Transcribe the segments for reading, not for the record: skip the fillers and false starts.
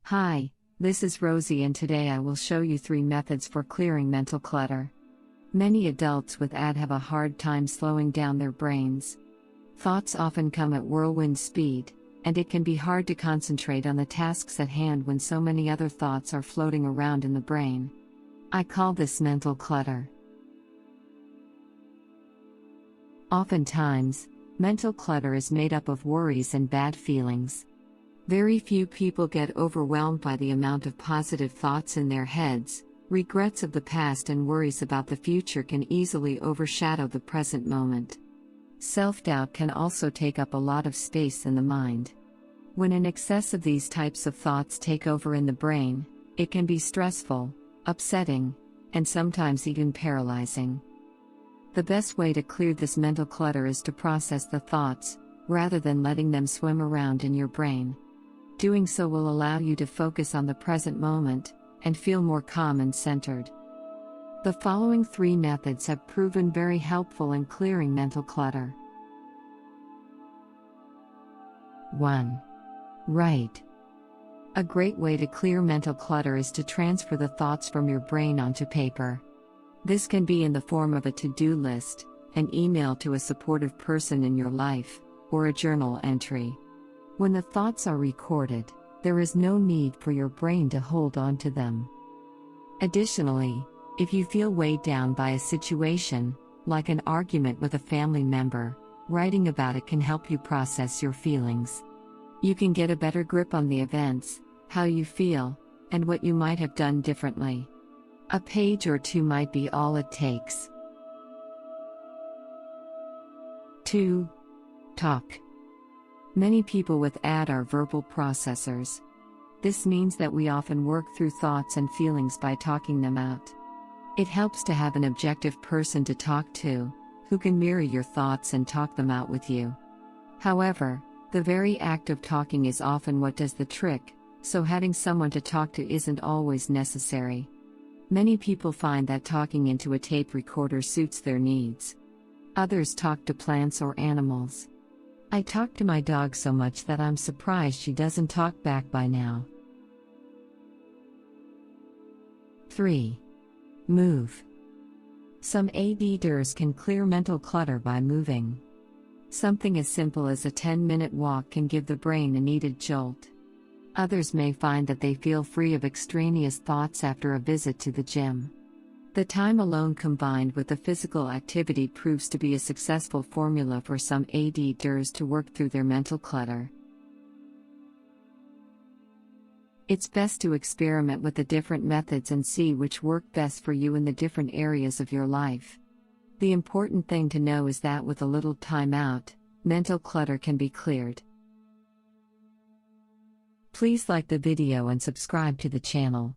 Hi, this is Rosie and today I will show you 3 methods for clearing mental clutter. Many adults with AD have a hard time slowing down their brains. Thoughts often come at whirlwind speed, and it can be hard to concentrate on the tasks at hand when so many other thoughts are floating around in the brain. I call this mental clutter. Oftentimes, mental clutter is made up of worries and bad feelings. Very few people get overwhelmed by the amount of positive thoughts in their heads. Regrets of the past and worries about the future can easily overshadow the present moment. Self-doubt can also take up a lot of space in the mind. When an excess of these types of thoughts take over in the brain, it can be stressful, upsetting, and sometimes even paralyzing. The best way to clear this mental clutter is to process the thoughts, rather than letting them swim around in your brain. Doing so will allow you to focus on the present moment, and feel more calm and centered. The following 3 methods have proven very helpful in clearing mental clutter. 1. Write. A great way to clear mental clutter is to transfer the thoughts from your brain onto paper. This can be in the form of a to-do list, an email to a supportive person in your life, or a journal entry. When the thoughts are recorded, there is no need for your brain to hold on to them. Additionally, if you feel weighed down by a situation, like an argument with a family member, writing about it can help you process your feelings. You can get a better grip on the events, how you feel, and what you might have done differently. A page or 2 might be all it takes. 2. Talk. Many people with AD are verbal processors. This means that we often work through thoughts and feelings by talking them out. It helps to have an objective person to talk to, who can mirror your thoughts and talk them out with you. However, the very act of talking is often what does the trick, so having someone to talk to isn't always necessary. Many people find that talking into a tape recorder suits their needs. Others talk to plants or animals. I talk to my dog so much that I'm surprised she doesn't talk back by now. 3. Move. Some ADers can clear mental clutter by moving. Something as simple as a 10-minute walk can give the brain a needed jolt. Others may find that they feel free of extraneous thoughts after a visit to the gym. The time alone combined with the physical activity proves to be a successful formula for some ADers to work through their mental clutter. It's best to experiment with the different methods and see which work best for you in the different areas of your life. The important thing to know is that with a little time out, mental clutter can be cleared. Please like the video and subscribe to the channel.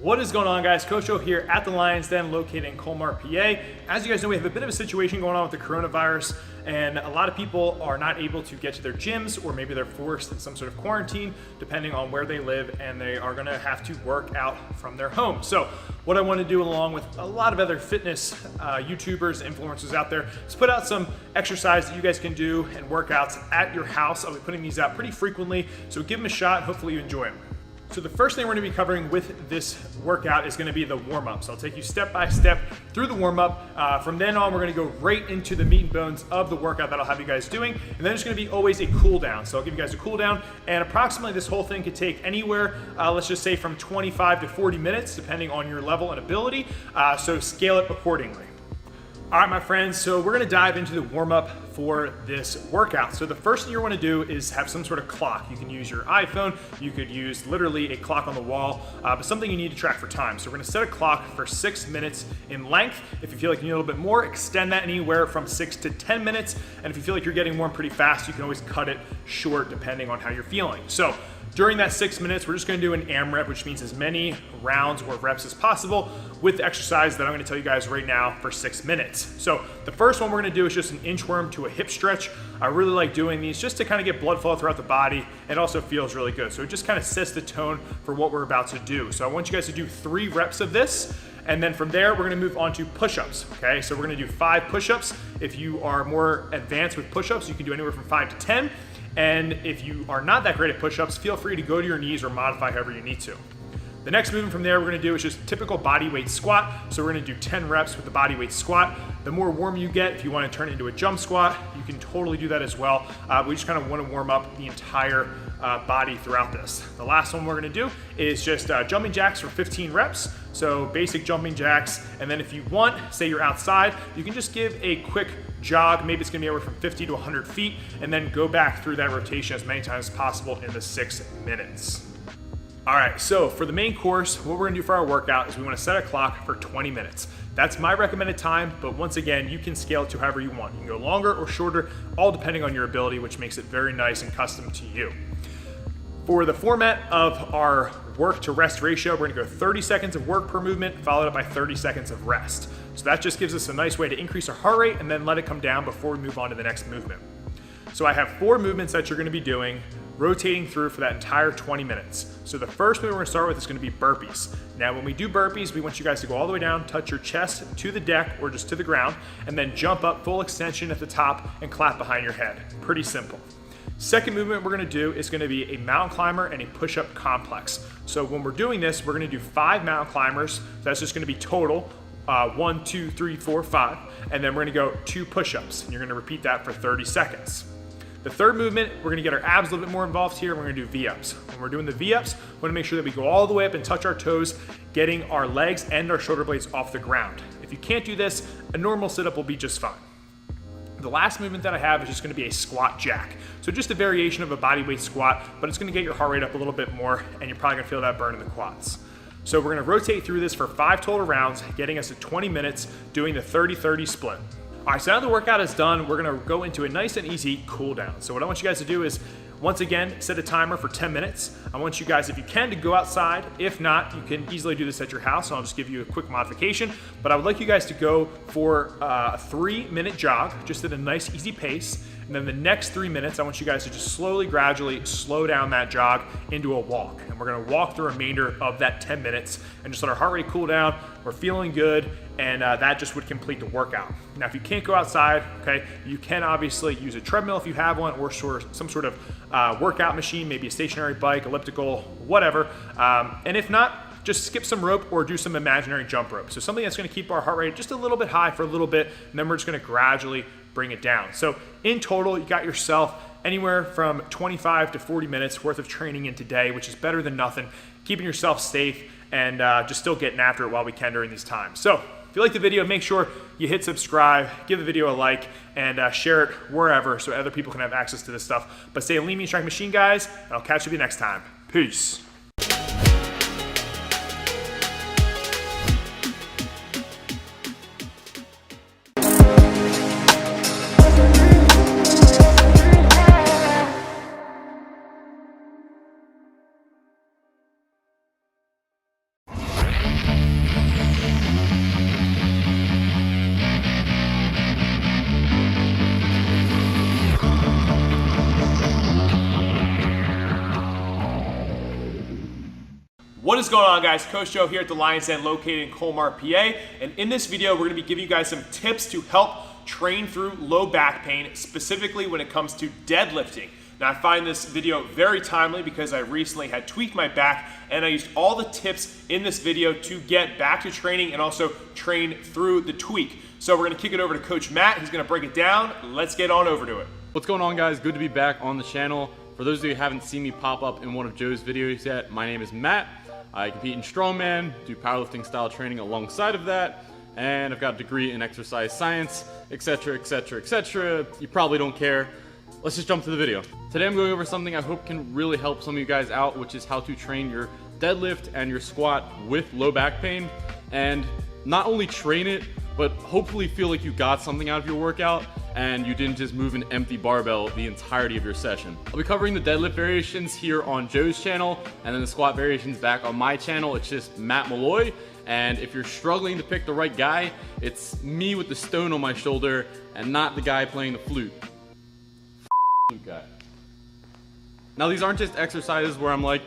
What is going on, guys? Coach O here at the Lions Den, located in Colmar, PA. As you guys know, we have a bit of a situation going on with the coronavirus, and a lot of people are not able to get to their gyms, or maybe they're forced in some sort of quarantine, depending on where they live, and they are gonna have to work out from their home. So what I want to do, along with a lot of other fitness YouTubers, influencers out there, is put out some exercise that you guys can do and workouts at your house. I'll be putting these out pretty frequently, so give them a shot and hopefully you enjoy them. So the first thing we're gonna be covering with this workout is gonna be the warm-up. So I'll take you step by step through the warm-up. From then on, we're gonna go right into the meat and bones of the workout that I'll have you guys doing. And then there's gonna be always a cool down. So I'll give you guys a cool down, and approximately this whole thing could take anywhere, let's just say from 25 to 40 minutes, depending on your level and ability. So scale it accordingly. All right, my friends, so we're gonna dive into the warm-up for this workout. So the first thing you wanna do is have some sort of clock. You can use your iPhone, you could use literally a clock on the wall, but something you need to track for time. So we're gonna set a clock for 6 minutes in length. If you feel like you need a little bit more, extend that anywhere from 6 to 10 minutes. And if you feel like you're getting warm pretty fast, you can always cut it short depending on how you're feeling. So during that 6 minutes, we're just gonna do an AMRAP, which means as many rounds or reps as possible with the exercise that I'm gonna tell you guys right now for 6 minutes. So the first one we're gonna do is just an inchworm to a hip stretch. I really like doing these just to kind of get blood flow throughout the body, and also feels really good. So it just kind of sets the tone for what we're about to do. So I want you guys to do 3 reps of this. And then from there, we're gonna move on to push-ups, okay? So we're gonna do 5 push-ups. If you are more advanced with push-ups, you can do anywhere from 5 to 10. And if you are not that great at push-ups, feel free to go to your knees or modify however you need to. The next movement from there we're gonna do is just typical body weight squat. So we're gonna do 10 reps with the body weight squat. The more warm you get, if you wanna turn it into a jump squat, you can totally do that as well. We just kind of wanna warm up the entire body throughout this. The last one we're gonna do is just jumping jacks for 15 reps. So basic jumping jacks. And then if you want, say you're outside, you can just give a quick jog. Maybe it's gonna be anywhere from 50 to 100 feet, and then go back through that rotation as many times as possible in the 6 minutes. All right, so for the main course, what we're gonna do for our workout is we wanna set a clock for 20 minutes. That's my recommended time, but once again, you can scale it to however you want. You can go longer or shorter, all depending on your ability, which makes it very nice and custom to you. For the format of our work to rest ratio, we're gonna go 30 seconds of work per movement, followed up by 30 seconds of rest. So that just gives us a nice way to increase our heart rate and then let it come down before we move on to the next movement. So I have 4 movements that you're gonna be doing, rotating through for that entire 20 minutes. So the first movement we're gonna start with is gonna be burpees. Now when we do burpees, we want you guys to go all the way down, touch your chest to the deck or just to the ground, and then jump up full extension at the top and clap behind your head. Pretty simple. Second movement we're gonna do is gonna be a mountain climber and a push-up complex. So when we're doing this, we're gonna do 5 mountain climbers. So that's just gonna be total, 1, 2, 3, 4, 5. And then we're gonna go 2 push-ups. And you're gonna repeat that for 30 seconds. The third movement, we're gonna get our abs a little bit more involved here, and we're gonna do V-ups. When we're doing the V-ups, we wanna make sure that we go all the way up and touch our toes, getting our legs and our shoulder blades off the ground. If you can't do this, a normal sit-up will be just fine. The last movement that I have is just gonna be a squat jack. So just a variation of a body weight squat, but it's gonna get your heart rate up a little bit more, and you're probably gonna feel that burn in the quads. So we're gonna rotate through this for 5 total rounds, getting us to 20 minutes, doing the 30-30 split. All right, so now the workout is done, we're gonna go into a nice and easy cool down. So what I want you guys to do is, once again, set a timer for 10 minutes. I want you guys, if you can, to go outside. If not, you can easily do this at your house. So I'll just give you a quick modification. But I would like you guys to go for a 3-minute jog, just at a nice, easy pace. And then the next 3 minutes, I want you guys to just slowly, gradually slow down that jog into a walk. And we're gonna walk the remainder of that 10 minutes and just let our heart rate cool down. We're feeling good, and that just would complete the workout. Now, if you can't go outside, okay, you can obviously use a treadmill if you have one, or some sort of workout machine, maybe a stationary bike, elliptical, whatever. And if not, just skip some rope or do some imaginary jump rope. So something that's gonna keep our heart rate just a little bit high for a little bit, and then we're just gonna gradually bring it down. So in total, you got yourself anywhere from 25 to 40 minutes worth of training in today, which is better than nothing, keeping yourself safe and just still getting after it while we can during these times. So if you like the video, make sure you hit subscribe, give the video a like, and share it wherever so other people can have access to this stuff. But stay a lean, mean, strike machine, guys, and I'll catch you next time. Peace. What is going on, guys? Coach Joe here at the Lions Den located in Colmar, PA. And in this video, we're gonna be giving you guys some tips to help train through low back pain, specifically when it comes to deadlifting. Now, I find this video very timely because I recently had tweaked my back and I used all the tips in this video to get back to training and also train through the tweak. So we're gonna kick it over to Coach Matt. He's gonna break it down. Let's get on over to it. What's going on, guys? Good to be back on the channel. For those of you who haven't seen me pop up in one of Joe's videos yet, my name is Matt. I compete in strongman, do powerlifting style training alongside of that, and I've got a degree in exercise science, etc, etc, etc. You probably don't care. Let's just jump to the video. Today I'm going over something I hope can really help some of you guys out, which is how to train your deadlift and your squat with low back pain, and not only train it, but hopefully feel like you got something out of your workout and you didn't just move an empty barbell the entirety of your session. I'll be covering the deadlift variations here on Joe's channel, and then the squat variations back on my channel. It's just Matt Malloy, and if you're struggling to pick the right guy, it's me with the stone on my shoulder and not the guy playing the flute. Flute guy. Now, these aren't just exercises where I'm like,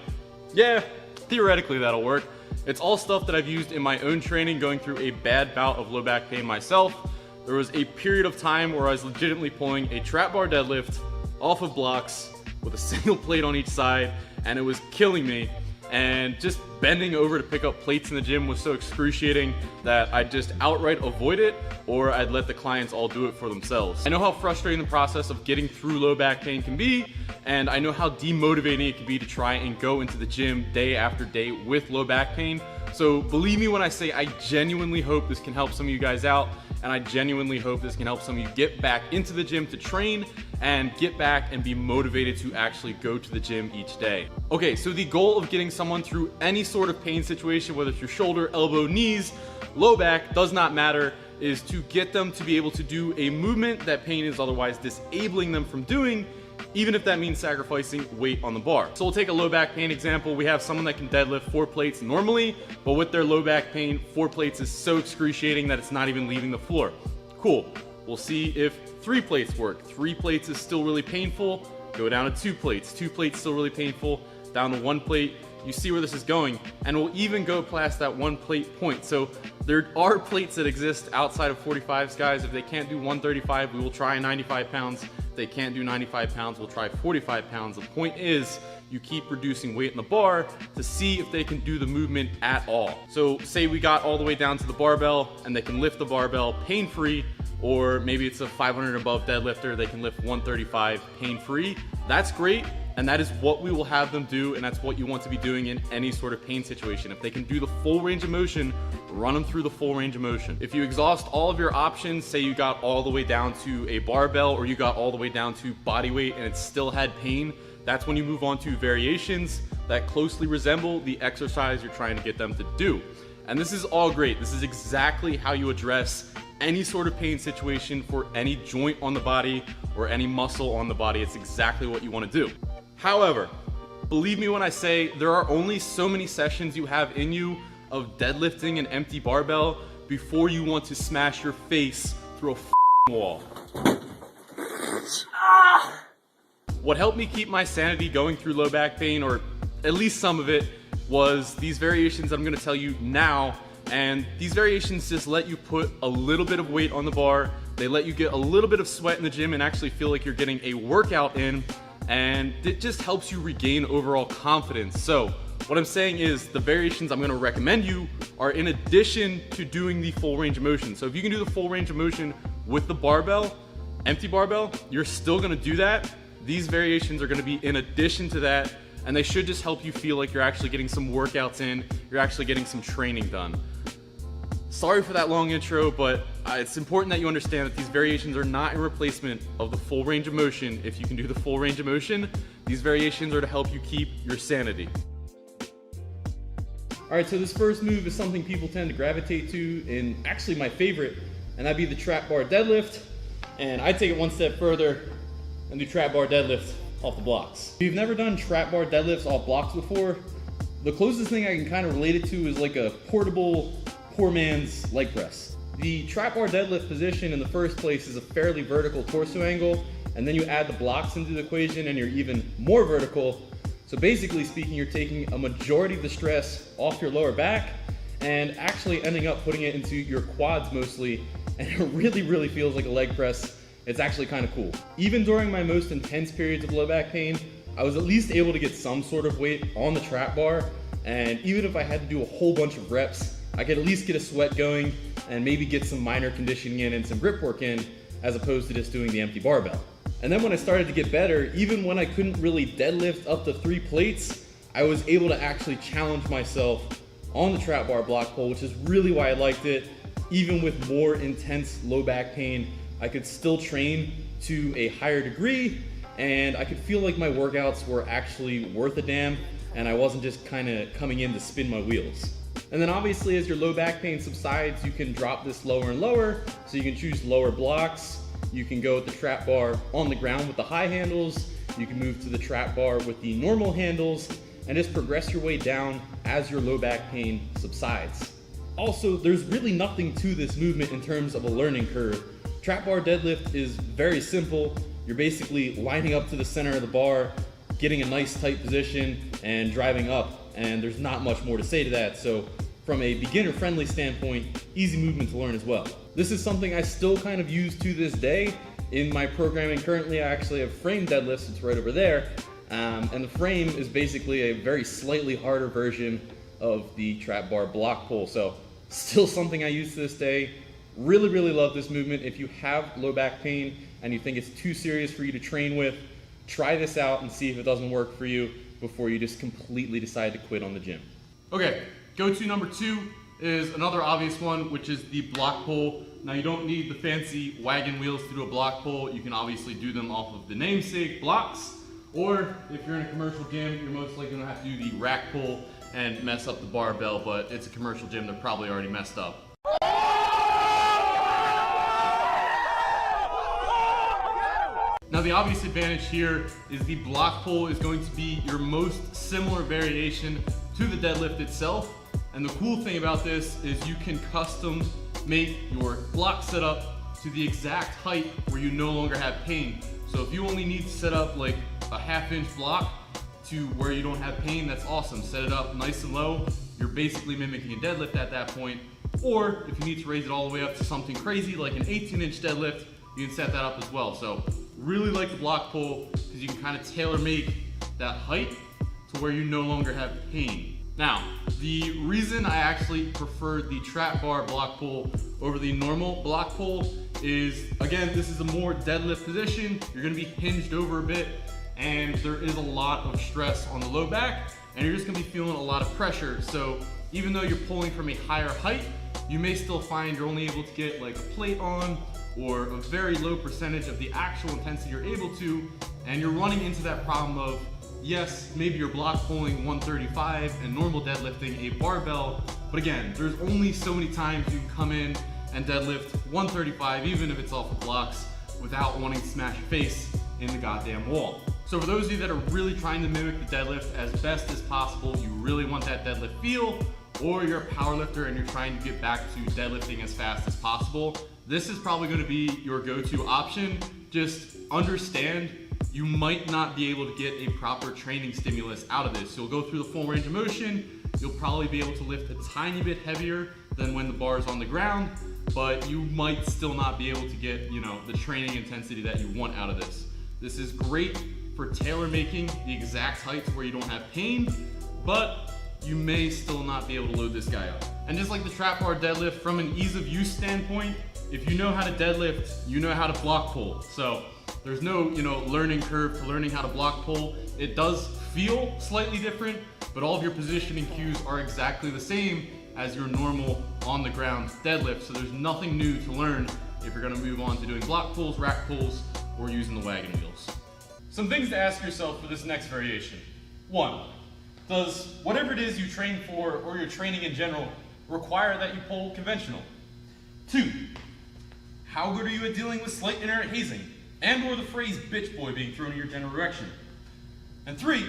yeah, theoretically that'll work. It's all stuff that I've used in my own training going through a bad bout of low back pain myself. There was a period of time where I was legitimately pulling a trap bar deadlift off of blocks with a single plate on each side, and it was killing me. And just bending over to pick up plates in the gym was so excruciating that I'd just outright avoid it, or I'd let the clients all do it for themselves. I know how frustrating the process of getting through low back pain can be, and I know how demotivating it can be to try and go into the gym day after day with low back pain. So believe me when I say I genuinely hope this can help some of you guys out, and I genuinely hope this can help some of you get back into the gym to train and get back and be motivated to actually go to the gym each day. Okay, so the goal of getting someone through any sort of pain situation, whether it's your shoulder, elbow, knees, low back, does not matter, is to get them to be able to do a movement that pain is otherwise disabling them from doing, even if that means sacrificing weight on the bar. So we'll take a low back pain example. We have someone that can deadlift 4 plates normally, but with their low back pain, 4 plates is so excruciating that it's not even leaving the floor. Cool. We'll see if 3 plates work. 3 plates is still really painful. Go down to 2 plates. 2 plates still really painful. Down to 1 plate. You see where this is going, and we'll even go past that 1 plate point. So there are plates that exist outside of 45s, guys. If they can't do 135, we will try 95 pounds. If they can't do 95 pounds, we'll try 45 pounds. The point is, you keep reducing weight in the bar to see if they can do the movement at all. So say we got all the way down to the barbell and they can lift the barbell pain-free, or maybe it's a 500 above deadlifter, they can lift 135 pain-free. That's great. And that is what we will have them do, and that's what you want to be doing in any sort of pain situation. If they can do the full range of motion, run them through the full range of motion. If you exhaust all of your options, say you got all the way down to a barbell or you got all the way down to body weight and it still had pain, that's when you move on to variations that closely resemble the exercise you're trying to get them to do. And this is all great. This is exactly how you address any sort of pain situation for any joint on the body or any muscle on the body. It's exactly what you want to do. However, believe me when I say there are only so many sessions you have in you of deadlifting an empty barbell before you want to smash your face through a wall. What helped me keep my sanity going through low back pain, or at least some of it, was these variations I'm going to tell you now. And these variations just let you put a little bit of weight on the bar. They let you get a little bit of sweat in the gym and actually feel like you're getting a workout in. And it just helps you regain overall confidence. So what I'm saying is the variations I'm gonna recommend you are in addition to doing the full range of motion. So if you can do the full range of motion with the barbell, empty barbell, you're still gonna do that. These variations are gonna be in addition to that, and they should just help you feel like you're actually getting some workouts in, you're actually getting some training done. Sorry for that long intro, but it's important that you understand that these variations are not a replacement of the full range of motion. If you can do the full range of motion, these variations are to help you keep your sanity. All right, so this first move is something people tend to gravitate to, and actually my favorite, and that'd be the trap bar deadlift. And I take it one step further and do trap bar deadlift off the blocks. If you've never done trap bar deadlifts off blocks before, the closest thing I can kind of relate it to is like a portable poor man's leg press. The trap bar deadlift position in the first place is a fairly vertical torso angle, and then you add the blocks into the equation and you're even more vertical. So So basically speaking, you're taking a majority of the stress off your lower back and actually ending up putting it into your quads mostly, and it really feels like a leg press. It's actually kind of cool. Even during my most intense periods of low back pain, I was at least able to get some sort of weight on the trap bar, and even if I had to do a whole bunch of reps, I could at least get a sweat going and maybe get some minor conditioning in and some grip work in, as opposed to just doing the empty barbell. And then when I started to get better, even when I couldn't really deadlift up to 3 plates, I was able to actually challenge myself on the trap bar block pull, which is really why I liked it. Even with more intense low back pain, I could still train to a higher degree, and I could feel like my workouts were actually worth a damn, and I wasn't just kind of coming in to spin my wheels. And then obviously as your low back pain subsides, you can drop this lower and lower, so you can choose lower blocks. You can go with the trap bar on the ground with the high handles. You can move to the trap bar with the normal handles, and just progress your way down as your low back pain subsides. Also, there's really nothing to this movement in terms of a learning curve. Trap bar deadlift is very simple. You're basically lining up to the center of the bar, getting a nice tight position, and driving up, and there's not much more to say to that. So from a beginner-friendly standpoint, easy movement to learn as well. This is something I still kind of use to this day. In my programming currently, I actually have frame deadlifts, it's right over there, and the frame is basically a very slightly harder version of the trap bar block pull. So still something I use to this day. Really love this movement. If you have low back pain and you think it's too serious for you to train with, try this out and see if it doesn't work for you before you just completely decide to quit on the gym. Okay, go-to number 2 is another obvious one, which is the block pull. Now you don't need the fancy wagon wheels to do a block pull. You can obviously do them off of the namesake blocks, or if you're in a commercial gym, you're most likely gonna have to do the rack pull and mess up the barbell, but it's a commercial gym, they're probably already messed up. Now the obvious advantage here is the block pull is going to be your most similar variation to the deadlift itself. And the cool thing about this is you can custom make your block setup to the exact height where you no longer have pain. So if you only need to set up like a 1/2 inch block to where you don't have pain, that's awesome. Set it up nice and low. You're basically mimicking a deadlift at that point. Or if you need to raise it all the way up to something crazy like an 18-inch deadlift, you can set that up as well. So really like the block pull because you can kind of tailor make that height to where you no longer have pain. Now, the reason I actually prefer the trap bar block pull over the normal block pull is, again, this is a more deadlift position. You're gonna be hinged over a bit, and there is a lot of stress on the low back, and you're just gonna be feeling a lot of pressure. So even though you're pulling from a higher height, you may still find you're only able to get like a plate on, or a very low percentage of the actual intensity you're able to, and you're running into that problem of, yes, maybe you're block pulling 135 and normal deadlifting a barbell, but again, there's only so many times you can come in and deadlift 135, even if it's off of blocks, without wanting to smash your face in the goddamn wall. So for those of you that are really trying to mimic the deadlift as best as possible, you really want that deadlift feel, or you're a powerlifter and you're trying to get back to deadlifting as fast as possible, this is probably going to be your go-to option. Just understand you might not be able to get a proper training stimulus out of this. You'll go through the full range of motion, you'll probably be able to lift a tiny bit heavier than when the bar is on the ground, but you might still not be able to get, the training intensity that you want out of this. This is great for tailor making the exact heights where you don't have pain, but you may still not be able to load this guy up. And just like the trap bar deadlift, from an ease of use standpoint, if you know how to deadlift, you know how to block pull. So there's no, learning curve to learning how to block pull. It does feel slightly different, but all of your positioning cues are exactly the same as your normal on the ground deadlift. So there's nothing new to learn if you're gonna move on to doing block pulls, rack pulls, or using the wagon wheels. Some things to ask yourself for this next variation. 1, does whatever it is you train for or your training in general require that you pull conventional? 2, how good are you at dealing with slight inherent hazing and or the phrase bitch boy being thrown in your general direction? And 3,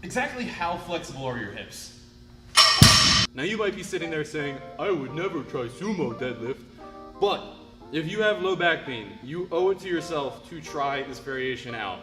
exactly how flexible are your hips? Now you might be sitting there saying, I would never try sumo deadlift, but If you have low back pain, you owe it to yourself to try this variation out.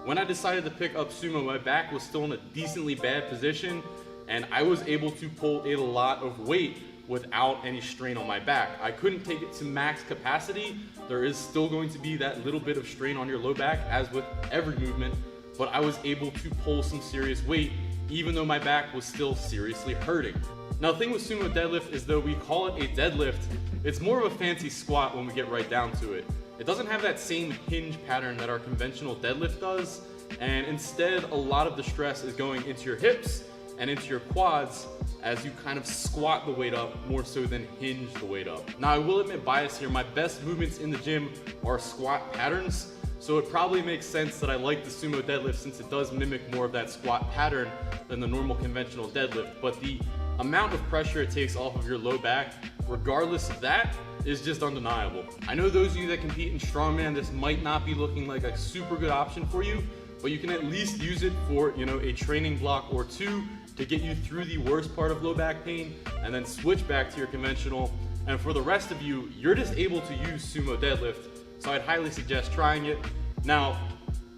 When I decided to pick up sumo, my back was still in a decently bad position, and I was able to pull a lot of weight without any strain on my back. I couldn't take it to max capacity. There is still going to be that little bit of strain on your low back, as with every movement, but I was able to pull some serious weight, even though my back was still seriously hurting. Now, the thing with sumo deadlift is, though we call it a deadlift, it's more of a fancy squat when we get right down to it. It doesn't have that same hinge pattern that our conventional deadlift does, and instead a lot of the stress is going into your hips and into your quads as you kind of squat the weight up more so than hinge the weight up. Now, I will admit bias here, my best movements in the gym are squat patterns, so it probably makes sense that I like the sumo deadlift since it does mimic more of that squat pattern than the normal conventional deadlift, but the amount of pressure it takes off of your low back, regardless of that, is just undeniable. I know those of you that compete in strongman, this might not be looking like a super good option for you, but you can at least use it for, a training block or two to get you through the worst part of low back pain, and then switch back to your conventional. And for the rest of you, you're just able to use sumo deadlift, so I'd highly suggest trying it. Now,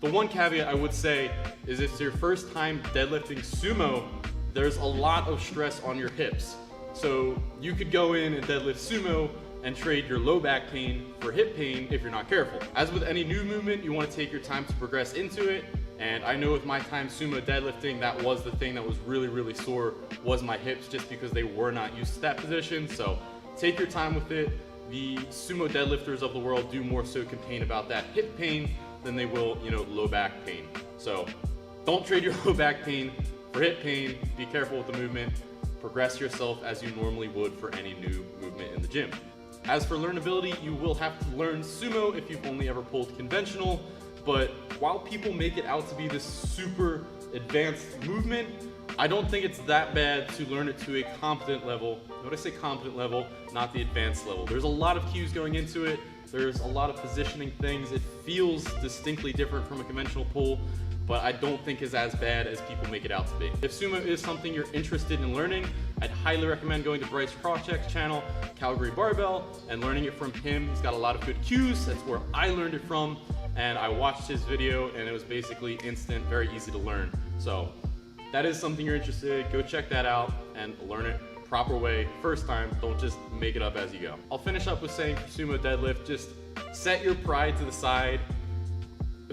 the one caveat I would say is if it's your first time deadlifting sumo, there's a lot of stress on your hips. So you could go in and deadlift sumo and trade your low back pain for hip pain if you're not careful. As with any new movement, you want to take your time to progress into it. And I know with my time sumo deadlifting, that was the thing that was really sore, was my hips, just because they were not used to that position. So take your time with it. The sumo deadlifters of the world do more so complain about that hip pain than they will, low back pain. So don't trade your low back pain for hip pain. Be careful with the movement. Progress yourself as you normally would for any new movement in the gym. As for learnability, you will have to learn sumo if you've only ever pulled conventional, but while people make it out to be this super advanced movement, I don't think it's that bad to learn it to a competent level. When I say competent level, not the advanced level. There's a lot of cues going into it. There's a lot of positioning things. It feels distinctly different from a conventional pull, but I don't think is as bad as people make it out to be. If sumo is something you're interested in learning, I'd highly recommend going to Bryce Krawcheck's channel, Calgary Barbell, and learning it from him. He's got a lot of good cues. That's where I learned it from, and I watched his video, and it was basically instant, very easy to learn. So that is something you're interested in. Go check that out and learn it proper way first time. Don't just make it up as you go. I'll finish up with saying for sumo deadlift, just set your pride to the side.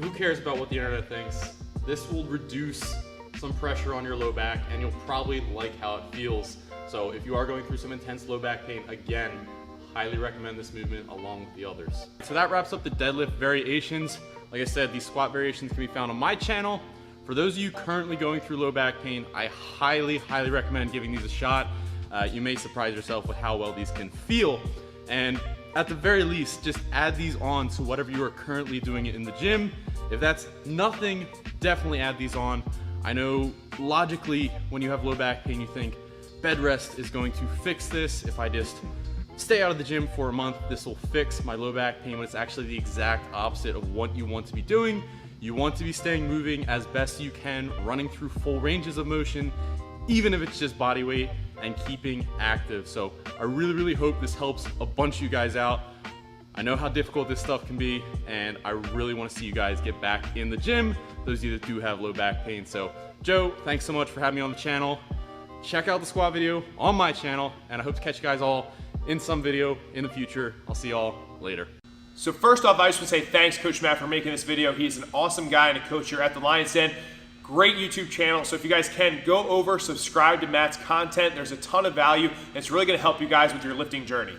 Who cares about what the internet thinks? This will reduce some pressure on your low back, and you'll probably like how it feels. So if you are going through some intense low back pain, again, highly recommend this movement along with the others. So that wraps up the deadlift variations. Like I said, these squat variations can be found on my channel. For those of you currently going through low back pain, I highly recommend giving these a shot. You may surprise yourself with how well these can feel. And at the very least, just add these on to whatever you are currently doing it in the gym. If that's nothing, definitely add these on. I know logically, when you have low back pain, you think bed rest is going to fix this. If I just stay out of the gym for a month, this will fix my low back pain, when it's actually the exact opposite of what you want to be doing. You want to be staying moving as best you can, running through full ranges of motion, even if it's just body weight, and keeping active. So I really hope this helps a bunch of you guys out. I know how difficult this stuff can be, and I really want to see you guys get back in the gym, those of you that do have low back pain. So Joe, thanks so much for having me on the channel. Check out the squat video on my channel, and I hope to catch you guys all in some video in the future. I'll see y'all later. So first off, I just want to say thanks, Coach Matt, for making this video. He's an awesome guy and a coach here at the Lions Den. Great YouTube channel. So if you guys can, go over, subscribe to Matt's content. There's a ton of value, and it's really going to help you guys with your lifting journey.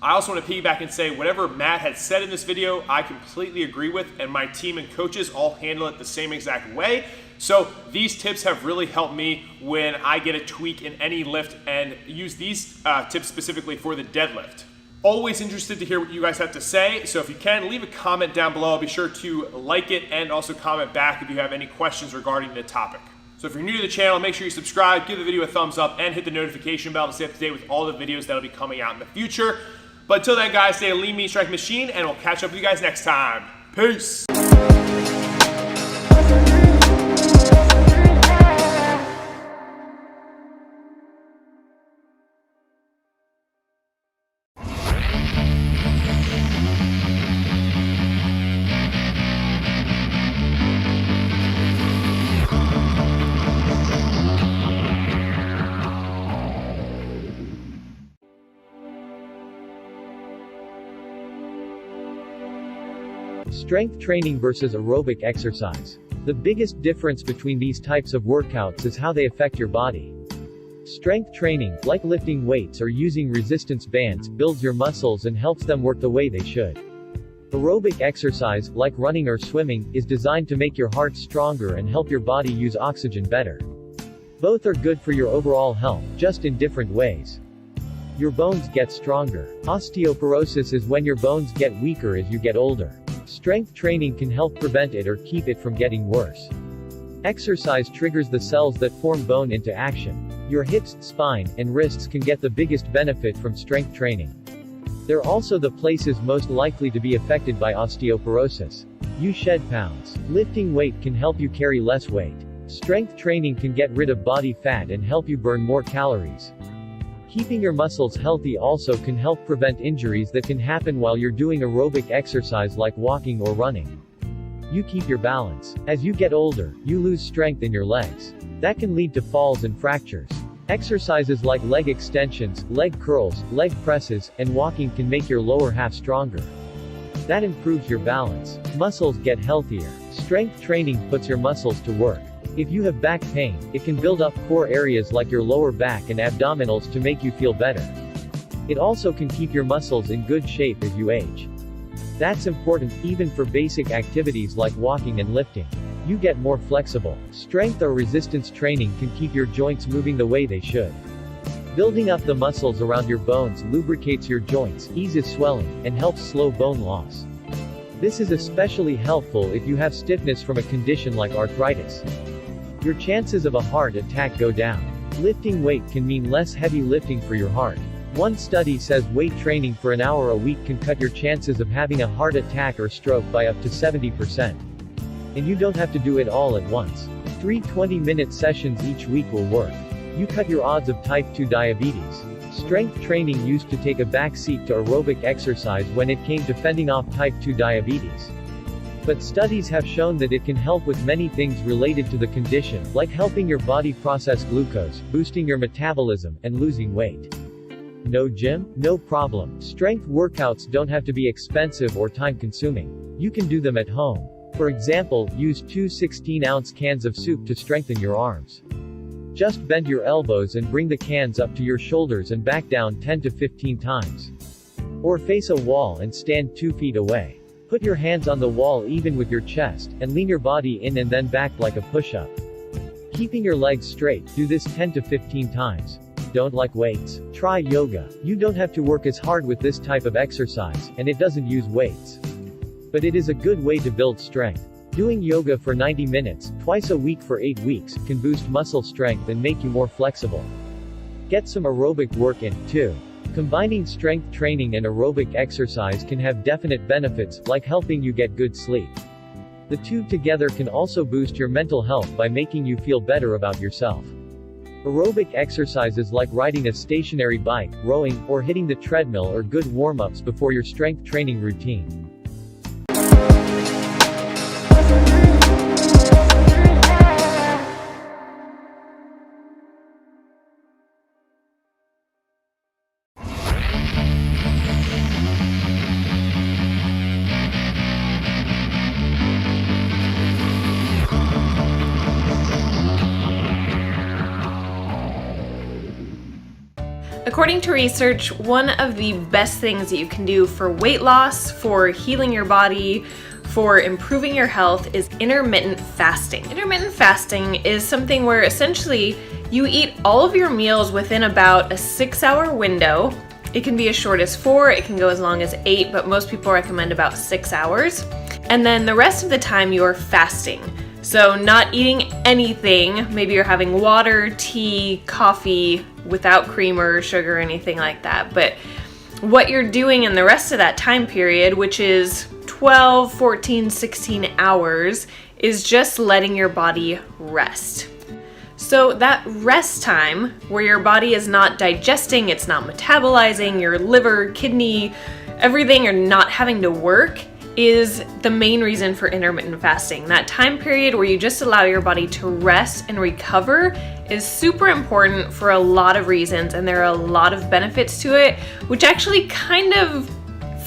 I also want to piggyback and say whatever Matt had said in this video, I completely agree with, and my team and coaches all handle it the same exact way. So these tips have really helped me when I get a tweak in any lift, and use these tips specifically for the deadlift. Always interested to hear what you guys have to say, so if you can, leave a comment down below. Be sure to like it and also comment back if you have any questions regarding the topic. So if you're new to the channel, make sure you subscribe, give the video a thumbs up, and hit the notification bell to stay up to date with all the videos that'll be coming out in the future. But until then, guys, stay a lean, mean, strike machine, and we'll catch up with you guys next time. Peace. Strength training versus aerobic exercise. The biggest difference between these types of workouts is how they affect your body. Strength training, like lifting weights or using resistance bands, builds your muscles and helps them work the way they should. Aerobic exercise, like running or swimming, is designed to make your heart stronger and help your body use oxygen better. Both are good for your overall health, just in different ways. Your bones get stronger. Osteoporosis is when your bones get weaker as you get older. Strength training can help prevent it or keep it from getting worse. Exercise triggers the cells that form bone into action. Your hips, spine, and wrists can get the biggest benefit from strength training. They're also the places most likely to be affected by osteoporosis. You shed pounds. Lifting weight can help you carry less weight. Strength training can get rid of body fat and help you burn more calories. Keeping your muscles healthy also can help prevent injuries that can happen while you're doing aerobic exercise like walking or running. You keep your balance. As you get older, you lose strength in your legs. That can lead to falls and fractures. Exercises like leg extensions, leg curls, leg presses, and walking can make your lower half stronger. That improves your balance. Muscles get healthier. Strength training puts your muscles to work. If you have back pain, it can build up core areas like your lower back and abdominals to make you feel better. It also can keep your muscles in good shape as you age. That's important, even for basic activities like walking and lifting. You get more flexible. Strength or resistance training can keep your joints moving the way they should. Building up the muscles around your bones lubricates your joints, eases swelling, and helps slow bone loss. This is especially helpful if you have stiffness from a condition like arthritis. Your chances of a heart attack go down. Lifting weight can mean less heavy lifting for your heart. One study says weight training for an hour a week can cut your chances of having a heart attack or stroke by up to 70%. And you don't have to do it all at once. 3 20-minute sessions each week will work. You cut your odds of type 2 diabetes. Strength training used to take a back seat to aerobic exercise when it came to fending off type 2 diabetes. But studies have shown that it can help with many things related to the condition, like helping your body process glucose, boosting your metabolism, and losing weight. No gym? No problem. Strength workouts don't have to be expensive or time-consuming. You can do them at home. For example, use 2 16-ounce cans of soup to strengthen your arms. Just bend your elbows and bring the cans up to your shoulders and back down 10 to 15 times. Or face a wall and stand 2 feet away. Put your hands on the wall even with your chest, and lean your body in and then back like a push-up. Keeping your legs straight, do this 10 to 15 times. Don't like weights? Try yoga. You don't have to work as hard with this type of exercise, and it doesn't use weights. But it is a good way to build strength. Doing yoga for 90 minutes, twice a week for 8 weeks, can boost muscle strength and make you more flexible. Get some aerobic work in, too. Combining strength training and aerobic exercise can have definite benefits, like helping you get good sleep. The two together can also boost your mental health by making you feel better about yourself. Aerobic exercises like riding a stationary bike, rowing, or hitting the treadmill are good warm-ups before your strength training routine. According to research, one of the best things that you can do for weight loss, for healing your body, for improving your health is intermittent fasting. Intermittent fasting is something where essentially you eat all of your meals within about a 6-hour window. It can be as short as 4, it can go as long as 8, but most people recommend about 6 hours. And then the rest of the time you're fasting. So not eating anything, maybe you're having water, tea, coffee, without cream or sugar or anything like that. But what you're doing in the rest of that time period, which is 12, 14, 16 hours, is just letting your body rest. So that rest time, where your body is not digesting, it's not metabolizing, your liver, kidney, everything are not having to work, is the main reason for intermittent fasting. That time period where you just allow your body to rest and recover is super important for a lot of reasons, and there are a lot of benefits to it, which actually kind of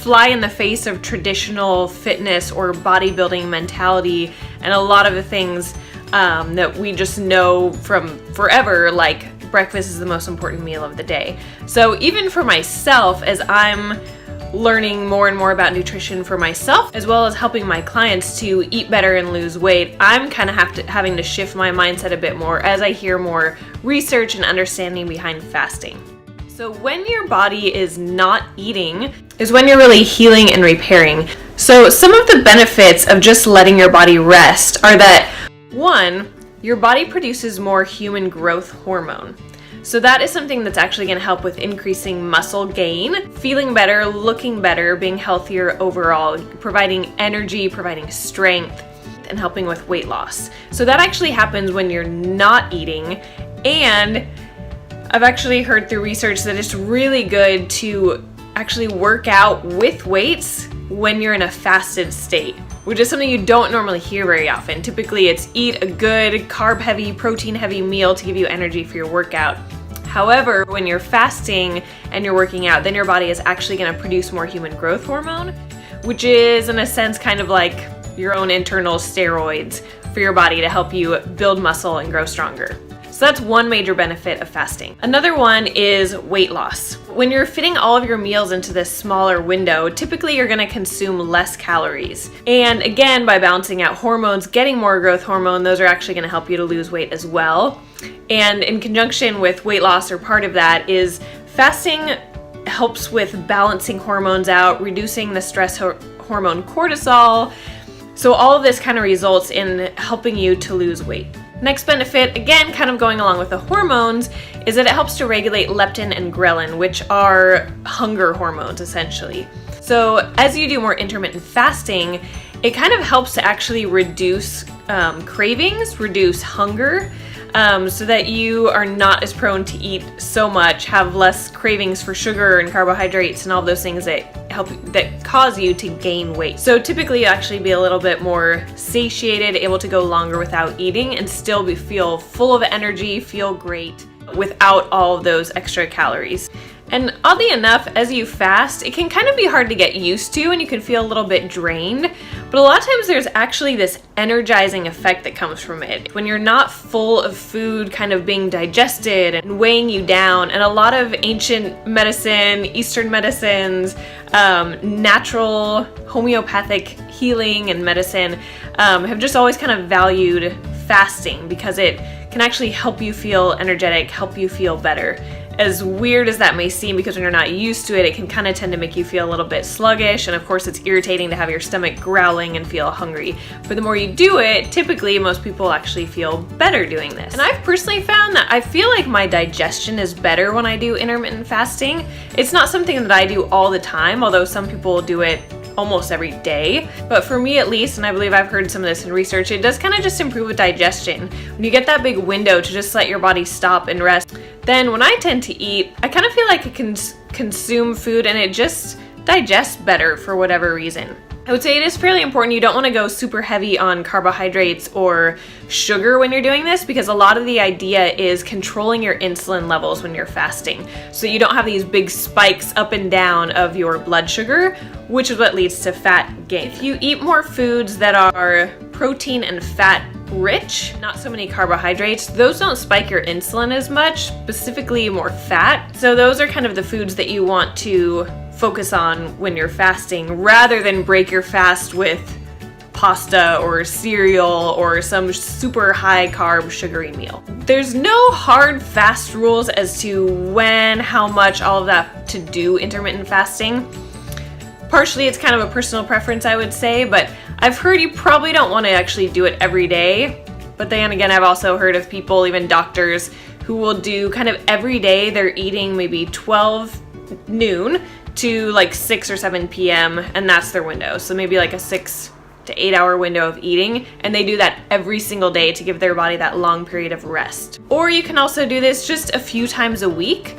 fly in the face of traditional fitness or bodybuilding mentality and a lot of the things that we just know from forever, like breakfast is the most important meal of the day. So even for myself, as I'm learning more and more about nutrition for myself, as well as helping my clients to eat better and lose weight, I'm kind of having to shift my mindset a bit more as I hear more research and understanding behind fasting. So when your body is not eating is when you're really healing and repairing. So some of the benefits of just letting your body rest are that, one, your body produces more human growth hormone. So that is something that's actually going to help with increasing muscle gain, feeling better, looking better, being healthier overall, providing energy, providing strength, and helping with weight loss. So that actually happens when you're not eating. And I've actually heard through research that it's really good to actually work out with weights when you're in a fasted state, which is something you don't normally hear very often. Typically it's eat a good carb-heavy, protein-heavy meal to give you energy for your workout. However, when you're fasting and you're working out, then your body is actually going to produce more human growth hormone, which is in a sense kind of like your own internal steroids for your body to help you build muscle and grow stronger. So that's one major benefit of fasting. Another one is weight loss. When you're fitting all of your meals into this smaller window, typically you're gonna consume less calories. And again, by balancing out hormones, getting more growth hormone, those are actually gonna help you to lose weight as well. And in conjunction with weight loss, or part of that, is fasting helps with balancing hormones out, reducing the stress hormone cortisol. So all of this kind of results in helping you to lose weight. Next benefit, again, kind of going along with the hormones, is that it helps to regulate leptin and ghrelin, which are hunger hormones, essentially. So as you do more intermittent fasting, it kind of helps to actually reduce cravings, reduce hunger, so that you are not as prone to eat so much, have less cravings for sugar and carbohydrates and all those things that cause you to gain weight. So typically you actually be a little bit more satiated, able to go longer without eating and still feel full of energy, feel great without all of those extra calories. And oddly enough, as you fast, it can kind of be hard to get used to and you can feel a little bit drained, but a lot of times there's actually this energizing effect that comes from it. When you're not full of food kind of being digested and weighing you down, and a lot of ancient medicine, Eastern medicines, natural homeopathic healing and medicine have just always kind of valued fasting because it can actually help you feel energetic, help you feel better. As weird as that may seem, because when you're not used to it, it can kind of tend to make you feel a little bit sluggish, and of course it's irritating to have your stomach growling and feel hungry. But the more you do it, typically most people actually feel better doing this. And I've personally found that I feel like my digestion is better when I do intermittent fasting. It's not something that I do all the time, although some people do it almost every day. But for me at least, and I believe I've heard some of this in research, it does kind of just improve with digestion. When you get that big window to just let your body stop and rest, then when I tend to eat, I kind of feel like I can consume food and it just digests better for whatever reason. I would say it is fairly important. You don't want to go super heavy on carbohydrates or sugar when you're doing this, because a lot of the idea is controlling your insulin levels when you're fasting, so you don't have these big spikes up and down of your blood sugar, which is what leads to fat gain. If you eat more foods that are protein and fat rich, not so many carbohydrates, those don't spike your insulin as much, specifically more fat. So those are kind of the foods that you want to focus on when you're fasting, rather than break your fast with pasta or cereal or some super high carb sugary meal. There's no hard fast rules as to when, how much, all of that to do intermittent fasting. Partially it's kind of a personal preference, I would say, but I've heard you probably don't want to actually do it every day. But then again, I've also heard of people, even doctors, who will do kind of every day they're eating maybe 12 noon to like 6 or 7 p.m. and that's their window. So maybe like a 6 to 8 hour window of eating, and they do that every single day to give their body that long period of rest. Or you can also do this just a few times a week.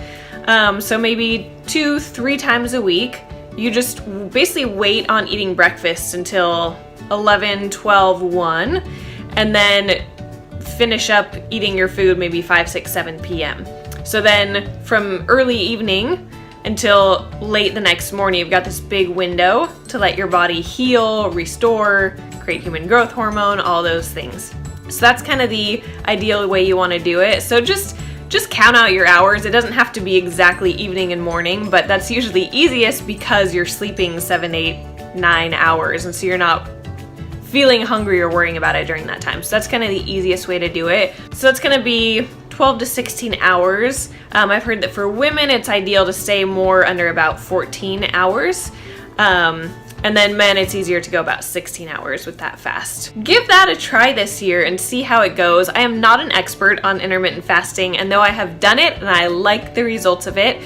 So maybe 2-3 times a week. You just basically wait on eating breakfast until 11, 12, 1, and then finish up eating your food maybe 5, 6, 7 p.m. So then from early evening until late the next morning. You've got this big window to let your body heal, restore, create human growth hormone, all those things. So that's kind of the ideal way you want to do it. So just count out your hours. It doesn't have to be exactly evening and morning, but that's usually easiest because you're sleeping 7, 8, 9 hours, and so you're not feeling hungry or worrying about it during that time. So that's kind of the easiest way to do it. So it's going to be 12 to 16 hours. I've heard that for women, it's ideal to stay more under about 14 hours. And then men, it's easier to go about 16 hours with that fast. Give that a try this year and see how it goes. I am not an expert on intermittent fasting, and though I have done it and I like the results of it,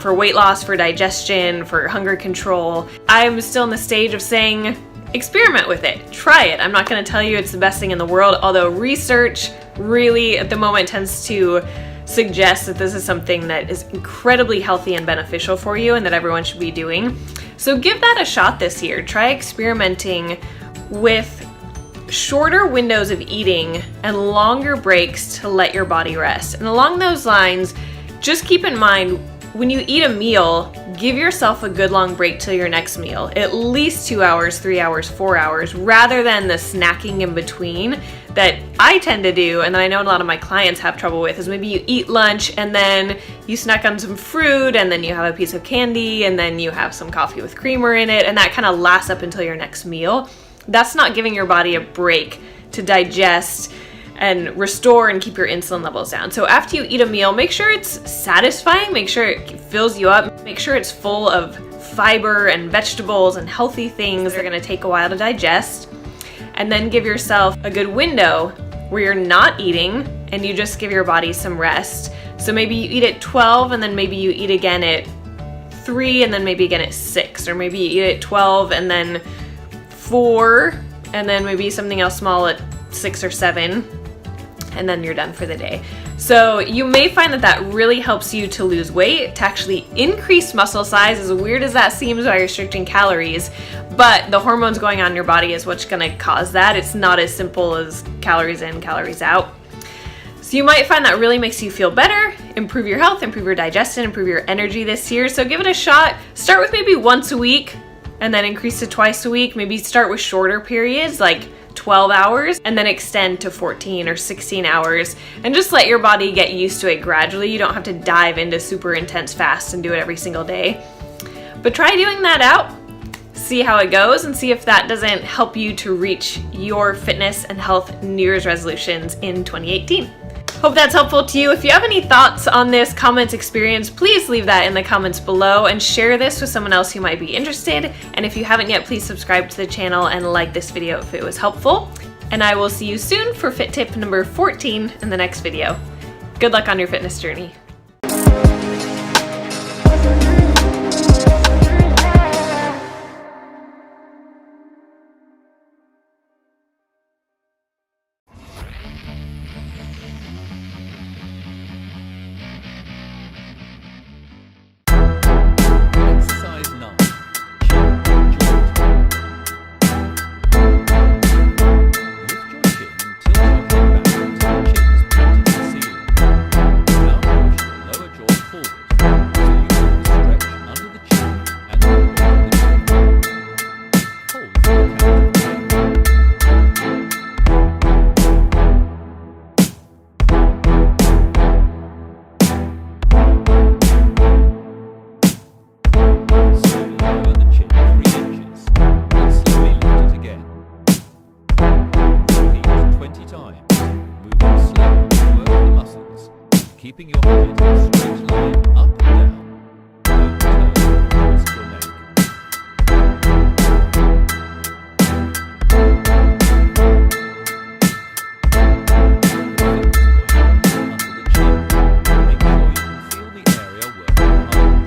for weight loss, for digestion, for hunger control, I'm still in the stage of saying, experiment with it, try it. I'm not gonna tell you it's the best thing in the world, although research really at the moment tends to suggest that this is something that is incredibly healthy and beneficial for you and that everyone should be doing. So give that a shot this year. Try experimenting with shorter windows of eating and longer breaks to let your body rest. And along those lines, just keep in mind, when you eat a meal, give yourself a good long break till your next meal. At least 2 hours, 3 hours, 4 hours, rather than the snacking in between that I tend to do, and that I know a lot of my clients have trouble with, is maybe you eat lunch and then you snack on some fruit and then you have a piece of candy and then you have some coffee with creamer in it, and that kind of lasts up until your next meal. That's not giving your body a break to digest and restore and keep your insulin levels down. So after you eat a meal, make sure it's satisfying, make sure it fills you up, make sure it's full of fiber and vegetables and healthy things that are gonna take a while to digest. And then give yourself a good window where you're not eating and you just give your body some rest. So maybe you eat at 12 and then maybe you eat again at 3 and then maybe again at 6, or maybe you eat at 12 and then 4 and then maybe something else small at 6 or 7, and then you're done for the day. So you may find that that really helps you to lose weight, to actually increase muscle size, as weird as that seems by restricting calories, but the hormones going on in your body is what's gonna cause that. It's not as simple as calories in, calories out. So you might find that really makes you feel better, improve your health, improve your digestion, improve your energy this year. So give it a shot. Start with maybe once a week and then increase to twice a week. Maybe start with shorter periods, like 12 hours, and then extend to 14 or 16 hours, and just let your body get used to it gradually. You don't have to dive into super intense fast and do it every single day. But try doing that out, see how it goes, and see if that doesn't help you to reach your fitness and health New Year's resolutions in 2018. Hope that's helpful to you. If you have any thoughts on this comments experience, please leave that in the comments below and share this with someone else who might be interested. And if you haven't yet, please subscribe to the channel and like this video if it was helpful. And I will see you soon for fit tip number 14 in the next video. Good luck on your fitness journey. Keeping your head in a straight line up and down. Don't turn towards your neck. Under the chin. Make sure you can feel the area working hard.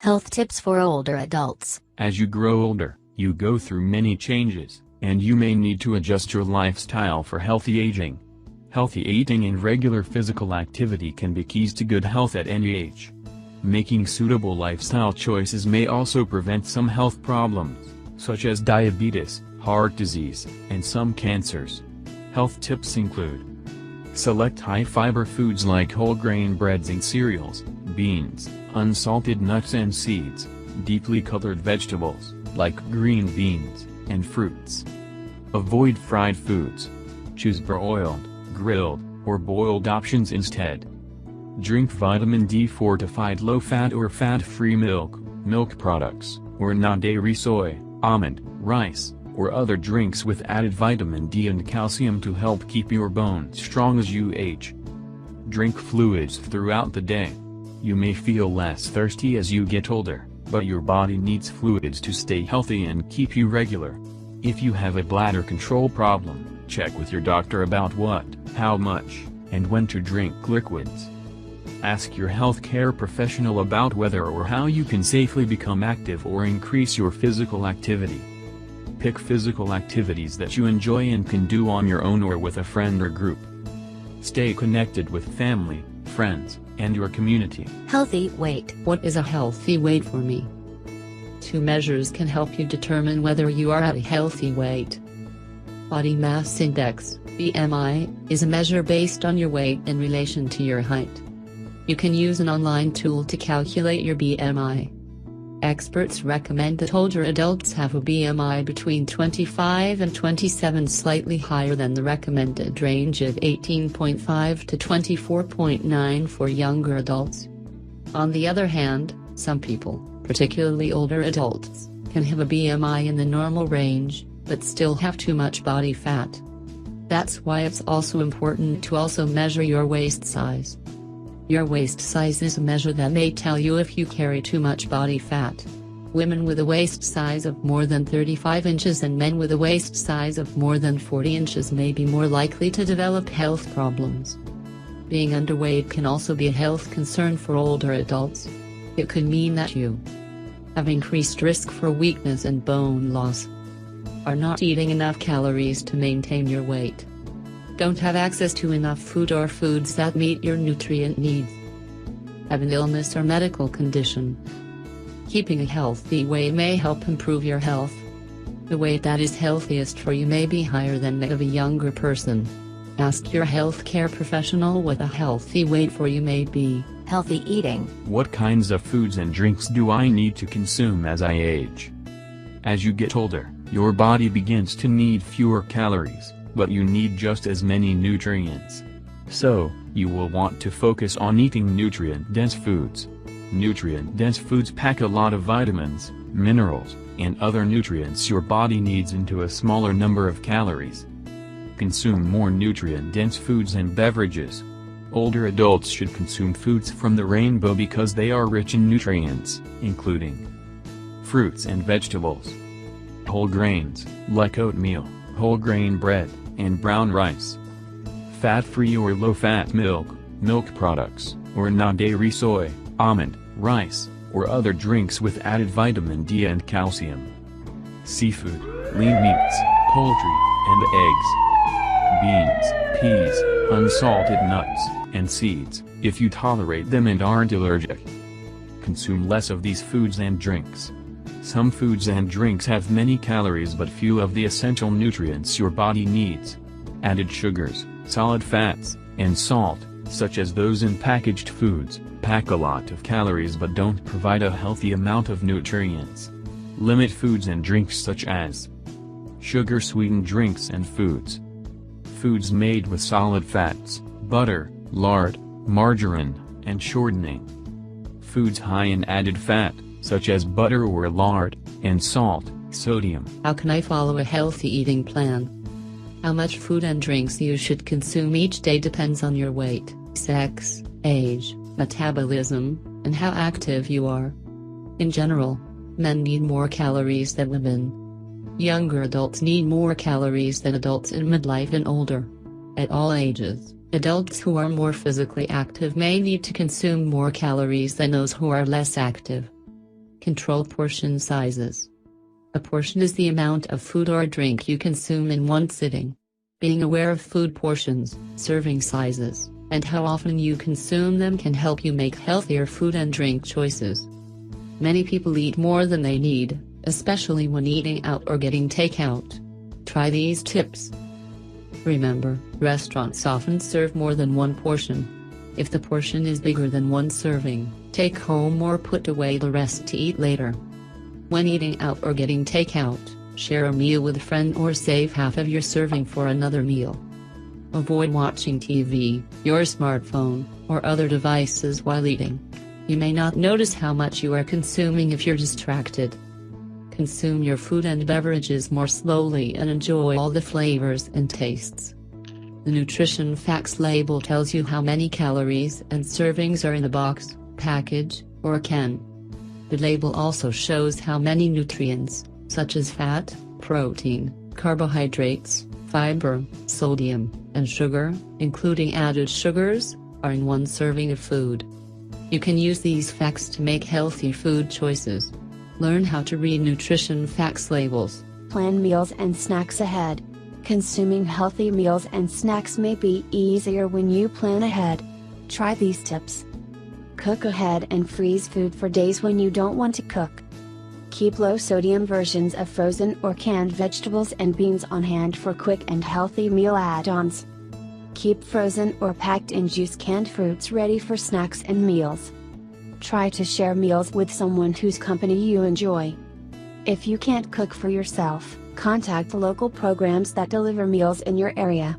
Health tips for older adults. As you grow older, you go through many changes, and you may need to adjust your lifestyle for healthy aging. Healthy eating and regular physical activity can be keys to good health at any age. Making suitable lifestyle choices may also prevent some health problems, such as diabetes, heart disease, and some cancers. Health tips include: select high-fiber foods like whole grain breads and cereals, beans, unsalted nuts and seeds, deeply colored vegetables, like green beans, and fruits. Avoid fried foods. Choose broiled, grilled, or boiled options instead. Drink vitamin D fortified low-fat or fat-free milk, milk products, or non-dairy soy, almond, rice, or other drinks with added vitamin D and calcium to help keep your bones strong as you age. Drink fluids throughout the day. You may feel less thirsty as you get older, but your body needs fluids to stay healthy and keep you regular. If you have a bladder control problem, check with your doctor about what, how much, and when to drink liquids. Ask your healthcare professional about whether or how you can safely become active or increase your physical activity. Pick physical activities that you enjoy and can do on your own or with a friend or group. Stay connected with family, friends, and your community. Healthy weight. What is a healthy weight for me? 2 measures can help you determine whether you are at a healthy weight. Body mass index, BMI, is a measure based on your weight in relation to your height. You can use an online tool to calculate your BMI. Experts recommend that older adults have a BMI between 25 and 27, slightly higher than the recommended range of 18.5 to 24.9 for younger adults. On the other hand, some people, particularly older adults, can have a BMI in the normal range, but still have too much body fat. That's why it's also important to also measure your waist size. Your waist size is a measure that may tell you if you carry too much body fat. Women with a waist size of more than 35 inches and men with a waist size of more than 40 inches may be more likely to develop health problems. Being underweight can also be a health concern for older adults. It could mean that you have increased risk for weakness and bone loss, are not eating enough calories to maintain your weight, don't have access to enough food or foods that meet your nutrient needs, have an illness or medical condition. Keeping a healthy weight may help improve your health. The weight that is healthiest for you may be higher than that of a younger person. Ask your healthcare professional what a healthy weight for you may be. Healthy eating. What kinds of foods and drinks do I need to consume as I age? As you get older, your body begins to need fewer calories, but you need just as many nutrients. So, you will want to focus on eating nutrient-dense foods. Nutrient-dense foods pack a lot of vitamins, minerals, and other nutrients your body needs into a smaller number of calories. Consume more nutrient-dense foods and beverages. Older adults should consume foods from the rainbow because they are rich in nutrients, including fruits and vegetables, whole grains, like oatmeal, whole grain bread, and brown rice, fat-free or low-fat milk, milk products, or non-dairy soy, almond, rice, or other drinks with added vitamin D and calcium, seafood, lean meats, poultry, and eggs, beans, peas, unsalted nuts, and seeds, if you tolerate them and aren't allergic. Consume less of these foods and drinks. Some foods and drinks have many calories but few of the essential nutrients your body needs. Added sugars, solid fats, and salt, such as those in packaged foods, pack a lot of calories but don't provide a healthy amount of nutrients. Limit foods and drinks such as sugar-sweetened drinks and foods. Foods made with solid fats, butter, lard, margarine, and shortening. Foods high in added fat, such as butter or lard, and salt, sodium. How can I follow a healthy eating plan? How much food and drinks you should consume each day depends on your weight, sex, age, metabolism, and how active you are. In general, men need more calories than women. Younger adults need more calories than adults in midlife and older. At all ages, adults who are more physically active may need to consume more calories than those who are less active. Control portion sizes. A portion is the amount of food or drink you consume in one sitting. Being aware of food portions, serving sizes, and how often you consume them can help you make healthier food and drink choices. Many people eat more than they need, especially when eating out or getting takeout. Try these tips. Remember, restaurants often serve more than one portion. If the portion is bigger than one serving, take home or put away the rest to eat later. When eating out or getting takeout, share a meal with a friend or save half of your serving for another meal. Avoid watching TV, your smartphone, or other devices while eating. You may not notice how much you are consuming if you're distracted. Consume your food and beverages more slowly and enjoy all the flavors and tastes. The nutrition facts label tells you how many calories and servings are in a box, package, or can. The label also shows how many nutrients, such as fat, protein, carbohydrates, fiber, sodium, and sugar, including added sugars, are in one serving of food. You can use these facts to make healthy food choices. Learn how to read nutrition facts labels. Plan meals and snacks ahead. Consuming healthy meals and snacks may be easier when you plan ahead. Try these tips. Cook ahead and freeze food for days when you don't want to cook. Keep low-sodium versions of frozen or canned vegetables and beans on hand for quick and healthy meal add-ons. Keep frozen or packed in juice canned fruits ready for snacks and meals. Try to share meals with someone whose company you enjoy. If you can't cook for yourself, contact local programs that deliver meals in your area.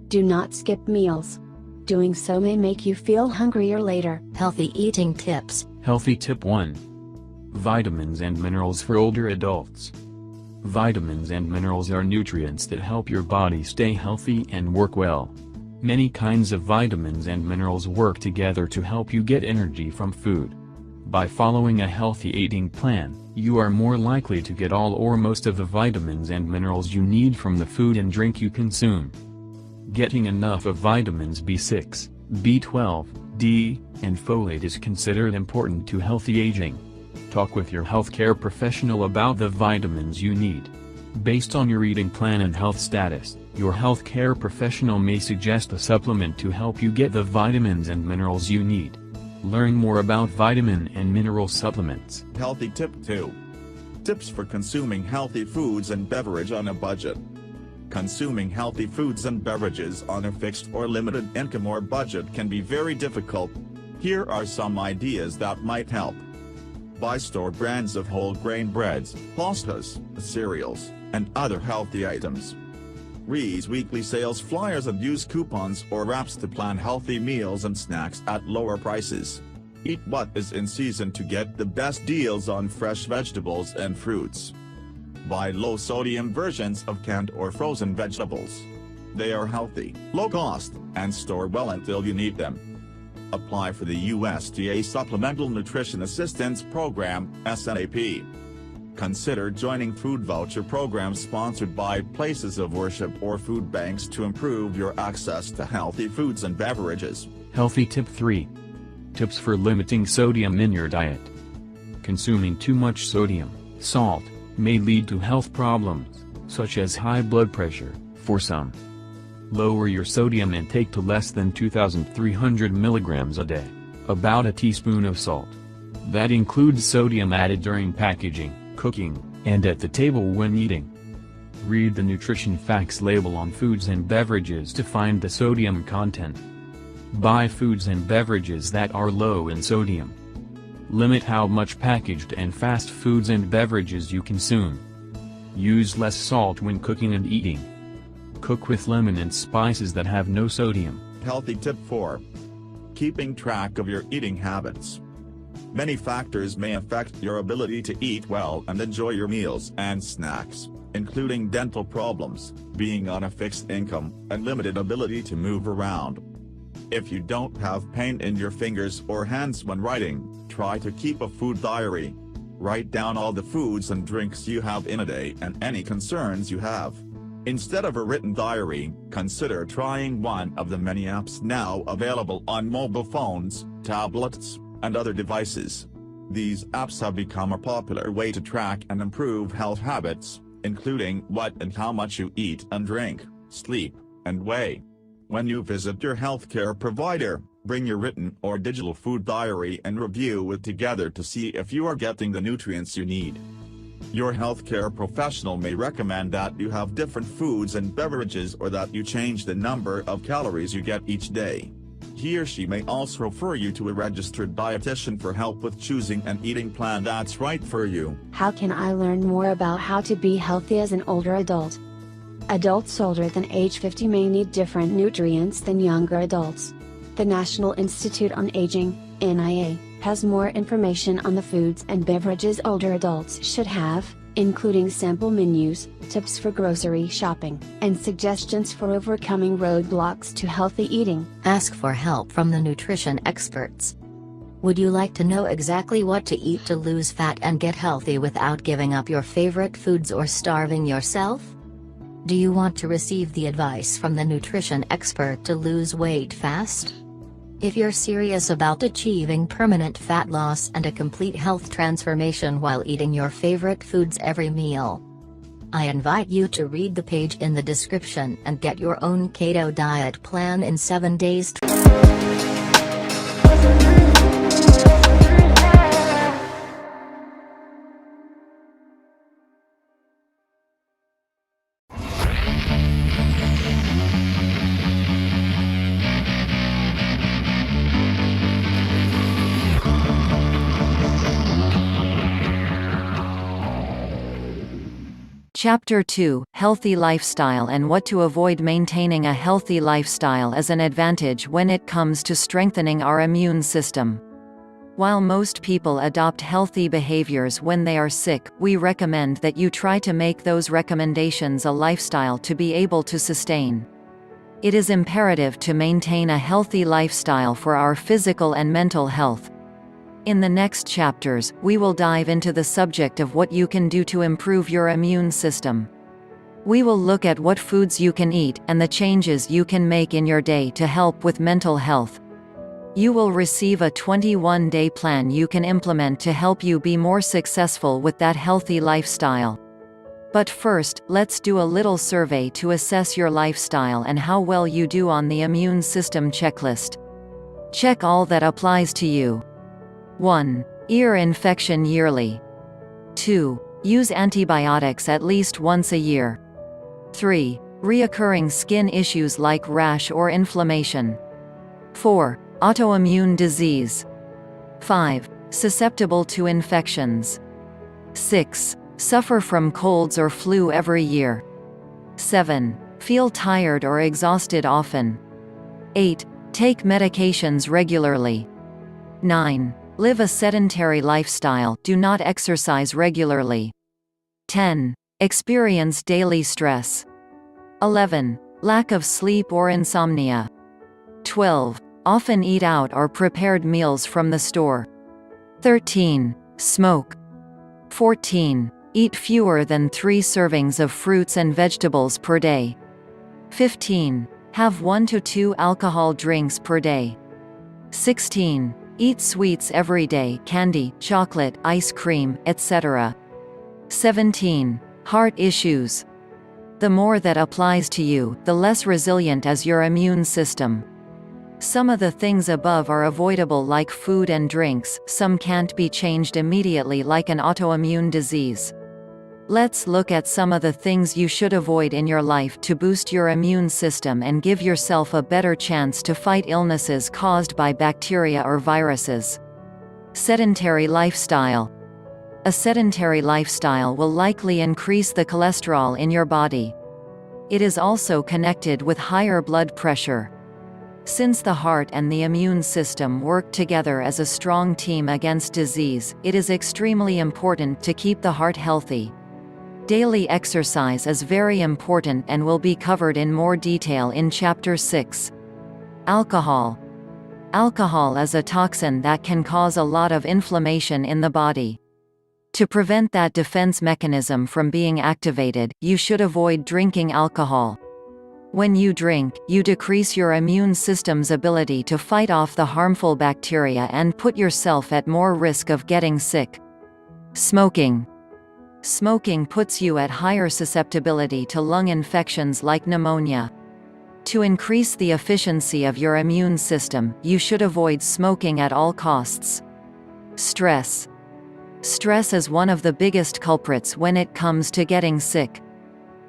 Do not skip meals. Doing so may make you feel hungrier later. Healthy eating tips. Healthy tip 1. Vitamins and minerals for older adults. Vitamins and minerals are nutrients that help your body stay healthy and work well. Many kinds of vitamins and minerals work together to help you get energy from food. By following a healthy eating plan, you are more likely to get all or most of the vitamins and minerals you need from the food and drink you consume. Getting enough of vitamins B6, B12, D, and folate is considered important to healthy aging. Talk with your healthcare professional about the vitamins you need. Based on your eating plan and health status, your healthcare professional may suggest a supplement to help you get the vitamins and minerals you need. Learn more about vitamin and mineral supplements. Healthy tip 2. Tips for consuming healthy foods and beverage on a budget. Consuming healthy foods and beverages on a fixed or limited income or budget can be very difficult. Here are some ideas that might help. Buy store brands of whole grain breads, pastas, cereals, and other healthy items. Read weekly sales flyers and use coupons or wraps to plan healthy meals and snacks at lower prices. Eat what is in season to get the best deals on fresh vegetables and fruits. Buy low-sodium versions of canned or frozen vegetables. They are healthy, low-cost, and store well until you need them. Apply for the USDA Supplemental Nutrition Assistance Program, SNAP. Consider joining food voucher programs sponsored by places of worship or food banks to improve your access to healthy foods and beverages. Healthy tip 3. Tips for limiting sodium in your diet. Consuming too much sodium, salt, may lead to health problems, such as high blood pressure, for some. Lower your sodium intake to less than 2,300 milligrams a day, about a teaspoon of salt. That includes sodium added during packaging, cooking, and at the table when eating. Read the nutrition facts label on foods and beverages to find the sodium content. Buy foods and beverages that are low in sodium. Limit how much packaged and fast foods and beverages you consume. Use less salt when cooking and eating. Cook with lemon and spices that have no sodium. Healthy tip 4. Keeping track of your eating habits. Many factors may affect your ability to eat well and enjoy your meals and snacks, including dental problems, being on a fixed income, and limited ability to move around. If you don't have pain in your fingers or hands when writing, try to keep a food diary. Write down all the foods and drinks you have in a day and any concerns you have. Instead of a written diary, consider trying one of the many apps now available on mobile phones, tablets, and other devices. These apps have become a popular way to track and improve health habits, including what and how much you eat and drink, sleep, and weigh. When you visit your healthcare provider, bring your written or digital food diary and review it together to see if you are getting the nutrients you need. Your healthcare professional may recommend that you have different foods and beverages or that you change the number of calories you get each day. He or she may also refer you to a registered dietitian for help with choosing an eating plan that's right for you. How can I learn more about how to be healthy as an older adult? Adults older than age 50 may need different nutrients than younger adults. The National Institute on Aging, NIA, has more information on the foods and beverages older adults should have, including sample menus, tips for grocery shopping, and suggestions for overcoming roadblocks to healthy eating. Ask for help from the nutrition experts. Would you like to know exactly what to eat to lose fat and get healthy without giving up your favorite foods or starving yourself? Do you want to receive the advice from the nutrition expert to lose weight fast? If you're serious about achieving permanent fat loss and a complete health transformation while eating your favorite foods every meal, I invite you to read the page in the description and get your own keto diet plan in 7 days. Chapter 2: Healthy Lifestyle and What to Avoid. Maintaining a healthy lifestyle is an advantage when it comes to strengthening our immune system. While most people adopt healthy behaviors when they are sick, we recommend that you try to make those recommendations a lifestyle to be able to sustain. It is imperative to maintain a healthy lifestyle for our physical and mental health. In the next chapters, we will dive into the subject of what you can do to improve your immune system. We will look at what foods you can eat and the changes you can make in your day to help with mental health. You will receive a 21-day plan you can implement to help you be more successful with that healthy lifestyle. But first, let's do a little survey to assess your lifestyle and how well you do on the immune system checklist. Check all that applies to you. 1. Ear infection yearly. 2. Use antibiotics at least once a year. 3. Reoccurring skin issues like rash or inflammation. 4. Autoimmune disease. 5. Susceptible to infections. 6. Suffer from colds or flu every year. 7. Feel tired or exhausted often. 8. Take medications regularly. 9. Live a sedentary lifestyle, do not exercise regularly. 10. Experience daily stress. 11. Lack of sleep or insomnia. 12. Often eat out or prepared meals from the store. 13. Smoke. 14. Eat fewer than 3 servings of fruits and vegetables per day. 15. Have 1 to 2 alcohol drinks per day. 16. Eat sweets every day, candy, chocolate, ice cream, etc. 17. Heart issues. The more that applies to you, the less resilient is your immune system. Some of the things above are avoidable like food and drinks, some can't be changed immediately like an autoimmune disease. Let's look at some of the things you should avoid in your life to boost your immune system and give yourself a better chance to fight illnesses caused by bacteria or viruses. Sedentary lifestyle. A sedentary lifestyle will likely increase the cholesterol in your body. It is also connected with higher blood pressure. Since the heart and the immune system work together as a strong team against disease, it is extremely important to keep the heart healthy. Daily exercise is very important and will be covered in more detail in Chapter 6. Alcohol. Alcohol is a toxin that can cause a lot of inflammation in the body. To prevent that defense mechanism from being activated, you should avoid drinking alcohol. When you drink, you decrease your immune system's ability to fight off the harmful bacteria and put yourself at more risk of getting sick. Smoking. Smoking puts you at higher susceptibility to lung infections like pneumonia. To increase the efficiency of your immune system, you should avoid smoking at all costs. Stress. Stress is one of the biggest culprits when it comes to getting sick.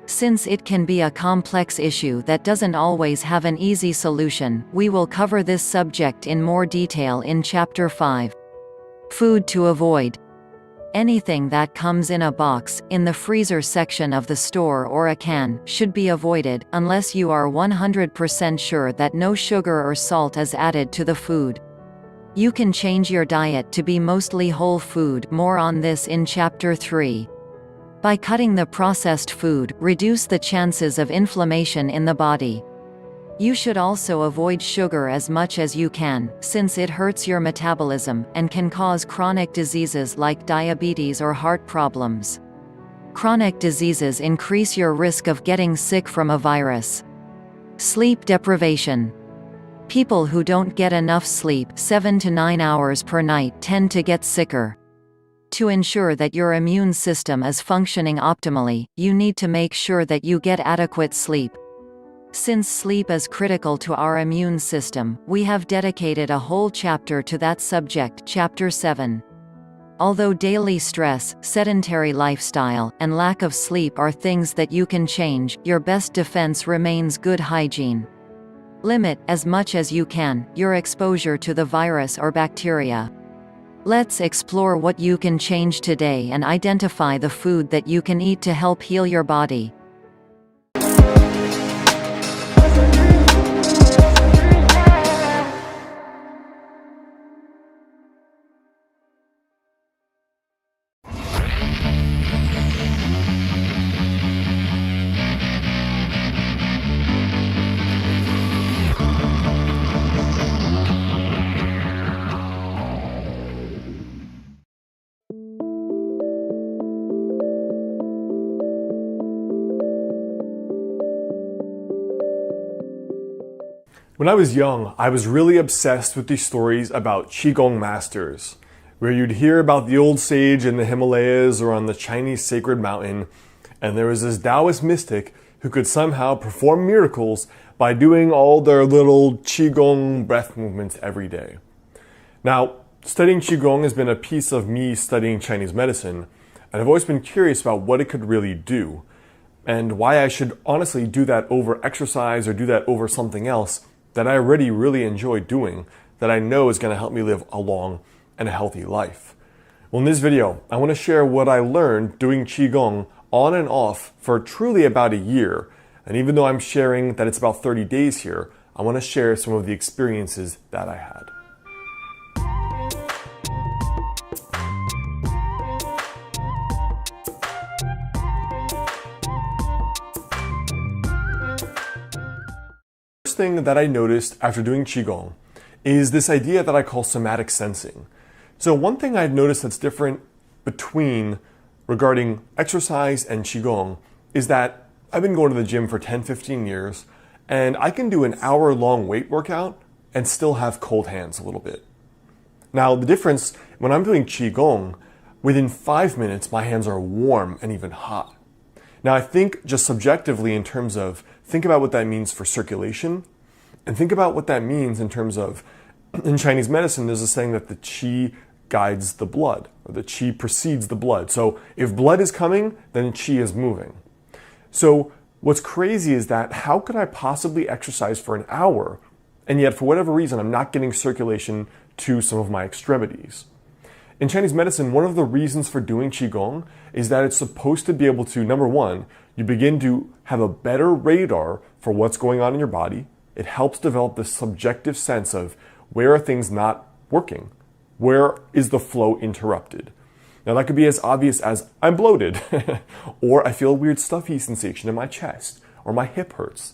Since it can be a complex issue that doesn't always have an easy solution, we will cover this subject in more detail in Chapter 5. Food to avoid. Anything that comes in a box, in the freezer section of the store or a can, should be avoided, unless you are 100% sure that no sugar or salt is added to the food. You can change your diet to be mostly whole food, more on this in Chapter 3. By cutting the processed food, reduce the chances of inflammation in the body. You should also avoid sugar as much as you can, since it hurts your metabolism, and can cause chronic diseases like diabetes or heart problems. Chronic diseases increase your risk of getting sick from a virus. Sleep deprivation. People who don't get enough sleep, 7 to 9 hours per night, tend to get sicker. To ensure that your immune system is functioning optimally, you need to make sure that you get adequate sleep. Since sleep is critical to our immune system, we have dedicated a whole chapter to that subject, Chapter 7. Although daily stress, sedentary lifestyle, and lack of sleep are things that you can change, your best defense remains good hygiene. Limit, as much as you can, your exposure to the virus or bacteria. Let's explore what you can change today and identify the food that you can eat to help heal your body. When I was young, I was really obsessed with these stories about Qigong masters, where you'd hear about the old sage in the Himalayas or on the Chinese sacred mountain, and there was this Taoist mystic who could somehow perform miracles by doing all their little Qigong breath movements every day. Now, studying Qigong has been a piece of me studying Chinese medicine, and I've always been curious about what it could really do, and why I should honestly do that over exercise or do that over something else that I already really enjoy doing, that I know is going to help me live a long and a healthy life. Well, in this video, I want to share what I learned doing Qigong on and off for truly about a year. And even though I'm sharing that it's about 30 days here, I want to share some of the experiences that I had. First thing that I noticed after doing Qigong is this idea that I call somatic sensing. So one thing I've noticed that's different regarding exercise and Qigong is that I've been going to the gym for 10-15 years, and I can do an hour-long weight workout and still have cold hands a little bit. Now the difference, when I'm doing Qigong, within 5 minutes my hands are warm and even hot. Now I think just subjectively in terms of, think about what that means for circulation, and think about what that means in terms of, in Chinese medicine there's a saying that the qi guides the blood, or the qi precedes the blood. So if blood is coming, then qi is moving. So what's crazy is that how could I possibly exercise for an hour, and yet for whatever reason I'm not getting circulation to some of my extremities? In Chinese medicine, one of the reasons for doing Qigong is that it's supposed to be able to, number one, you begin to have a better radar for what's going on in your body. It helps develop this subjective sense of where are things not working? Where is the flow interrupted? Now that could be as obvious as I'm bloated, or I feel a weird stuffy sensation in my chest, or my hip hurts.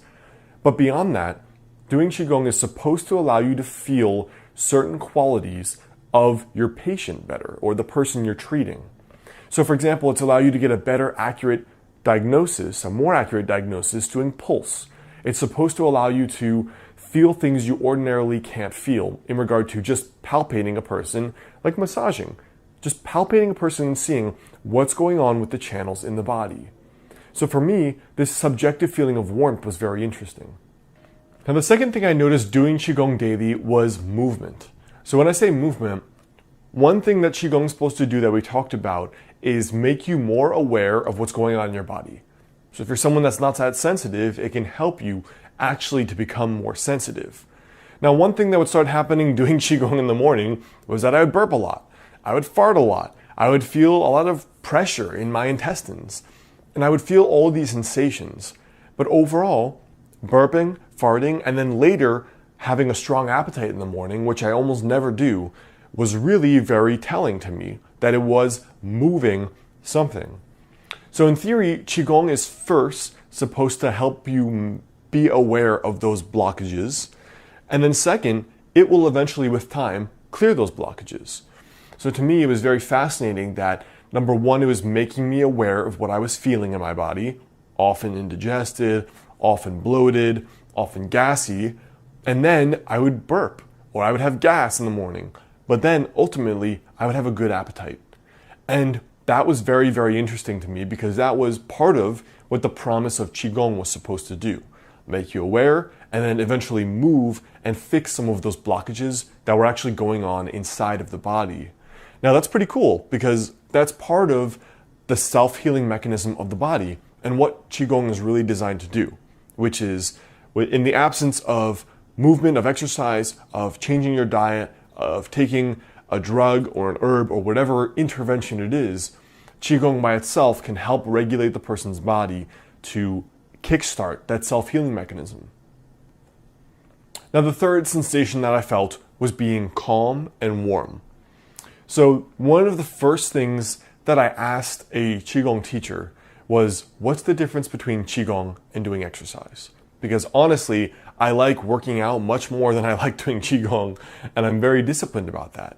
But beyond that, doing Qigong is supposed to allow you to feel certain qualities of your patient better, or the person you're treating. So for example, it's allow you to get a better accurate diagnosis, a more accurate diagnosis doing pulse. It's supposed to allow you to feel things you ordinarily can't feel in regard to just palpating a person, like massaging. Just palpating a person and seeing what's going on with the channels in the body. So for me, this subjective feeling of warmth was very interesting. Now the second thing I noticed doing Qigong daily was movement. So when I say movement, one thing that Qigong is supposed to do that we talked about is make you more aware of what's going on in your body. So if you're someone that's not that sensitive, it can help you actually to become more sensitive. Now one thing that would start happening doing Qigong in the morning was that I would burp a lot. I would fart a lot. I would feel a lot of pressure in my intestines. And I would feel all these sensations. But overall, burping, farting, and then later having a strong appetite in the morning, which I almost never do, was really very telling to me that it was moving something. So in theory, Qigong is first supposed to help you be aware of those blockages. And then second, it will eventually with time clear those blockages. So to me, it was very fascinating that number one, it was making me aware of what I was feeling in my body, often indigested, often bloated, often gassy, and then I would burp or I would have gas in the morning. But then ultimately, I would have a good appetite. And that was very, very interesting to me because that was part of what the promise of Qigong was supposed to do. Make you aware and then eventually move and fix some of those blockages that were actually going on inside of the body. Now that's pretty cool because that's part of the self-healing mechanism of the body and what Qigong is really designed to do, which is in the absence of movement, of exercise, of changing your diet, of taking a drug or an herb or whatever intervention it is, Qigong by itself can help regulate the person's body to kickstart that self-healing mechanism. Now the third sensation that I felt was being calm and warm. So one of the first things that I asked a Qigong teacher was, what's the difference between Qigong and doing exercise? Because honestly, I like working out much more than I like doing Qigong, and I'm very disciplined about that.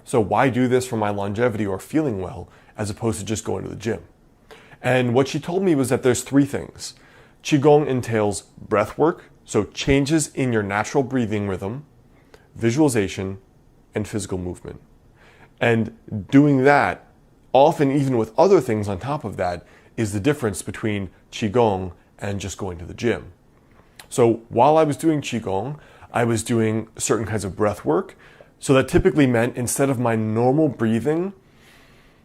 So why do this for my longevity or feeling well, as opposed to just going to the gym? And what she told me was that there's three things. Qigong entails breath work, so changes in your natural breathing rhythm, visualization, and physical movement. And doing that, often even with other things on top of that, is the difference between Qigong and just going to the gym. So while I was doing Qigong, I was doing certain kinds of breath work. So that typically meant instead of my normal breathing,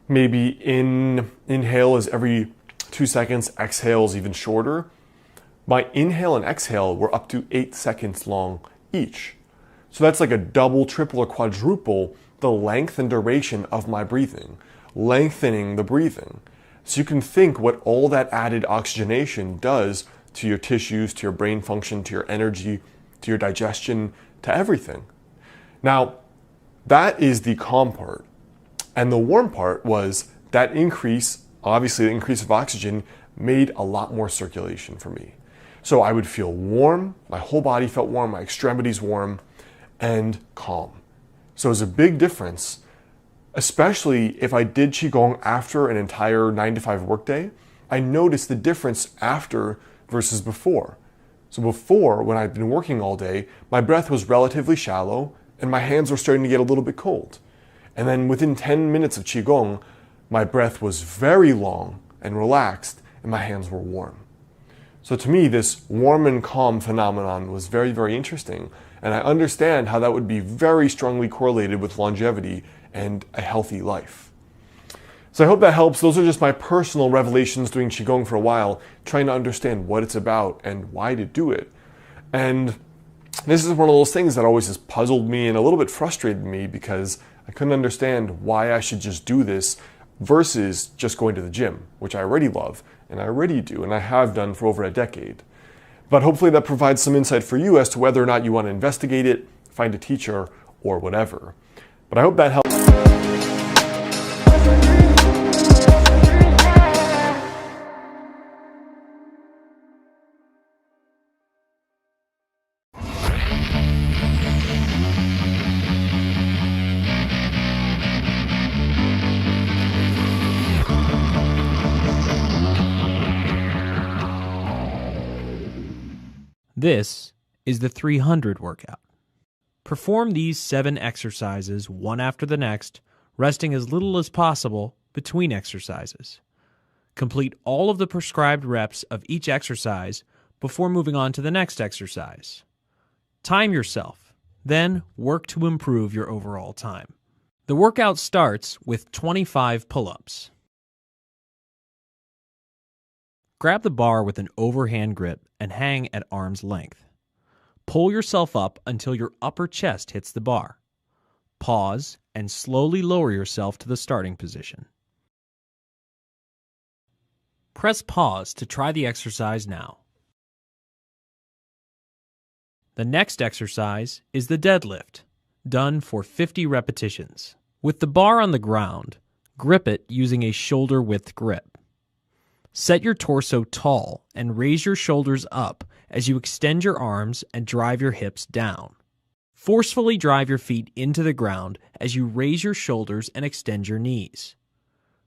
maybe inhale is every 2 seconds, exhale is even shorter. My inhale and exhale were up to 8 seconds long each. So that's like a double, triple, or quadruple the length and duration of my breathing, lengthening the breathing. So you can think what all that added oxygenation does to your tissues, to your brain function, to your energy, to your digestion, to everything. Now, that is the calm part. And the warm part was that increase, obviously the increase of oxygen, made a lot more circulation for me. So I would feel warm, my whole body felt warm, my extremities warm, and calm. So it was a big difference, especially if I did Qigong after an entire 9-to-5 workday. I noticed the difference after versus before. So before, when I'd been working all day, my breath was relatively shallow and my hands were starting to get a little bit cold. And then within 10 minutes of Qigong, my breath was very long and relaxed and my hands were warm. So to me, this warm and calm phenomenon was very, very interesting. And I understand how that would be very strongly correlated with longevity and a healthy life. So I hope that helps. Those are just my personal revelations doing Qigong for a while, trying to understand what it's about and why to do it. And this is one of those things that always has puzzled me and a little bit frustrated me because I couldn't understand why I should just do this versus just going to the gym, which I already love and I already do and I have done for over a decade. But hopefully that provides some insight for you as to whether or not you want to investigate it, find a teacher, or whatever. But I hope that helps. This is the 300 workout. Perform these 7 exercises one after the next, resting as little as possible between exercises. Complete all of the prescribed reps of each exercise before moving on to the next exercise. Time yourself, then work to improve your overall time. The workout starts with 25 pull-ups. Grab the bar with an overhand grip and hang at arm's length. Pull yourself up until your upper chest hits the bar. Pause and slowly lower yourself to the starting position. Press pause to try the exercise now. The next exercise is the deadlift, done for 50 repetitions. With the bar on the ground, grip it using a shoulder width grip. Set your torso tall and raise your shoulders up as you extend your arms and drive your hips down. Forcefully drive your feet into the ground as you raise your shoulders and extend your knees.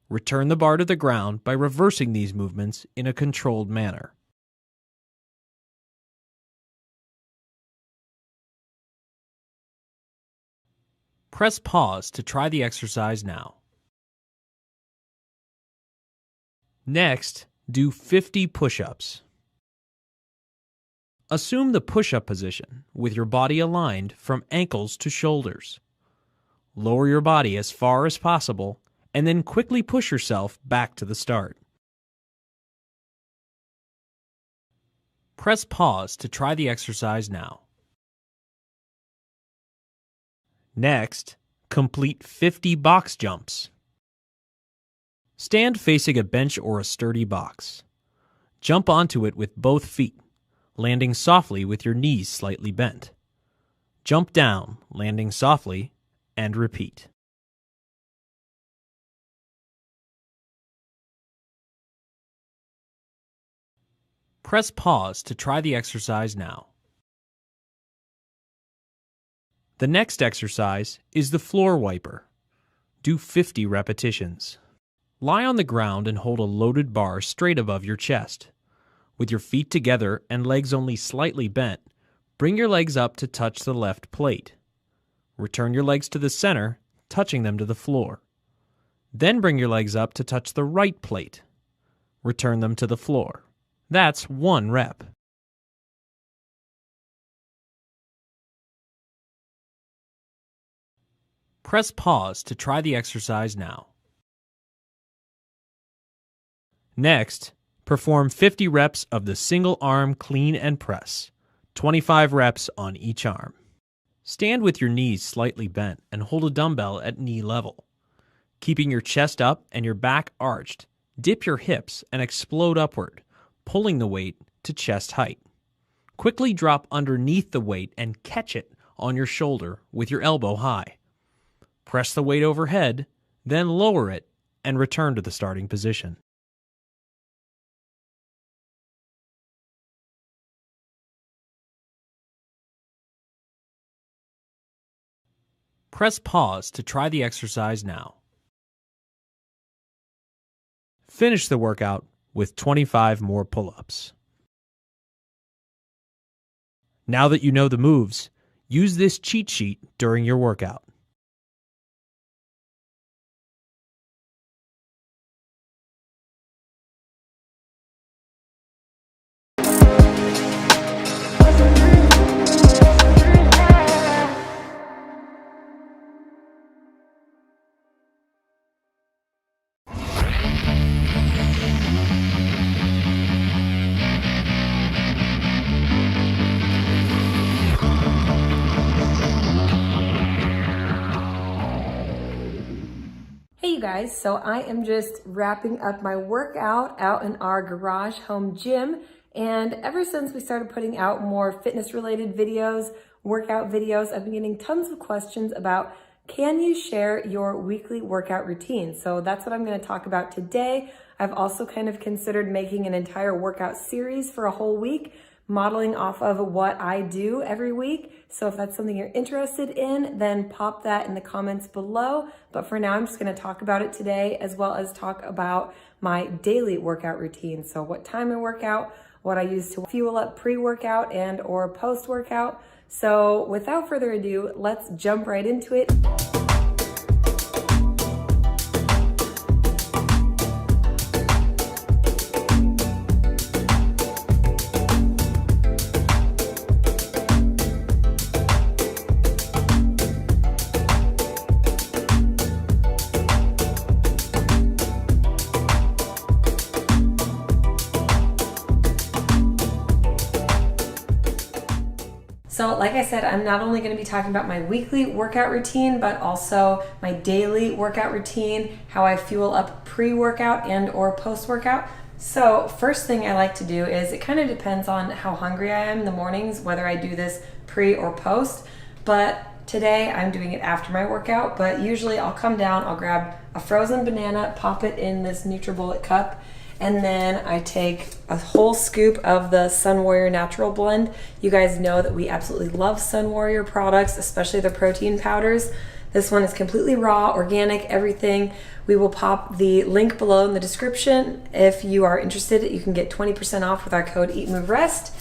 Return the bar to the ground by reversing these movements in a controlled manner. Press pause to try the exercise now. Next, do 50 push-ups. Assume the push-up position with your body aligned from ankles to shoulders. Lower your body as far as possible and then quickly push yourself back to the start. Press pause to try the exercise now. Next, complete 50 box jumps. Stand facing a bench or a sturdy box. Jump onto it with both feet, landing softly with your knees slightly bent. Jump down, landing softly, and repeat. Press pause to try the exercise now. The next exercise is the floor wiper. Do 50 repetitions. Lie on the ground and hold a loaded bar straight above your chest. With your feet together and legs only slightly bent, bring your legs up to touch the left plate. Return your legs to the center, touching them to the floor. Then bring your legs up to touch the right plate. Return them to the floor. That's 1 rep. Press pause to try the exercise now. Next, perform 50 reps of the single arm clean and press, 25 reps on each arm. Stand with your knees slightly bent and hold a dumbbell at knee level. Keeping your chest up and your back arched, dip your hips and explode upward, pulling the weight to chest height. Quickly drop underneath the weight and catch it on your shoulder with your elbow high. Press the weight overhead, then lower it and return to the starting position. Press pause to try the exercise now. Finish the workout with 25 more pull-ups. Now that you know the moves, use this cheat sheet during your workout. Hey you guys, so I am just wrapping up my workout out in our garage home gym, and ever since we started putting out more fitness related videos, workout videos, I've been getting tons of questions about, can you share your weekly workout routine? So that's what I'm going to talk about today. I've also kind of considered making an entire workout series for a whole week, modeling off of what I do every week. So if that's something you're interested in, then pop that in the comments below. But for now, I'm just gonna talk about it today, as well as talk about my daily workout routine. So what time I work out, what I use to fuel up pre-workout and or post-workout. So without further ado, let's jump right into it. So like I said, I'm not only going to be talking about my weekly workout routine, but also my daily workout routine, how I fuel up pre-workout and or post-workout. So first thing I like to do is, it kind of depends on how hungry I am in the mornings, whether I do this pre or post, but today I'm doing it after my workout. But usually I'll come down, I'll grab a frozen banana, pop it in this NutriBullet cup, and then I take a whole scoop of the Sun Warrior Natural Blend. You guys know that we absolutely love Sun Warrior products, especially the protein powders. This one is completely raw, organic, everything. We will pop the link below in the description. If you are interested, you can get 20% off with our code EATMOVEREST.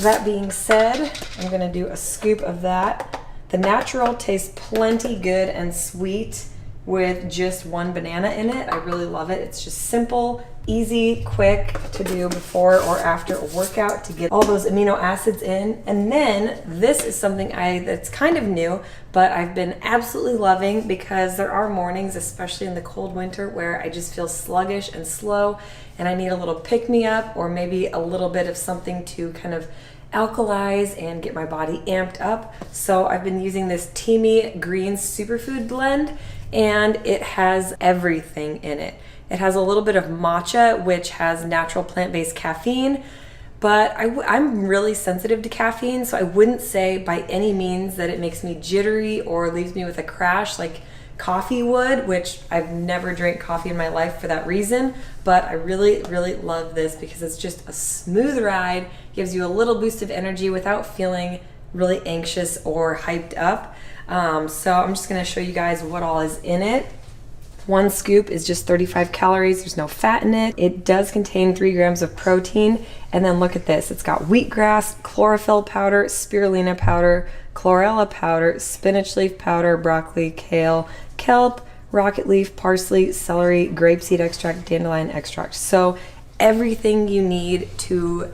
That being said, I'm gonna do a scoop of that. The natural tastes plenty good and sweet with just one banana in it. I really love it. It's just simple, easy, quick to do before or after a workout to get all those amino acids in. And then this is something that's kind of new, but I've been absolutely loving, because there are mornings, especially in the cold winter, where I just feel sluggish and slow and I need a little pick-me-up, or maybe a little bit of something to kind of alkalize and get my body amped up. So I've been using this Teamy Green Superfood Blend, and it has everything in it. It has a little bit of matcha, which has natural plant-based caffeine, but I'm really sensitive to caffeine, so I wouldn't say by any means that it makes me jittery or leaves me with a crash like coffee would, which I've never drank coffee in my life for that reason. But I really, really love this because it's just a smooth ride, gives you a little boost of energy without feeling really anxious or hyped up. So I'm just gonna show you guys what all is in it. One scoop is just 35 calories. There's no fat in it. It does contain 3 grams of protein. And then look at this. It's got wheatgrass, chlorophyll powder, spirulina powder, chlorella powder, spinach leaf powder, broccoli, kale, kelp, rocket leaf, parsley, celery, grapeseed extract, dandelion extract. So everything you need to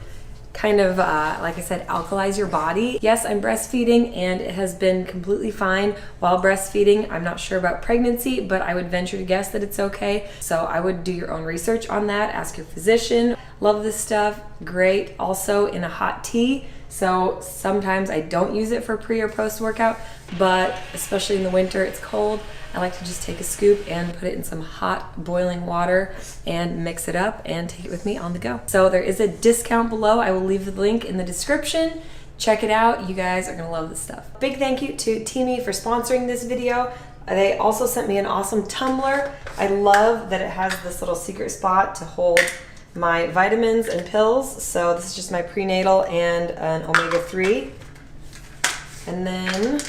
kind of, like I said, alkalize your body. Yes, I'm breastfeeding and it has been completely fine while breastfeeding. I'm not sure about pregnancy, but I would venture to guess that it's okay. So I would do your own research on that, ask your physician. Love this stuff, great. Also in a hot tea. So sometimes I don't use it for pre or post workout, but especially in the winter, it's cold. I like to just take a scoop and put it in some hot boiling water and mix it up and take it with me on the go. So there is a discount below. I will leave the link in the description. Check it out. You guys are gonna love this stuff. Big thank you to Teamy for sponsoring this video. They also sent me an awesome tumbler. I love that it has this little secret spot to hold my vitamins and pills. So this is just my prenatal and an omega-3. And then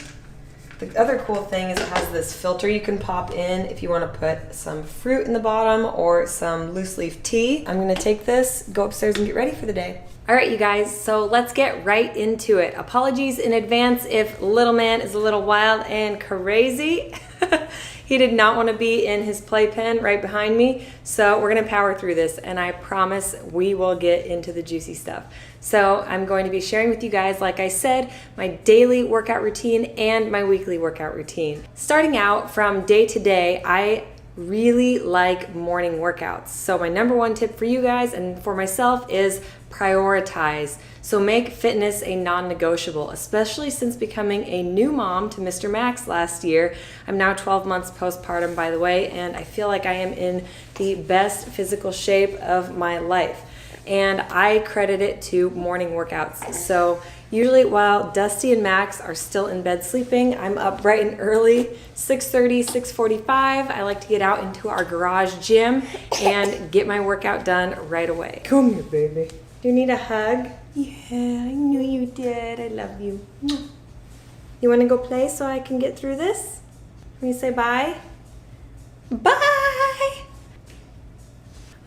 the other cool thing is it has this filter you can pop in if you want to put some fruit in the bottom or some loose leaf tea. I'm going to take this, go upstairs and get ready for the day. All right, you guys, so let's get right into it. Apologies in advance if little man is a little wild and crazy. He did not want to be in his playpen right behind me, so we're going to power through this, and I promise we will get into the juicy stuff. So I'm going to be sharing with you guys, like I said, my daily workout routine and my weekly workout routine. Starting out from day to day, I really like morning workouts. So my number one tip for you guys and for myself is prioritize. So make fitness a non-negotiable, especially since becoming a new mom to Mr. Max last year. I'm now 12 months postpartum, by the way, and I feel like I am in the best physical shape of my life. And I credit it to morning workouts. So usually while Dusty and Max are still in bed sleeping, I'm up bright and early, 6:30, 6:45. I like to get out into our garage gym and get my workout done right away. Come here, baby. Do you need a hug? Yeah, I knew you did. I love you. You want to go play so I can get through this? Can you say bye? Bye!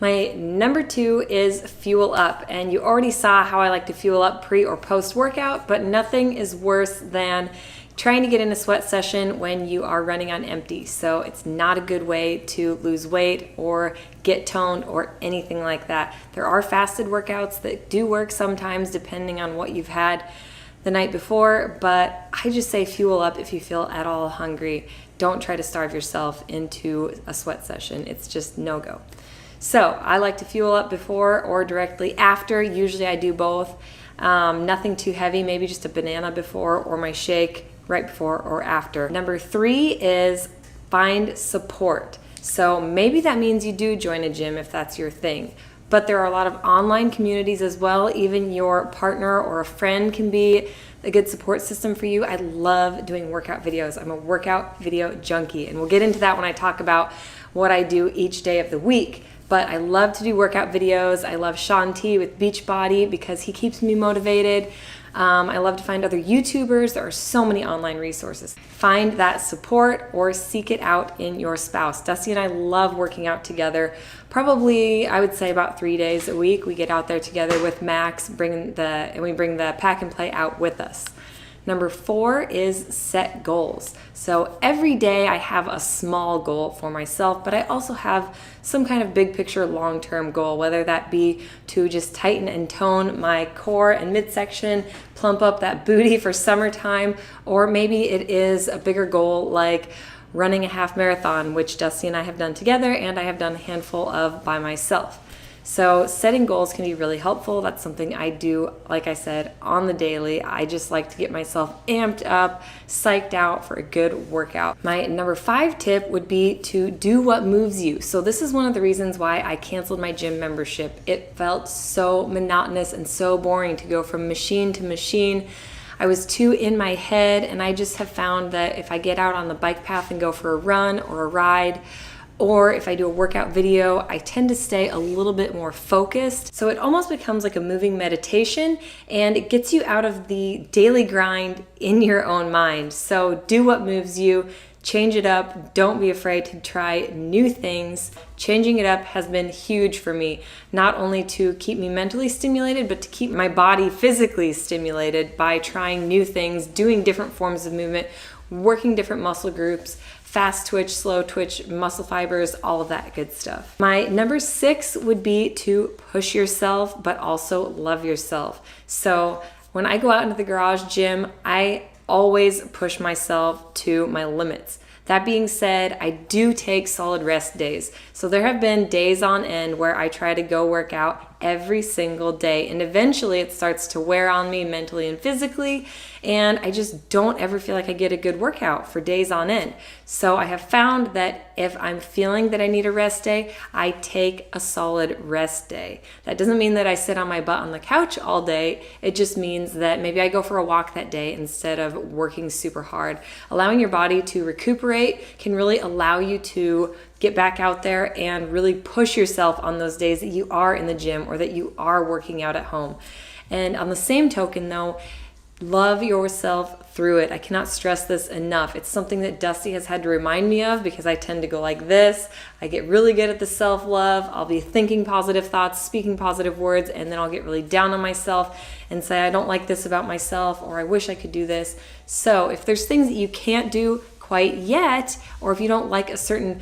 My number 2 is fuel up, and you already saw how I like to fuel up pre or post workout, but nothing is worse than trying to get in a sweat session when you are running on empty. So it's not a good way to lose weight or get toned or anything like that. There are fasted workouts that do work sometimes depending on what you've had the night before, but I just say fuel up if you feel at all hungry. Don't try to starve yourself into a sweat session. It's just no-go. So I like to fuel up before or directly after. Usually I do both. Nothing too heavy, maybe just a banana before or my shake right before or after. Number 3 is find support. So maybe that means you do join a gym if that's your thing. But there are a lot of online communities as well. Even your partner or a friend can be a good support system for you. I love doing workout videos. I'm a workout video junkie, and we'll get into that when I talk about what I do each day of the week. But I love to do workout videos. I love Sean T with Beachbody because he keeps me motivated. I love to find other YouTubers. There are so many online resources. Find that support or seek it out in your spouse. Dusty and I love working out together. Probably, I would say about 3 days a week. We get out there together with Max, and we bring the pack and play out with us. Number 4 is set goals. So every day I have a small goal for myself, but I also have some kind of big picture long-term goal, whether that be to just tighten and tone my core and midsection, plump up that booty for summertime, or maybe it is a bigger goal like running a half marathon, which Dusty and I have done together and I have done a handful of by myself. So setting goals can be really helpful. That's something I do, like I said, on the daily. I just like to get myself amped up, psyched out for a good workout. My number 5 tip would be to do what moves you. So this is one of the reasons why I canceled my gym membership. It felt so monotonous and so boring to go from machine to machine. I was too in my head, and I just have found that if I get out on the bike path and go for a run or a ride, or if I do a workout video, I tend to stay a little bit more focused. So it almost becomes like a moving meditation, and it gets you out of the daily grind in your own mind. So do what moves you, change it up. Don't be afraid to try new things. Changing it up has been huge for me, not only to keep me mentally stimulated, but to keep my body physically stimulated by trying new things, doing different forms of movement, working different muscle groups, fast twitch, slow twitch, muscle fibers, all of that good stuff. My number 6 would be to push yourself, but also love yourself. So when I go out into the garage gym, I always push myself to my limits. That being said, I do take solid rest days. So there have been days on end where I try to go work out every single day, and eventually it starts to wear on me mentally and physically, and I just don't ever feel like I get a good workout for days on end. So I have found that if I'm feeling that I need a rest day, I take a solid rest day. That doesn't mean that I sit on my butt on the couch all day. It just means that maybe I go for a walk that day instead of working super hard. Allowing your body to recuperate can really allow you to get back out there and really push yourself on those days that you are in the gym or that you are working out at home. And on the same token though, love yourself through it. I cannot stress this enough. It's something that Dusty has had to remind me of because I tend to go like this. I get really good at the self-love. I'll be thinking positive thoughts, speaking positive words, and then I'll get really down on myself and say, I don't like this about myself, or I wish I could do this. So if there's things that you can't do quite yet, or if you don't like a certain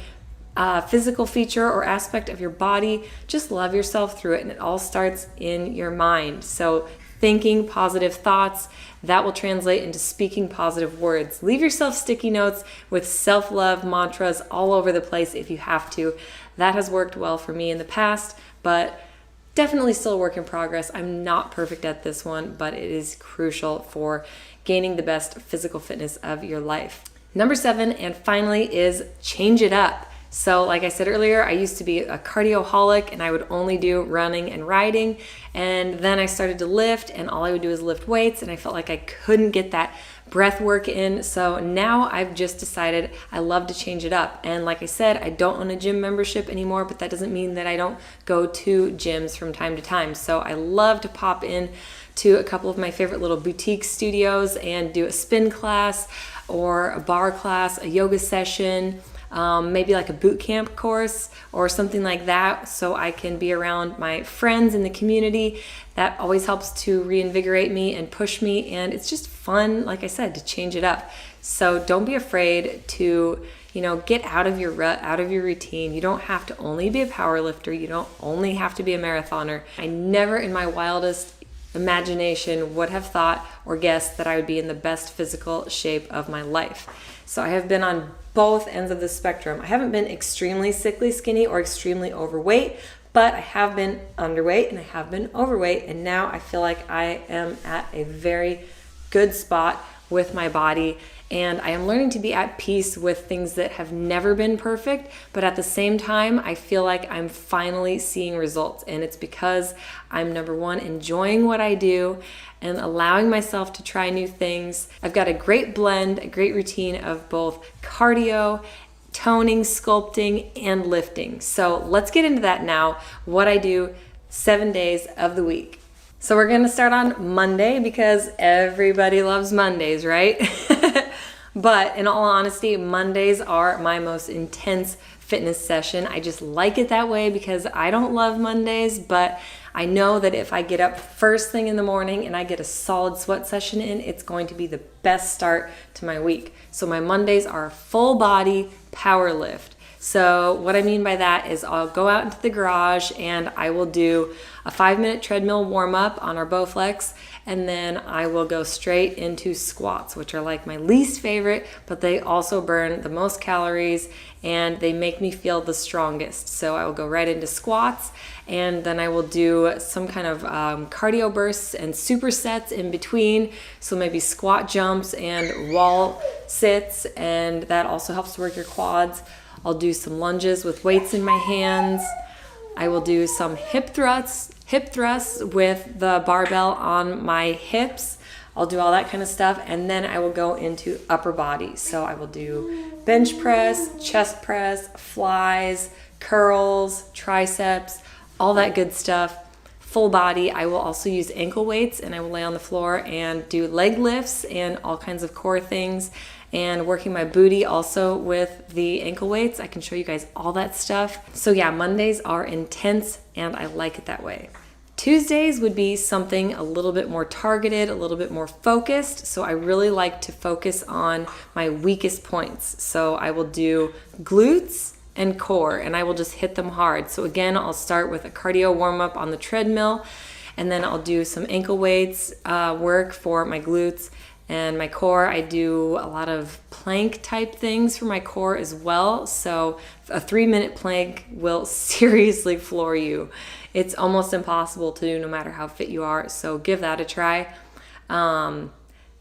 physical feature or aspect of your body, just love yourself through it, and it all starts in your mind. So thinking positive thoughts, that will translate into speaking positive words. Leave yourself sticky notes with self-love mantras all over the place if you have to. That has worked well for me in the past, but definitely still a work in progress. I'm not perfect at this one, but it is crucial for gaining the best physical fitness of your life. Number 7, and finally, is change it up. So like I said earlier, I used to be a cardioholic and I would only do running and riding. And then I started to lift, and all I would do is lift weights, and I felt like I couldn't get that breath work in. So now I've just decided I love to change it up. And like I said, I don't own a gym membership anymore, but that doesn't mean that I don't go to gyms from time to time. So I love to pop in to a couple of my favorite little boutique studios and do a spin class or a bar class, a yoga session. maybe like a boot camp course or something like that, so I can be around my friends in the community. That always helps to reinvigorate me and push me, and it's just fun, like I said, to change it up. So don't be afraid to, get out of your rut, out of your routine. You don't have to only be a power lifter. You don't only have to be a marathoner. I never in my wildest imagination would have thought or guessed that I would be in the best physical shape of my life. So I have been on both ends of the spectrum. I haven't been extremely sickly skinny or extremely overweight, but I have been underweight and I have been overweight, and now I feel like I am at a very good spot with my body, and I am learning to be at peace with things that have never been perfect, but at the same time, I feel like I'm finally seeing results, and it's because I'm, number one, enjoying what I do and allowing myself to try new things. I've got a great blend, a great routine of both cardio, toning, sculpting, and lifting. So let's get into that now, what I do 7 days of the week. So we're gonna start on Monday because everybody loves Mondays, right? But in all honesty, Mondays are my most intense fitness session. I just like it that way because I don't love Mondays, but I know that if I get up first thing in the morning and I get a solid sweat session in, it's going to be the best start to my week. So my Mondays are a full body power lift. So what I mean by that is I'll go out into the garage and I will do a 5-minute treadmill warm up on our Bowflex, and then I will go straight into squats, which are like my least favorite, but they also burn the most calories and they make me feel the strongest. So I will go right into squats, and then I will do some kind of cardio bursts and supersets in between. So maybe squat jumps and wall sits, and that also helps to work your quads. I'll do some lunges with weights in my hands. I will do some hip thrusts with the barbell on my hips. I'll do all that kind of stuff, and then I will go into upper body. So I will do bench press, chest press, flies, curls, triceps, all that good stuff. Full body. I will also use ankle weights, and I will lay on the floor and do leg lifts and all kinds of core things, and working my booty also with the ankle weights. I can show you guys all that stuff. So yeah, Mondays are intense and I like it that way. Tuesdays would be something a little bit more targeted, a little bit more focused. So I really like to focus on my weakest points. So I will do glutes and core, and I will just hit them hard. So again, I'll start with a cardio warm up on the treadmill, and then I'll do some ankle weights work for my glutes. And my core, I do a lot of plank type things for my core as well. So a 3-minute plank will seriously floor you. It's almost impossible to do no matter how fit you are. So give that a try.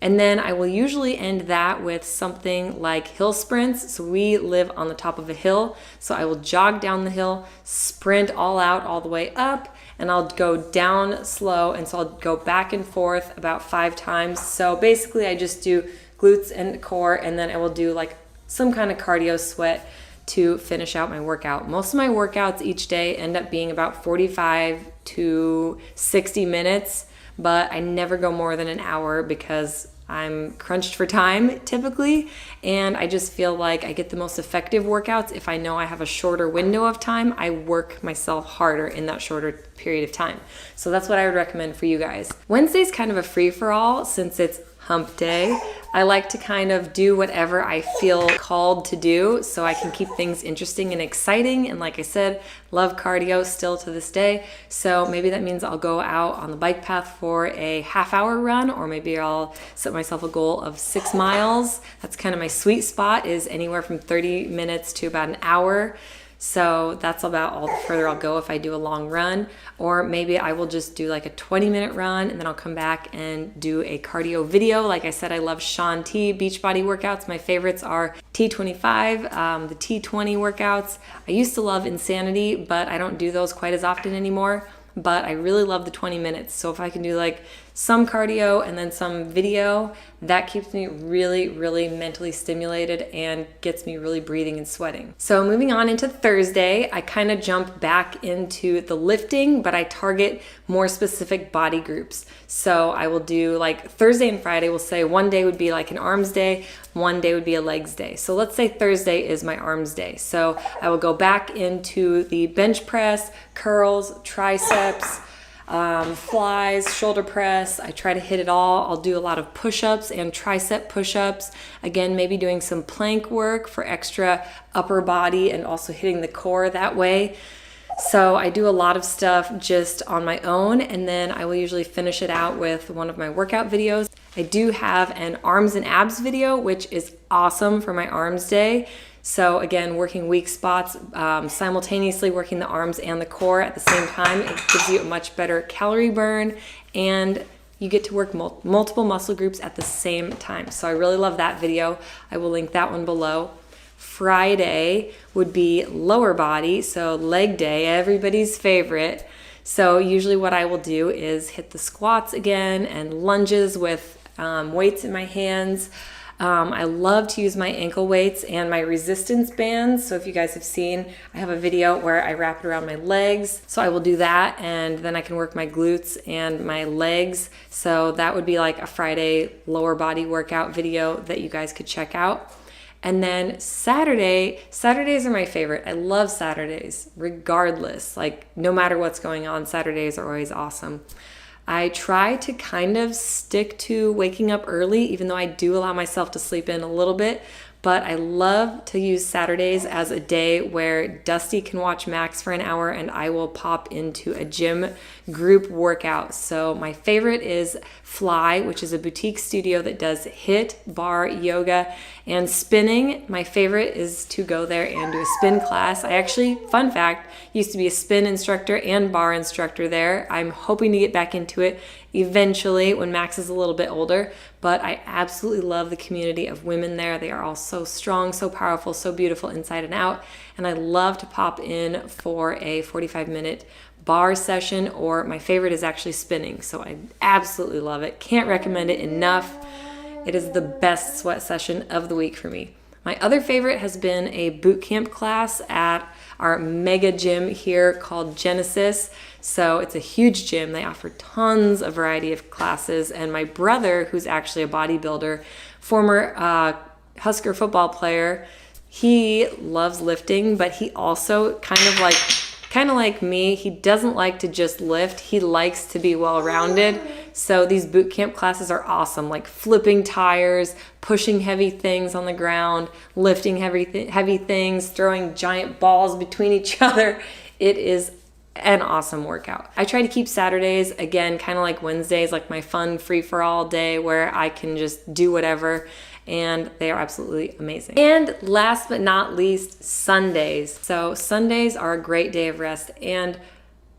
And then I will usually end that with something like hill sprints. So we live on the top of a hill. So I will jog down the hill, sprint all out all the way up, and I'll go down slow. And so I'll go back and forth about 5 times. So basically I just do glutes and core, and then I will do like some kind of cardio sweat to finish out my workout. Most of my workouts each day end up being about 45 to 60 minutes, but I never go more than an hour because I'm crunched for time typically, and I just feel like I get the most effective workouts if I know I have a shorter window of time. I work myself harder in that shorter period of time. So that's what I would recommend for you guys. Wednesday's kind of a free-for-all since it's hump day. I like to kind of do whatever I feel called to do so I can keep things interesting and exciting. And like I said, love cardio still to this day. So maybe that means I'll go out on the bike path for a half-hour run, or maybe I'll set myself a goal of 6 miles. That's kind of my sweet spot, is anywhere from 30 minutes to about an hour. So that's about all the further I'll go if I do a long run. Or maybe I will just do like a 20-minute run and then I'll come back and do a cardio video. Like I said, I love Shaun T Beachbody workouts. My favorites are T25, the T20 workouts. I used to love Insanity, but I don't do those quite as often anymore. But I really love the 20 minutes. So if I can do like some cardio and then some video. That keeps me really mentally stimulated and gets me really breathing and sweating. So moving on into Thursday, I kind of jump back into the lifting, but I target more specific body groups. So I will do like Thursday and Friday, we'll say one day would be like an arms day, one day would be a legs day. So let's say Thursday is my arms day. So I will go back into the bench press, curls, triceps, flies, shoulder press. I try to hit it all. I'll do a lot of push-ups and tricep push-ups. Again, maybe doing some plank work for extra upper body and also hitting the core that way. So I do a lot of stuff just on my own, and then I will usually finish it out with one of my workout videos. I do have an arms and abs video, which is awesome for my arms day. So again, working weak spots, simultaneously working the arms and the core at the same time, it gives you a much better calorie burn, and you get to work multiple muscle groups at the same time. So I really love that video. I will link that one below. Friday would be lower body, so leg day, everybody's favorite. So usually what I will do is hit the squats again and lunges with weights in my hands. I love to use my ankle weights and my resistance bands. So if you guys have seen, I have a video where I wrap it around my legs. So I will do that, and then I can work my glutes and my legs. So that would be like a Friday lower body workout video that you guys could check out. And then Saturdays are my favorite. I love Saturdays regardless. Like no matter what's going on, Saturdays are always awesome. I try to kind of stick to waking up early, even though I do allow myself to sleep in a little bit. But I love to use Saturdays as a day where Dusty can watch Max for an hour and I will pop into a gym group workout. So my favorite is Fly, which is a boutique studio that does HIIT, bar, yoga, and spinning. My favorite is to go there and do a spin class. I actually, fun fact, used to be a spin instructor and bar instructor there. I'm hoping to get back into it eventually when Max is a little bit older, but I absolutely love the community of women there. They are all so strong, so powerful, so beautiful inside and out, and I love to pop in for a 45-minute bar session, or my favorite is actually spinning, so I absolutely love it. Can't recommend it enough. It is the best sweat session of the week for me. My other favorite has been a boot camp class at our mega gym here called Genesis. So it's a huge gym. They offer tons of variety of classes. And my brother, who's actually a bodybuilder, former Husker football player, he loves lifting, but he also kind of like me, he doesn't like to just lift. He likes to be well-rounded. So these boot camp classes are awesome, like flipping tires, pushing heavy things on the ground, lifting heavy things, throwing giant balls between each other. It is an awesome workout. I try to keep Saturdays, again, kind of like Wednesdays, like my fun free-for-all day where I can just do whatever, and they are absolutely amazing. And last but not least, Sundays. So Sundays are a great day of rest, and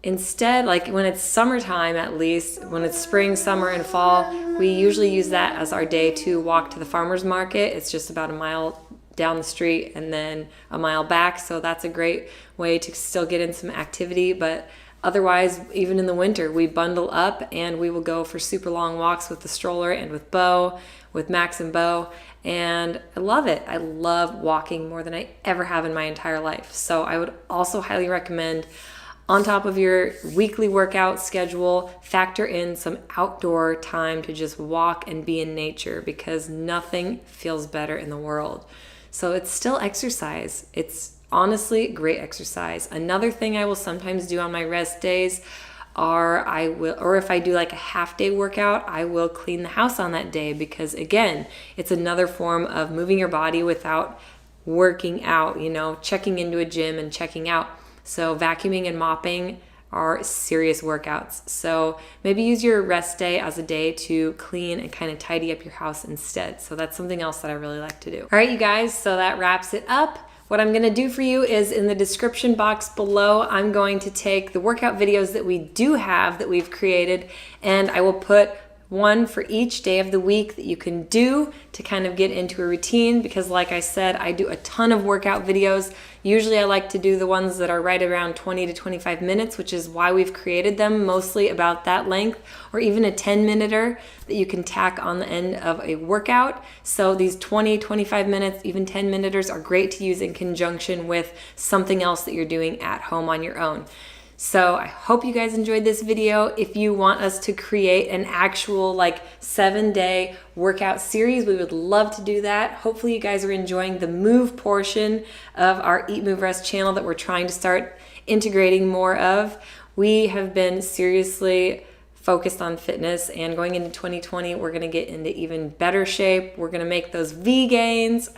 instead, like when it's summertime, at least when it's spring, summer, and fall, we usually use that as our day to walk to the farmer's market. It's just about a mile down the street and then a mile back, so that's a great way to still get in some activity. But otherwise, even in the winter, we bundle up and we will go for super long walks with the stroller and with Bo, with Max and Bo, and I love it. I love walking more than I ever have in my entire life. So I would also highly recommend, on top of your weekly workout schedule, factor in some outdoor time to just walk and be in nature, because nothing feels better in the world. So it's still exercise. It's honestly great exercise. Another thing I will sometimes do on my rest days or if I do like a half day workout, I will clean the house on that day, because again, it's another form of moving your body without working out, checking into a gym and checking out. So vacuuming and mopping are serious workouts. So maybe use your rest day as a day to clean and kind of tidy up your house instead. So that's something else that I really like to do. All right, you guys, so that wraps it up. What I'm gonna do for you is in the description box below, I'm going to take the workout videos that we do have that we've created, and I will put one for each day of the week that you can do to kind of get into a routine, because like I said, I do a ton of workout videos. Usually I like to do the ones that are right around 20 to 25 minutes, which is why we've created them, mostly about that length, or even a 10-minuter that you can tack on the end of a workout. So these 20, 25 minutes, even 10-minuters are great to use in conjunction with something else that you're doing at home on your own. So I hope you guys enjoyed this video. If you want us to create an actual 7-day workout series, we would love to do that. Hopefully you guys are enjoying the move portion of our Eat, Move, Rest channel that we're trying to start integrating more of. We have been seriously focused on fitness, and going into 2020, we're gonna get into even better shape. We're gonna make those V gains.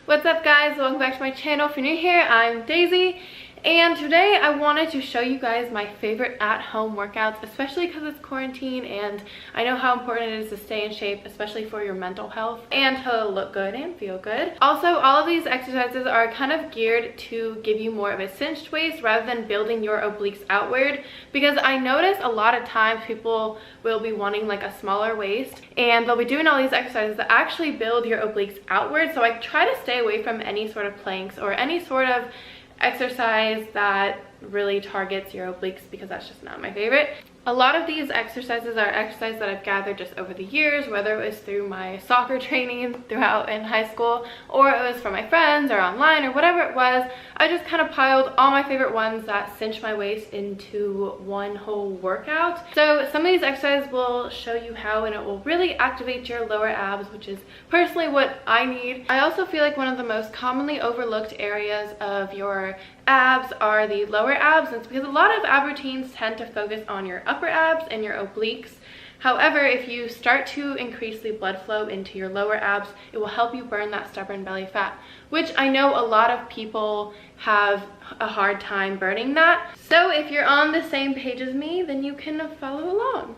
What's up guys, welcome back to my channel. If you're new here, I'm Daisy, and today I wanted to show you guys my favorite at-home workouts, especially because it's quarantine and I know how important it is to stay in shape, especially for your mental health and to look good and feel good. Also, all of these exercises are kind of geared to give you more of a cinched waist rather than building your obliques outward, because I notice a lot of times people will be wanting a smaller waist and they'll be doing all these exercises that actually build your obliques outward. So I try to stay away from any sort of planks or any sort of exercise that really targets your obliques, because that's just not my favorite. A lot of these exercises are exercises that I've gathered just over the years, whether it was through my soccer training throughout in high school, or it was from my friends or online or whatever it was. I just kind of piled all my favorite ones that cinch my waist into one whole workout. So some of these exercises will show you how, and it will really activate your lower abs, which is personally what I need. I also feel like one of the most commonly overlooked areas of your abs are the lower abs, and it's because a lot of ab routines tend to focus on your upper abs and your obliques. However, if you start to increase the blood flow into your lower abs, it will help you burn that stubborn belly fat, which I know a lot of people have a hard time burning that. So if you're on the same page as me, then you can follow along.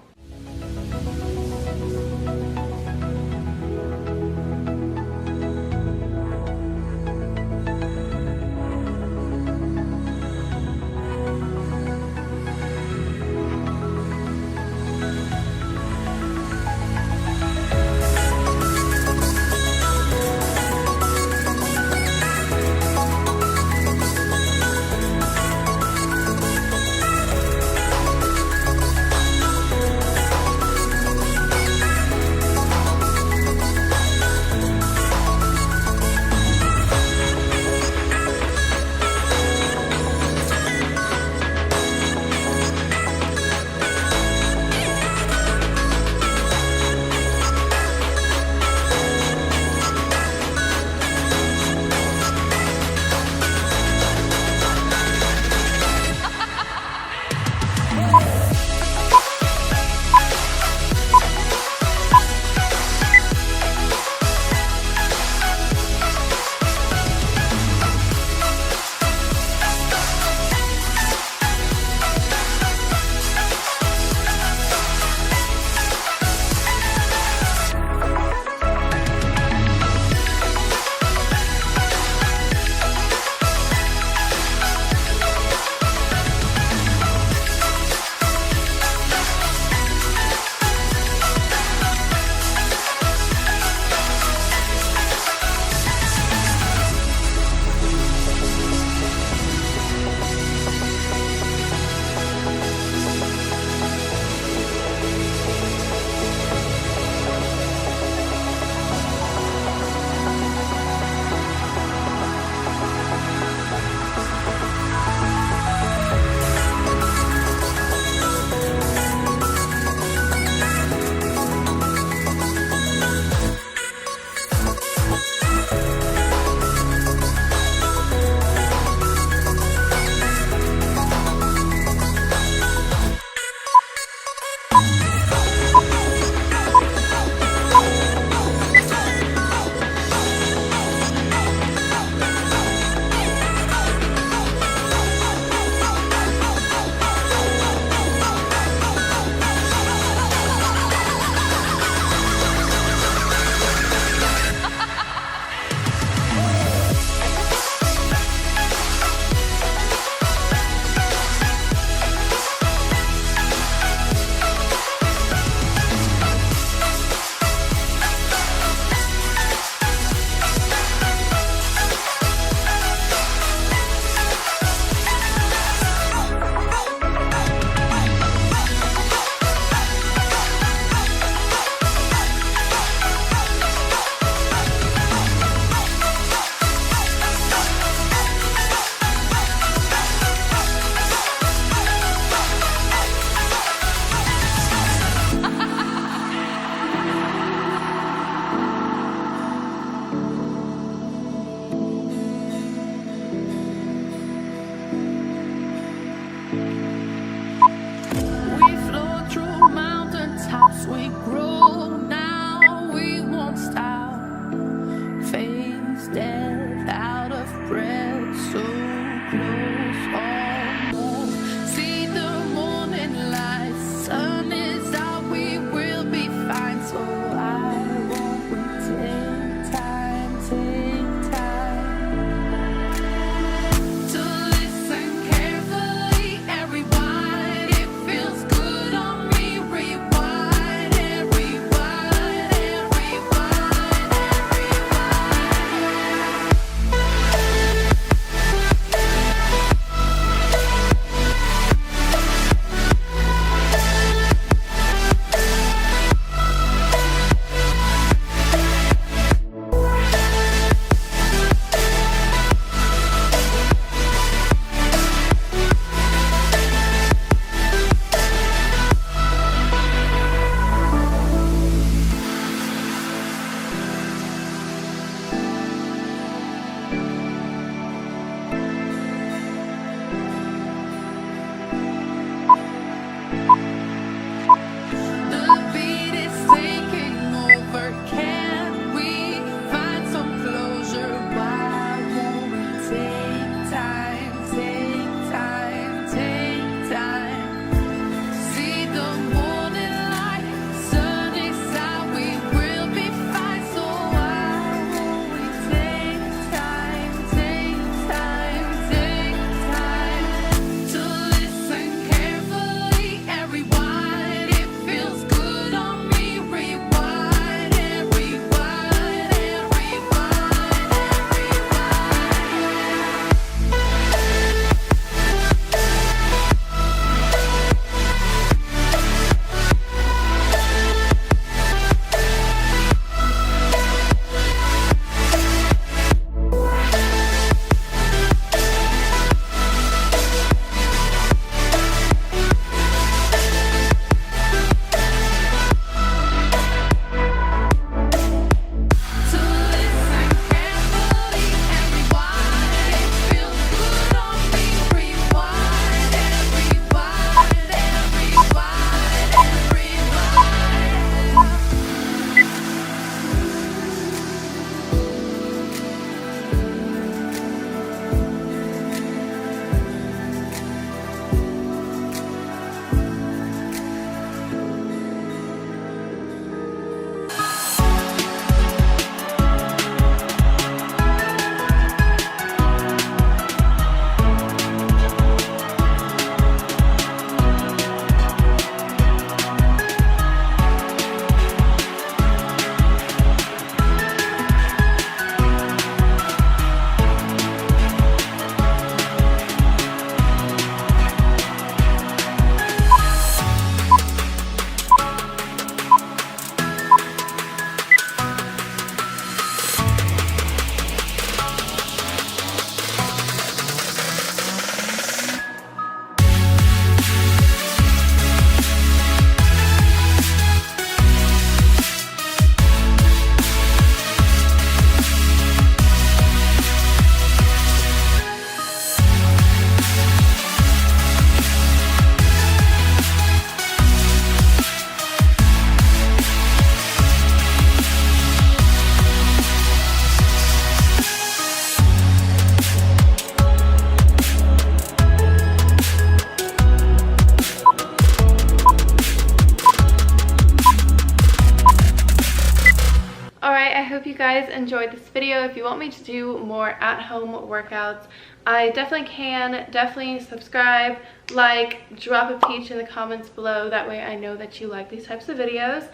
I hope you guys enjoyed this video. If you want me to do more at-home workouts, I definitely can. Definitely subscribe, like, drop a peach in the comments below. That way I know that you like these types of videos.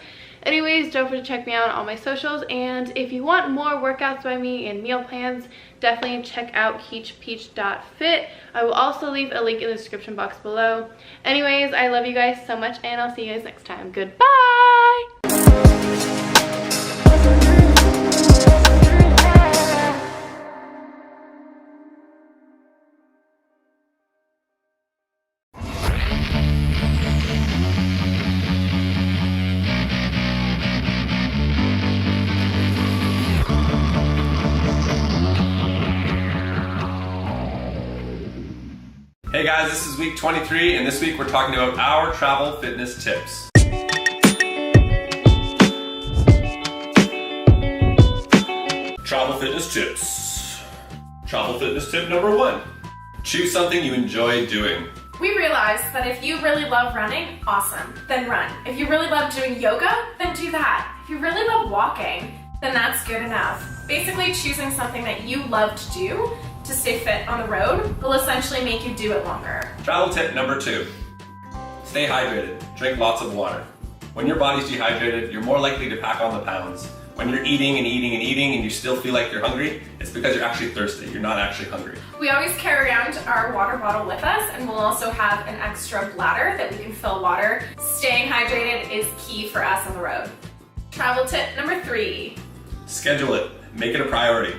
Anyways, don't forget to check me out on all my socials, and if you want more workouts by me and meal plans, definitely check out peach.fit. I will also leave a link in the description box below. Anyways, I love you guys so much, and I'll see you guys next time. Goodbye! Hey guys, this is week 23, and this week we're talking about our travel fitness tips. Travel fitness tips. Travel fitness tip number 1. Choose something you enjoy doing. We realized that if you really love running, awesome, then run. If you really love doing yoga, then do that. If you really love walking, then that's good enough. Basically, choosing something that you love to do to stay fit on the road will essentially make you do it longer. Travel tip number 2. Stay hydrated. Drink lots of water. When your body's dehydrated, you're more likely to pack on the pounds. When you're eating and eating and eating and you still feel like you're hungry, it's because you're actually thirsty. You're not actually hungry. We always carry around our water bottle with us, and we'll also have an extra bladder that we can fill water. Staying hydrated is key for us on the road. Travel tip number 3. Schedule it. Make it a priority.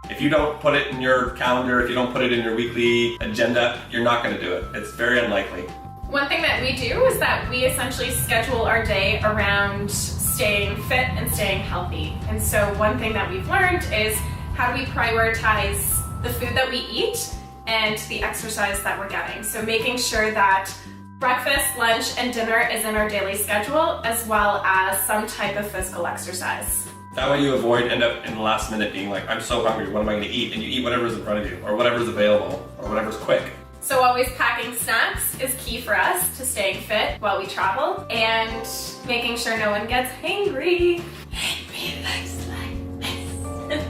If you don't put it in your calendar, if you don't put it in your weekly agenda, you're not going to do it. It's very unlikely. One thing that we do is that we essentially schedule our day around staying fit and staying healthy. And so one thing that we've learned is how do we prioritize the food that we eat and the exercise that we're getting. So making sure that breakfast, lunch, and dinner is in our daily schedule, as well as some type of physical exercise. That way you end up in the last minute being like, I'm so hungry, what am I going to eat? And you eat whatever's in front of you, or whatever's available, or whatever's quick. So always packing snacks is key for us to staying fit while we travel, and making sure no one gets hangry. Hangry looks like this.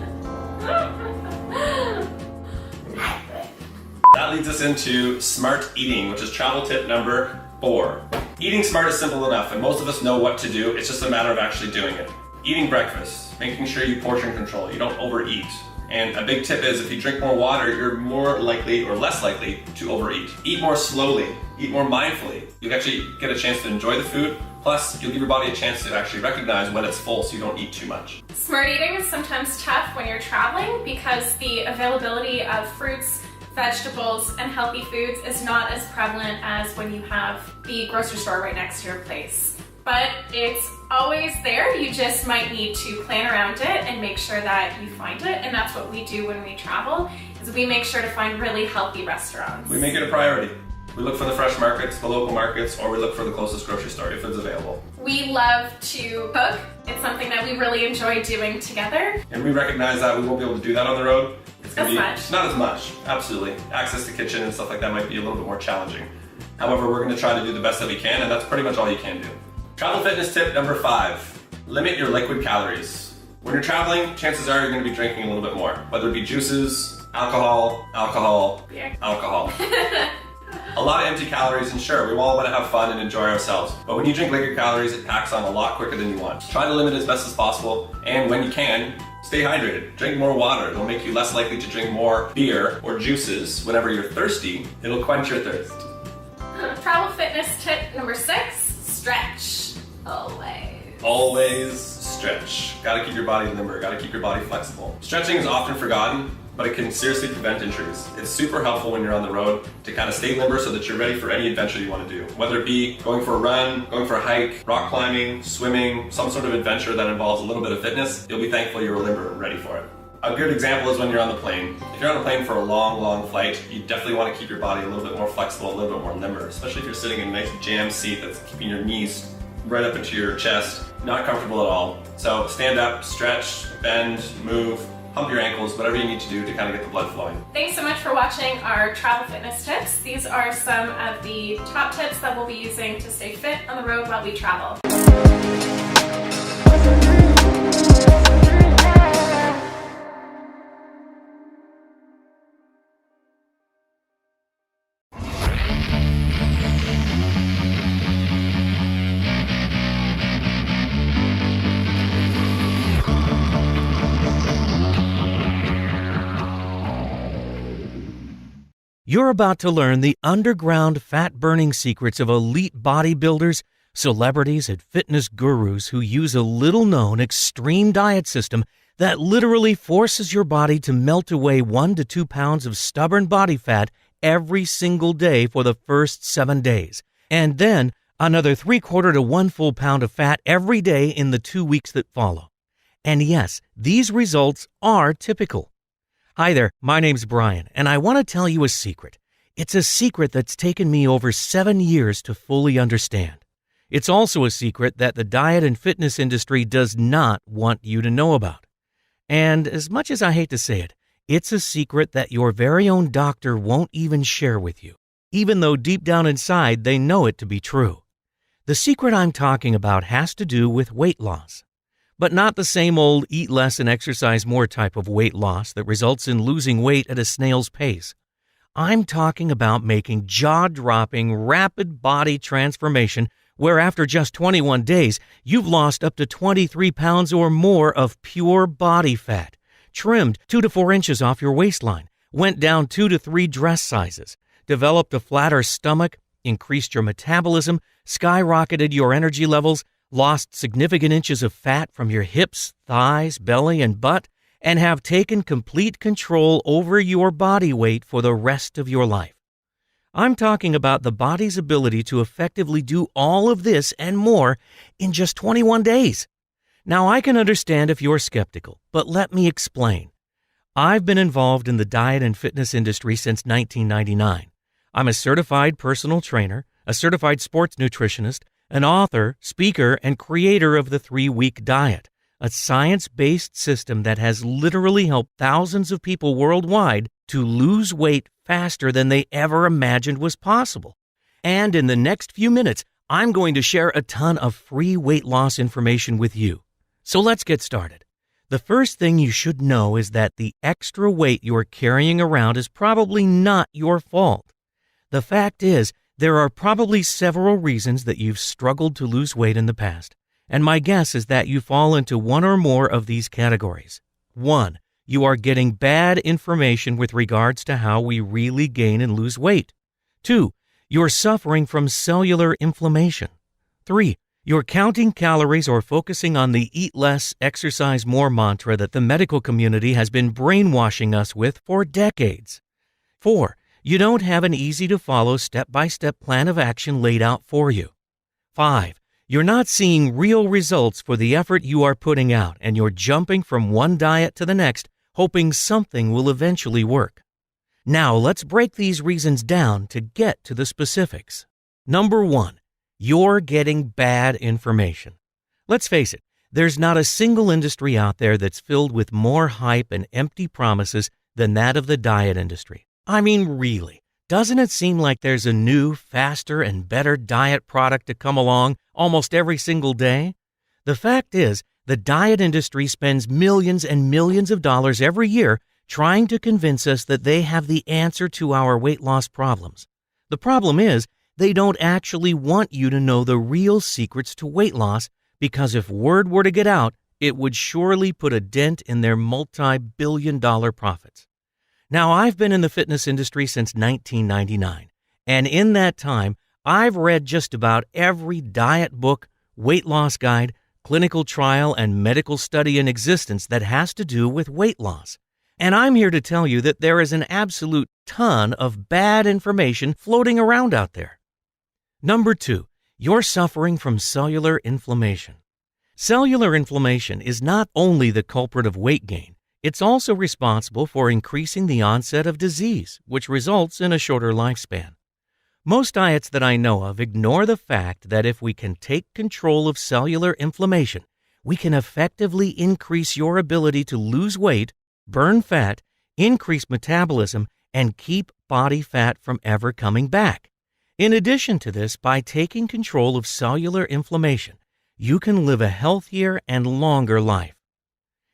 That leads us into smart eating, which is travel tip number 4. Eating smart is simple enough, and most of us know what to do. It's just a matter of actually doing it. Eating breakfast, making sure you portion control, you don't overeat. And a big tip is if you drink more water, you're more likely or less likely to overeat. Eat more slowly, eat more mindfully. You'll actually get a chance to enjoy the food, plus you'll give your body a chance to actually recognize when it's full so you don't eat too much. Smart eating is sometimes tough when you're traveling because the availability of fruits, vegetables, and healthy foods is not as prevalent as when you have the grocery store right next to your place. But it's always there. You just might need to plan around it and make sure that you find it. And that's what we do when we travel, is we make sure to find really healthy restaurants. We make it a priority. We look for the fresh markets, the local markets, or we look for the closest grocery store if it's available. We love to cook. It's something that we really enjoy doing together. And we recognize that we won't be able to do that on the road. It's gonna much. Not as much, absolutely. Access to kitchen and stuff like that might be a little bit more challenging. However, we're gonna try to do the best that we can, and that's pretty much all you can do. Travel fitness tip number 5, limit your liquid calories. When you're traveling, chances are you're going to be drinking a little bit more, whether it be juices, alcohol, beer. alcohol. A lot of empty calories, and sure, we all want to have fun and enjoy ourselves, but when you drink liquid calories, it packs on a lot quicker than you want. Try to limit as best as possible, and when you can, stay hydrated. Drink more water. It'll make you less likely to drink more beer or juices whenever you're thirsty. It'll quench your thirst. Travel fitness tip number 6, stretch. Always stretch. Gotta keep your body limber, gotta keep your body flexible. Stretching is often forgotten, but it can seriously prevent injuries. It's super helpful when you're on the road to kind of stay limber so that you're ready for any adventure you want to do. Whether it be going for a run, going for a hike, rock climbing, swimming, some sort of adventure that involves a little bit of fitness, you'll be thankful you were limber and ready for it. A good example is when you're on the plane. If you're on a plane for a long, long flight, you definitely want to keep your body a little bit more flexible, a little bit more limber, especially if you're sitting in a nice jam seat that's keeping your knees right up into your chest. Not comfortable at all. So stand up, stretch, bend, move, pump your ankles, whatever you need to do to kind of get the blood flowing. Thanks so much for watching our travel fitness tips. These are some of the top tips that we'll be using to stay fit on the road while we travel. You're about to learn the underground fat-burning secrets of elite bodybuilders, celebrities, and fitness gurus who use a little-known extreme diet system that literally forces your body to melt away 1 to 2 pounds of stubborn body fat every single day for the first 7 days, and then another 3/4 to 1 full pound of fat every day in the 2 weeks that follow. And yes, these results are typical. Hi there, my name's Brian, and I want to tell you a secret. It's a secret that's taken me over 7 years to fully understand. It's also a secret that the diet and fitness industry does not want you to know about. And as much as I hate to say it, it's a secret that your very own doctor won't even share with you, even though deep down inside they know it to be true. The secret I'm talking about has to do with weight loss. But not the same old eat less and exercise more type of weight loss that results in losing weight at a snail's pace. I'm talking about making jaw-dropping, rapid body transformation where after just 21 days, you've lost up to 23 pounds or more of pure body fat, trimmed 2 to 4 inches off your waistline, went down 2 to 3 dress sizes, developed a flatter stomach, increased your metabolism, skyrocketed your energy levels, lost significant inches of fat from your hips, thighs, belly, and butt, and have taken complete control over your body weight for the rest of your life. I'm talking about the body's ability to effectively do all of this and more in just 21 days. Now, I can understand if you're skeptical, but let me explain. I've been involved in the diet and fitness industry since 1999. I'm a certified personal trainer, a certified sports nutritionist, an author, speaker, and creator of the 3-week diet, a science-based system that has literally helped thousands of people worldwide to lose weight faster than they ever imagined was possible. And in the next few minutes, I'm going to share a ton of free weight loss information with you. So let's get started. The first thing you should know is that the extra weight you're carrying around is probably not your fault. The fact is, there are probably several reasons that you've struggled to lose weight in the past, and my guess is that you fall into one or more of these categories. 1. You are getting bad information with regards to how we really gain and lose weight. 2. You're suffering from cellular inflammation. 3. You're counting calories or focusing on the eat less, exercise more mantra that the medical community has been brainwashing us with for decades. 4. You don't have an easy-to-follow step-by-step plan of action laid out for you. 5. You're not seeing real results for the effort you are putting out, and you're jumping from one diet to the next, hoping something will eventually work. Now, let's break these reasons down to get to the specifics. Number 1, you're getting bad information. Let's face it, there's not a single industry out there that's filled with more hype and empty promises than that of the diet industry. I mean, really, doesn't it seem like there's a new, faster, and better diet product to come along almost every single day? The fact is, the diet industry spends millions and millions of dollars every year trying to convince us that they have the answer to our weight loss problems. The problem is, they don't actually want you to know the real secrets to weight loss, because if word were to get out, it would surely put a dent in their multi-billion-dollar profits. Now, I've been in the fitness industry since 1999, and in that time, I've read just about every diet book, weight loss guide, clinical trial, and medical study in existence that has to do with weight loss. And I'm here to tell you that there is an absolute ton of bad information floating around out there. Number 2, you're suffering from cellular inflammation. Cellular inflammation is not only the culprit of weight gain, it's also responsible for increasing the onset of disease, which results in a shorter lifespan. Most diets that I know of ignore the fact that if we can take control of cellular inflammation, we can effectively increase your ability to lose weight, burn fat, increase metabolism, and keep body fat from ever coming back. In addition to this, by taking control of cellular inflammation, you can live a healthier and longer life.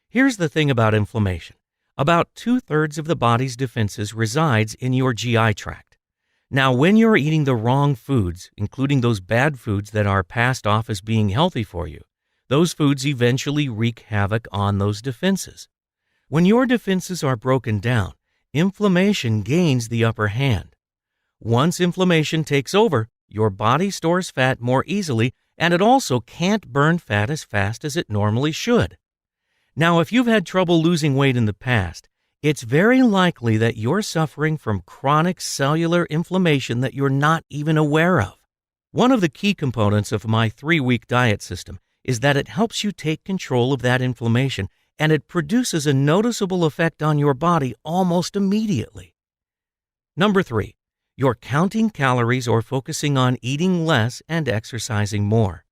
Here's the thing about inflammation. About 2/3 of the body's defenses resides in your GI tract. Now, when you're eating the wrong foods, including those bad foods that are passed off as being healthy for you, those foods eventually wreak havoc on those defenses. When your defenses are broken down, inflammation gains the upper hand. Once inflammation takes over, your body stores fat more easily, and it also can't burn fat as fast as it normally should. Now, if you've had trouble losing weight in the past, it's very likely that you're suffering from chronic cellular inflammation that you're not even aware of. One of the key components of my 3-week diet system is that it helps you take control of that inflammation, and it produces a noticeable effect on your body almost immediately. Number 3, you're counting calories or focusing on eating less and exercising more.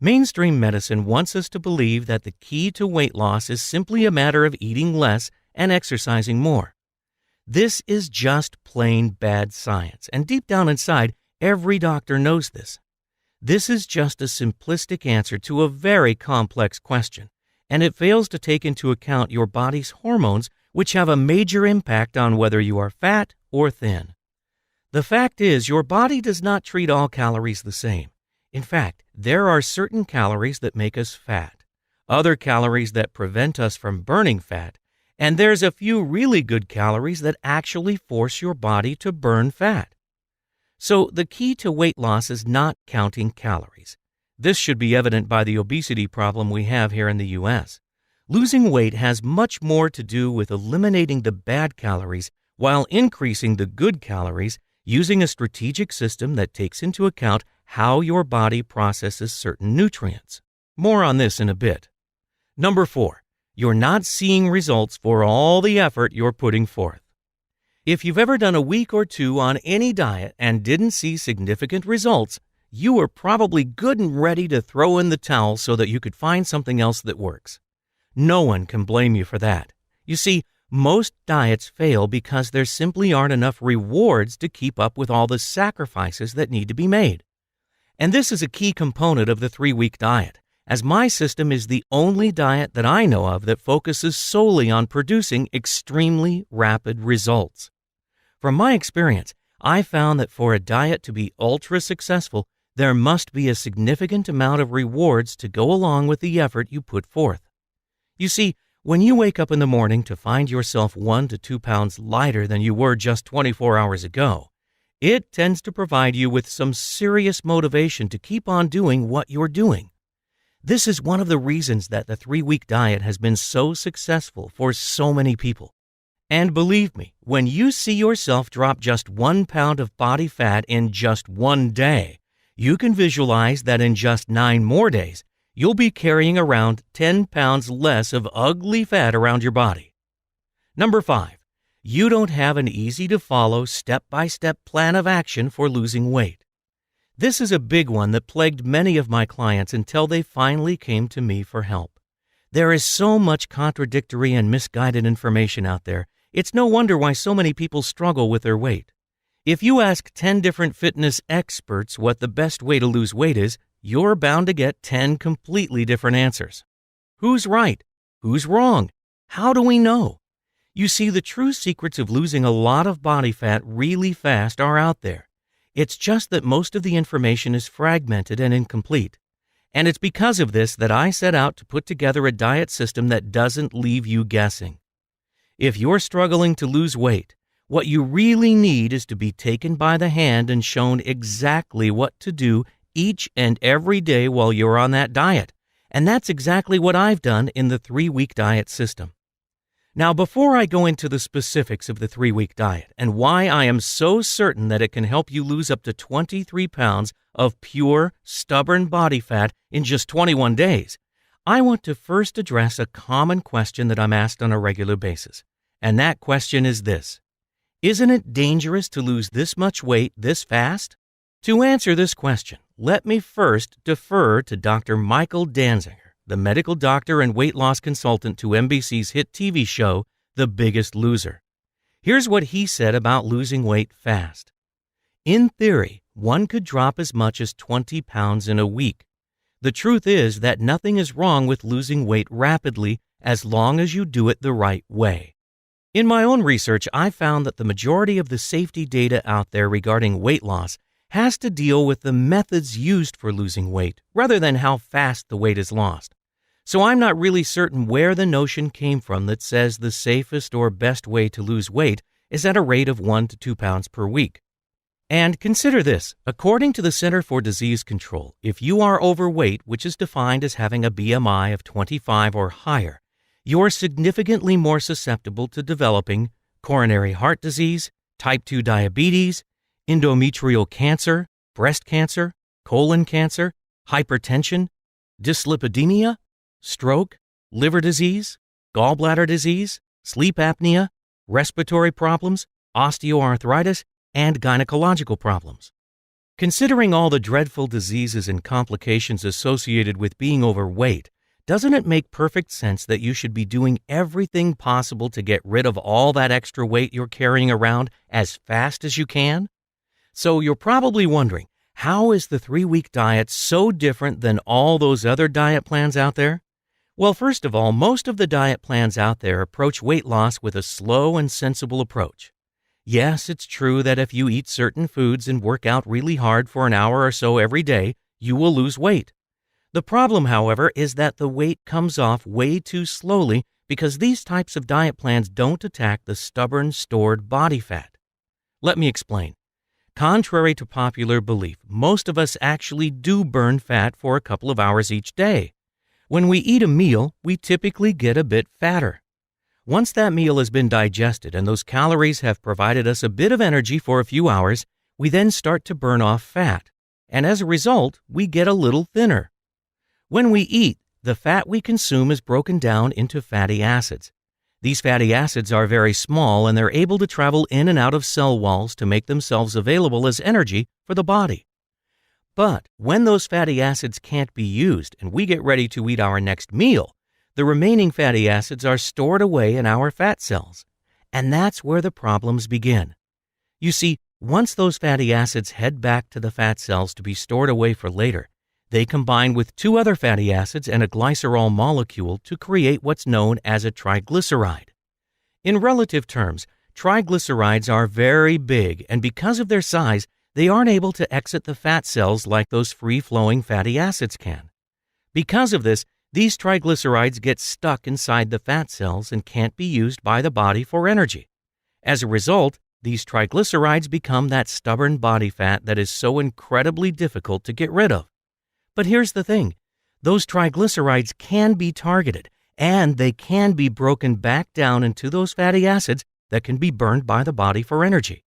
Mainstream medicine wants us to believe that the key to weight loss is simply a matter of eating less and exercising more. This is just plain bad science, and deep down inside, every doctor knows this. This is just a simplistic answer to a very complex question, and it fails to take into account your body's hormones, which have a major impact on whether you are fat or thin. The fact is, your body does not treat all calories the same. In fact, there are certain calories that make us fat, other calories that prevent us from burning fat, and there's a few really good calories that actually force your body to burn fat. So the key to weight loss is not counting calories. This should be evident by the obesity problem we have here in the U.S. Losing weight has much more to do with eliminating the bad calories while increasing the good calories using a strategic system that takes into account how your body processes certain nutrients. More on this in a bit. Number 4, you're not seeing results for all the effort you're putting forth. If you've ever done a week or 2 on any diet and didn't see significant results, you were probably good and ready to throw in the towel so that you could find something else that works. No one can blame you for that. You see, most diets fail because there simply aren't enough rewards to keep up with all the sacrifices that need to be made. And this is a key component of the 3-week diet, as my system is the only diet that I know of that focuses solely on producing extremely rapid results. From my experience, I found that for a diet to be ultra successful, there must be a significant amount of rewards to go along with the effort you put forth. You see, when you wake up in the morning to find yourself 1 to 2 pounds lighter than you were just 24 hours ago, it tends to provide you with some serious motivation to keep on doing what you're doing. This is one of the reasons that the 3-week diet has been so successful for so many people. And believe me, when you see yourself drop just 1 pound of body fat in just 1 day, you can visualize that in just 9 more days, you'll be carrying around 10 pounds less of ugly fat around your body. Number 5, you don't have an easy-to-follow step-by-step plan of action for losing weight. This is a big one that plagued many of my clients until they finally came to me for help. There is so much contradictory and misguided information out there. It's no wonder why so many people struggle with their weight. If you ask 10 different fitness experts what the best way to lose weight is, you're bound to get 10 completely different answers. Who's right? Who's wrong? How do we know? You see, the true secrets of losing a lot of body fat really fast are out there. It's just that most of the information is fragmented and incomplete. And it's because of this that I set out to put together a diet system that doesn't leave you guessing. If you're struggling to lose weight, what you really need is to be taken by the hand and shown exactly what to do each and every day while you're on that diet. And that's exactly what I've done in the 3-week diet system. Now, before I go into the specifics of the 3-week diet and why I am so certain that it can help you lose up to 23 pounds of pure, stubborn body fat in just 21 days, I want to first address a common question that I'm asked on a regular basis. And that question is this: isn't it dangerous to lose this much weight this fast? To answer this question, let me first defer to Dr. Michael Danziger, the medical doctor and weight loss consultant to NBC's hit TV show, The Biggest Loser. Here's what he said about losing weight fast. In theory, one could drop as much as 20 pounds in a week. The truth is that nothing is wrong with losing weight rapidly as long as you do it the right way. In my own research, I found that the majority of the safety data out there regarding weight loss has to deal with the methods used for losing weight rather than how fast the weight is lost. So I'm not really certain where the notion came from that says the safest or best way to lose weight is at a rate of 1 to 2 pounds per week. And consider this, according to the Center for Disease Control, if you are overweight, which is defined as having a BMI of 25 or higher, you're significantly more susceptible to developing coronary heart disease, type 2 diabetes, endometrial cancer, breast cancer, colon cancer, hypertension, dyslipidemia, stroke, liver disease, gallbladder disease, sleep apnea, respiratory problems, osteoarthritis, and gynecological problems. Considering all the dreadful diseases and complications associated with being overweight, doesn't it make perfect sense that you should be doing everything possible to get rid of all that extra weight you're carrying around as fast as you can? So you're probably wondering, how is the 3-week diet so different than all those other diet plans out there? Well, first of all, most of the diet plans out there approach weight loss with a slow and sensible approach. Yes, it's true that if you eat certain foods and work out really hard for an hour or so every day, you will lose weight. The problem, however, is that the weight comes off way too slowly because these types of diet plans don't attack the stubborn, stored body fat. Let me explain. Contrary to popular belief, most of us actually do burn fat for a couple of hours each day. When we eat a meal, we typically get a bit fatter. Once that meal has been digested and those calories have provided us a bit of energy for a few hours, we then start to burn off fat, and as a result, we get a little thinner. When we eat, the fat we consume is broken down into fatty acids. These fatty acids are very small and they're able to travel in and out of cell walls to make themselves available as energy for the body. But when those fatty acids can't be used and we get ready to eat our next meal, the remaining fatty acids are stored away in our fat cells. And that's where the problems begin. You see, once those fatty acids head back to the fat cells to be stored away for later, they combine with 2 other fatty acids and a glycerol molecule to create what's known as a triglyceride. In relative terms, triglycerides are very big, and because of their size, they aren't able to exit the fat cells like those free-flowing fatty acids can. Because of this, these triglycerides get stuck inside the fat cells and can't be used by the body for energy. As a result, these triglycerides become that stubborn body fat that is so incredibly difficult to get rid of. But here's the thing, those triglycerides can be targeted, and they can be broken back down into those fatty acids that can be burned by the body for energy.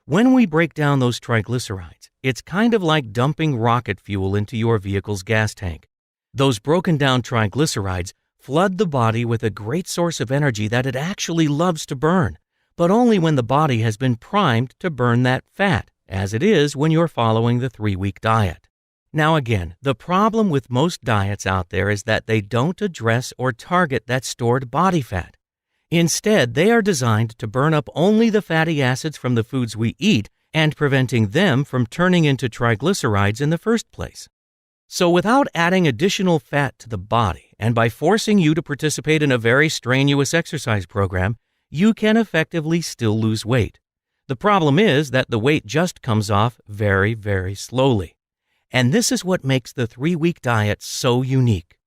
When we break down those triglycerides, it's kind of like dumping rocket fuel into your vehicle's gas tank. Those broken down triglycerides flood the body with a great source of energy that it actually loves to burn, but only when the body has been primed to burn that fat, as it is when you're following the 3-week diet. Now again, the problem with most diets out there is that they don't address or target that stored body fat. Instead, they are designed to burn up only the fatty acids from the foods we eat and preventing them from turning into triglycerides in the first place. So without adding additional fat to the body and by forcing you to participate in a very strenuous exercise program, you can effectively still lose weight. The problem is that the weight just comes off very, very slowly. And this is what makes the 3-week diet so unique.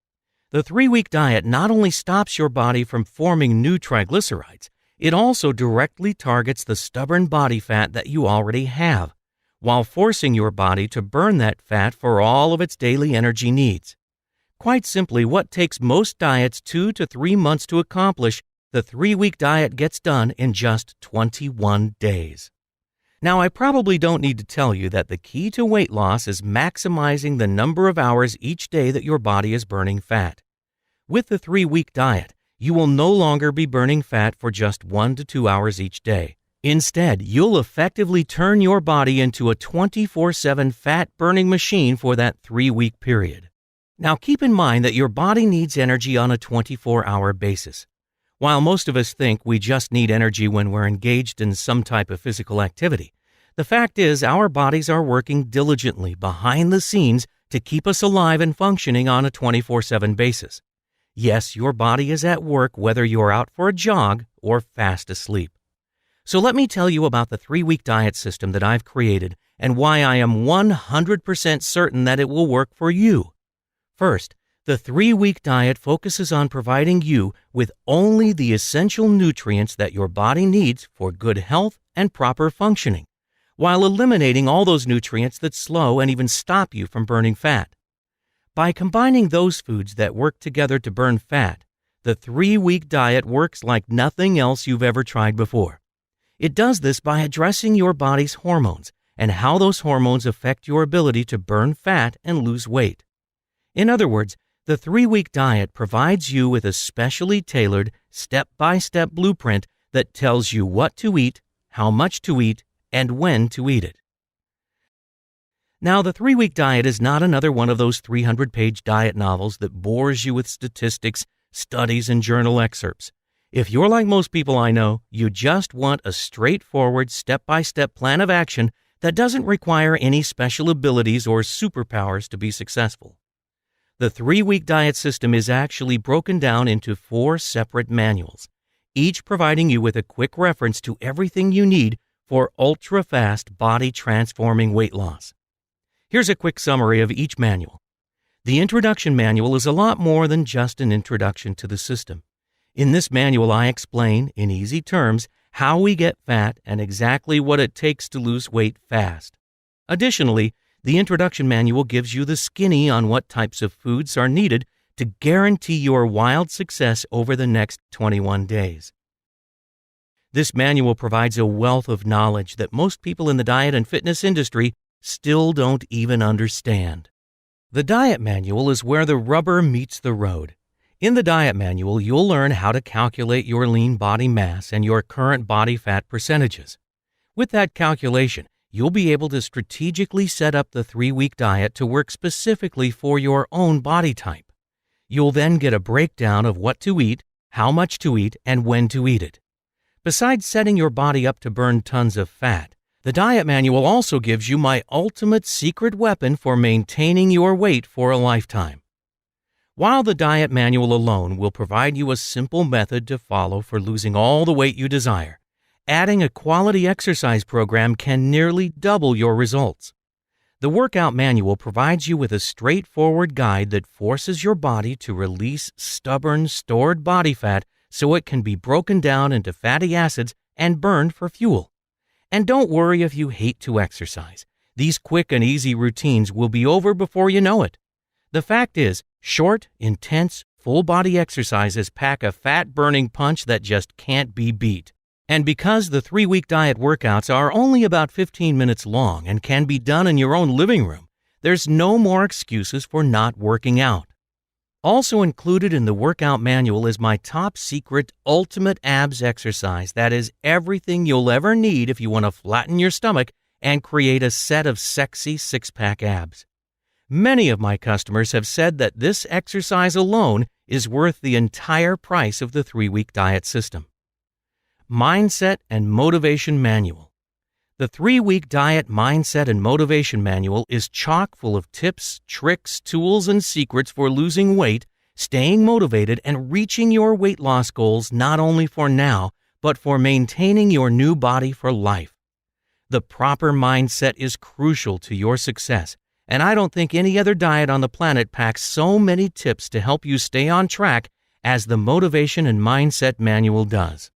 The 3-week diet not only stops your body from forming new triglycerides, it also directly targets the stubborn body fat that you already have, while forcing your body to burn that fat for all of its daily energy needs. Quite simply, what takes most diets 2 to 3 months to accomplish, the 3-week diet gets done in just 21 days. Now, I probably don't need to tell you that the key to weight loss is maximizing the number of hours each day that your body is burning fat. With the 3-week diet, you will no longer be burning fat for just 1 to 2 hours each day. Instead, you'll effectively turn your body into a 24/7 fat-burning machine for that 3-week period. Now, keep in mind that your body needs energy on a 24-hour basis. While most of us think we just need energy when we're engaged in some type of physical activity, the fact is our bodies are working diligently behind the scenes to keep us alive and functioning on a 24/7 basis. Yes, your body is at work whether you're out for a jog or fast asleep. So let me tell you about the 3-week diet system that I've created and why I am 100% certain that it will work for you. First, The 3-week diet focuses on providing you with only the essential nutrients that your body needs for good health and proper functioning, while eliminating all those nutrients that slow and even stop you from burning fat. By combining those foods that work together to burn fat, the 3-week diet works like nothing else you've ever tried before. It does this by addressing your body's hormones and how those hormones affect your ability to burn fat and lose weight. In other words, the 3-week diet provides you with a specially tailored, step-by-step blueprint that tells you what to eat, how much to eat, and when to eat it. Now, the 3-week diet is not another one of those 300-page diet novels that bores you with statistics, studies, and journal excerpts. If you're like most people I know, you just want a straightforward, step-by-step plan of action that doesn't require any special abilities or superpowers to be successful. The 3-week diet system is actually broken down into 4 separate manuals, each providing you with a quick reference to everything you need for ultra-fast body-transforming weight loss. Here's a quick summary of each manual. The introduction manual is a lot more than just an introduction to the system. In this manual, I explain, in easy terms, how we get fat and exactly what it takes to lose weight fast. Additionally, the introduction manual gives you the skinny on what types of foods are needed to guarantee your wild success over the next 21 days. This manual provides a wealth of knowledge that most people in the diet and fitness industry still don't even understand. The diet manual is where the rubber meets the road. In the diet manual, you'll learn how to calculate your lean body mass and your current body fat percentages. With that calculation, you'll be able to strategically set up the 3-week diet to work specifically for your own body type. You'll then get a breakdown of what to eat, how much to eat, and when to eat it. Besides setting your body up to burn tons of fat, the diet manual also gives you my ultimate secret weapon for maintaining your weight for a lifetime. While the diet manual alone will provide you a simple method to follow for losing all the weight you desire, adding a quality exercise program can nearly double your results. The workout manual provides you with a straightforward guide that forces your body to release stubborn, stored body fat so it can be broken down into fatty acids and burned for fuel. And don't worry if you hate to exercise. These quick and easy routines will be over before you know it. The fact is, short, intense, full-body exercises pack a fat-burning punch that just can't be beat. And because the 3-week diet workouts are only about 15 minutes long and can be done in your own living room, there's no more excuses for not working out. Also included in the workout manual is my top secret ultimate abs exercise that is everything you'll ever need if you want to flatten your stomach and create a set of sexy six-pack abs. Many of my customers have said that this exercise alone is worth the entire price of the 3-week diet system. Mindset and Motivation Manual. The 3-week diet mindset and motivation manual is chock full of tips, tricks, tools, and secrets for losing weight, staying motivated, and reaching your weight loss goals not only for now, but for maintaining your new body for life. The proper mindset is crucial to your success, and I don't think any other diet on the planet packs so many tips to help you stay on track as the Motivation and Mindset Manual does.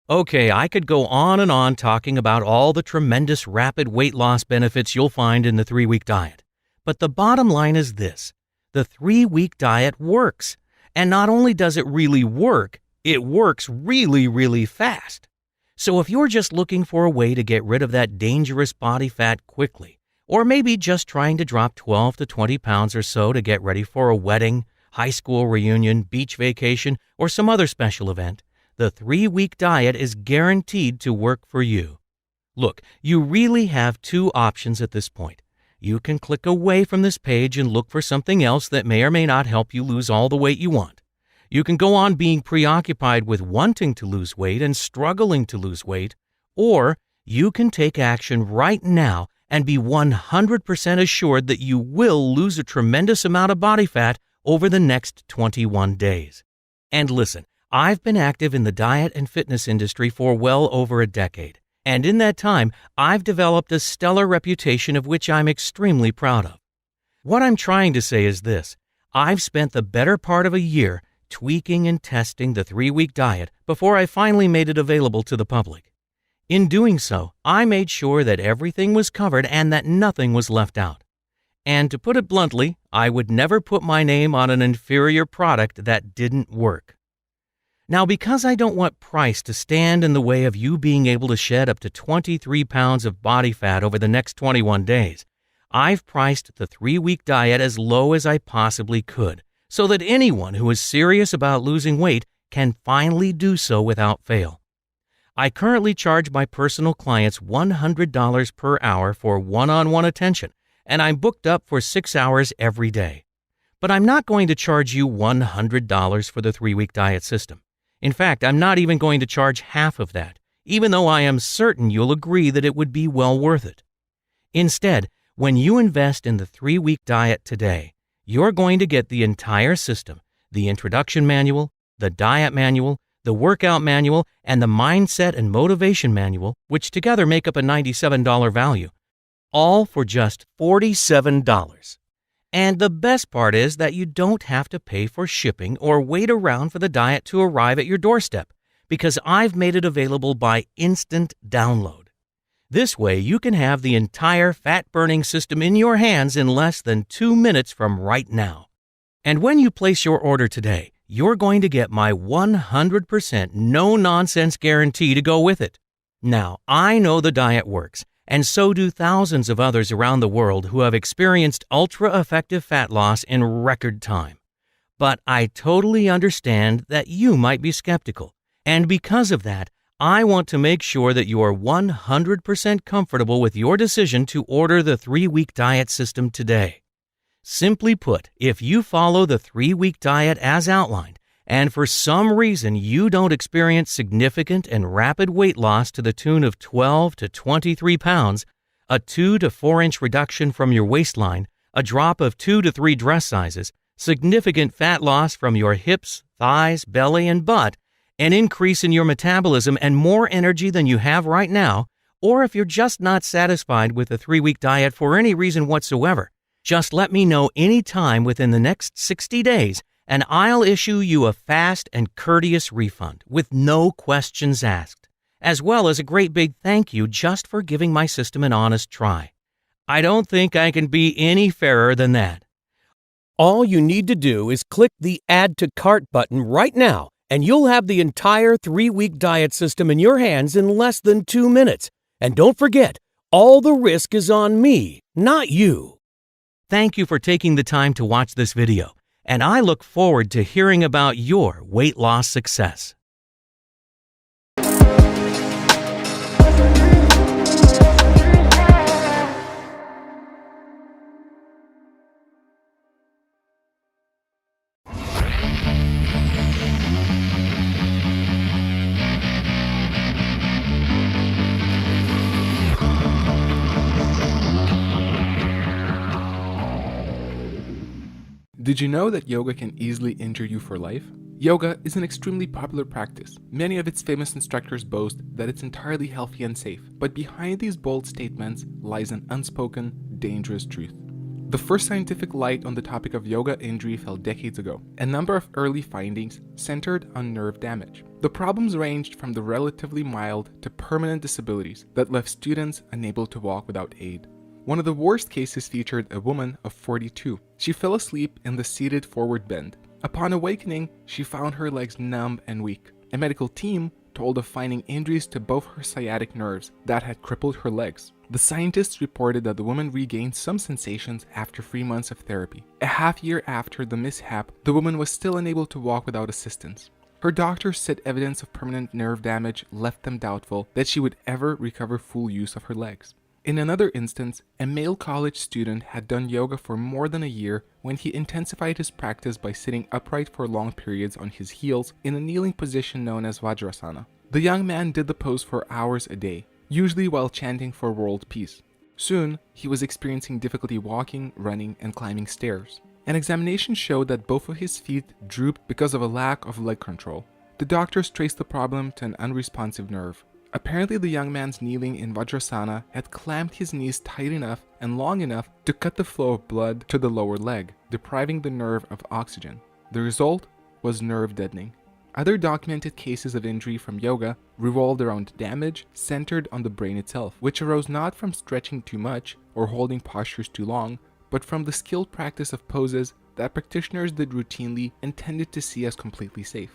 Okay, I could go on and on talking about all the tremendous rapid weight loss benefits you'll find in the 3-week diet. But the bottom line is this: the 3-week diet works. And not only does it really work, it works really, really fast. So if you're just looking for a way to get rid of that dangerous body fat quickly, or maybe just trying to drop 12 to 20 pounds or so to get ready for a wedding, high school reunion, beach vacation, or some other special event, the 3-week diet is guaranteed to work for you. Look, you really have 2 options at this point. You can click away from this page and look for something else that may or may not help you lose all the weight you want. You can go on being preoccupied with wanting to lose weight and struggling to lose weight, or you can take action right now and be 100% assured that you will lose a tremendous amount of body fat over the next 21 days. And listen, I've been active in the diet and fitness industry for well over a decade, and in that time, I've developed a stellar reputation of which I'm extremely proud of. What I'm trying to say is this: I've spent the better part of a year tweaking and testing the 3-week diet before I finally made it available to the public. In doing so, I made sure that everything was covered and that nothing was left out. And to put it bluntly, I would never put my name on an inferior product that didn't work. Now, because I don't want price to stand in the way of you being able to shed up to 23 pounds of body fat over the next 21 days, I've priced the 3-week diet as low as I possibly could, so that anyone who is serious about losing weight can finally do so without fail. I currently charge my personal clients $100 per hour for one-on-one attention, and I'm booked up for 6 hours every day. But I'm not going to charge you $100 for the 3-week diet system. In fact, I'm not even going to charge half of that, even though I am certain you'll agree that it would be well worth it. Instead, when you invest in the 3-week diet today, you're going to get the entire system, the introduction manual, the diet manual, the workout manual, and the mindset and motivation manual, which together make up a $97 value, all for just $47. And the best part is that you don't have to pay for shipping or wait around for the diet to arrive at your doorstep, because I've made it available by instant download. This way, you can have the entire fat-burning system in your hands in less than 2 minutes from right now. And when you place your order today, you're going to get my 100% no-nonsense guarantee to go with it. Now, I know the diet works, and so do thousands of others around the world who have experienced ultra-effective fat loss in record time. But I totally understand that you might be skeptical, and because of that, I want to make sure that you are 100% comfortable with your decision to order the 3-week diet system today. Simply put, if you follow the 3-week diet as outlined, and for some reason you don't experience significant and rapid weight loss to the tune of 12 to 23 pounds, a 2 to 4 inch reduction from your waistline, a drop of 2 to 3 dress sizes, significant fat loss from your hips, thighs, belly, and butt, an increase in your metabolism and more energy than you have right now, or if you're just not satisfied with the 3-week diet for any reason whatsoever, just let me know anytime within the next 60 days, and I'll issue you a fast and courteous refund with no questions asked, as well as a great big thank you just for giving my system an honest try. I don't think I can be any fairer than that. All you need to do is click the Add to Cart button right now, and you'll have the entire 3-week diet system in your hands in less than 2 minutes. And don't forget, all the risk is on me, not you. Thank you for taking the time to watch this video, and I look forward to hearing about your weight loss success. Did you know that yoga can easily injure you for life? Yoga is an extremely popular practice. Many of its famous instructors boast that it's entirely healthy and safe, but behind these bold statements lies an unspoken, dangerous truth. The first scientific light on the topic of yoga injury fell decades ago. A number of early findings centered on nerve damage. The problems ranged from the relatively mild to permanent disabilities that left students unable to walk without aid. One of the worst cases featured a woman of 42. She fell asleep in the seated forward bend. Upon awakening, she found her legs numb and weak. A medical team told of finding injuries to both her sciatic nerves that had crippled her legs. The scientists reported that the woman regained some sensations after 3 months of therapy. A half year after the mishap, the woman was still unable to walk without assistance. Her doctors said evidence of permanent nerve damage left them doubtful that she would ever recover full use of her legs. In another instance, a male college student had done yoga for more than a year when he intensified his practice by sitting upright for long periods on his heels in a kneeling position known as Vajrasana. The young man did the pose for hours a day, usually while chanting for world peace. Soon, he was experiencing difficulty walking, running, and climbing stairs. An examination showed that both of his feet drooped because of a lack of leg control. The doctors traced the problem to an unresponsive nerve. Apparently the young man's kneeling in Vajrasana had clamped his knees tight enough and long enough to cut the flow of blood to the lower leg, depriving the nerve of oxygen. The result was nerve deadening. Other documented cases of injury from yoga revolved around damage centered on the brain itself, which arose not from stretching too much or holding postures too long, but from the skilled practice of poses that practitioners did routinely and tended to see as completely safe.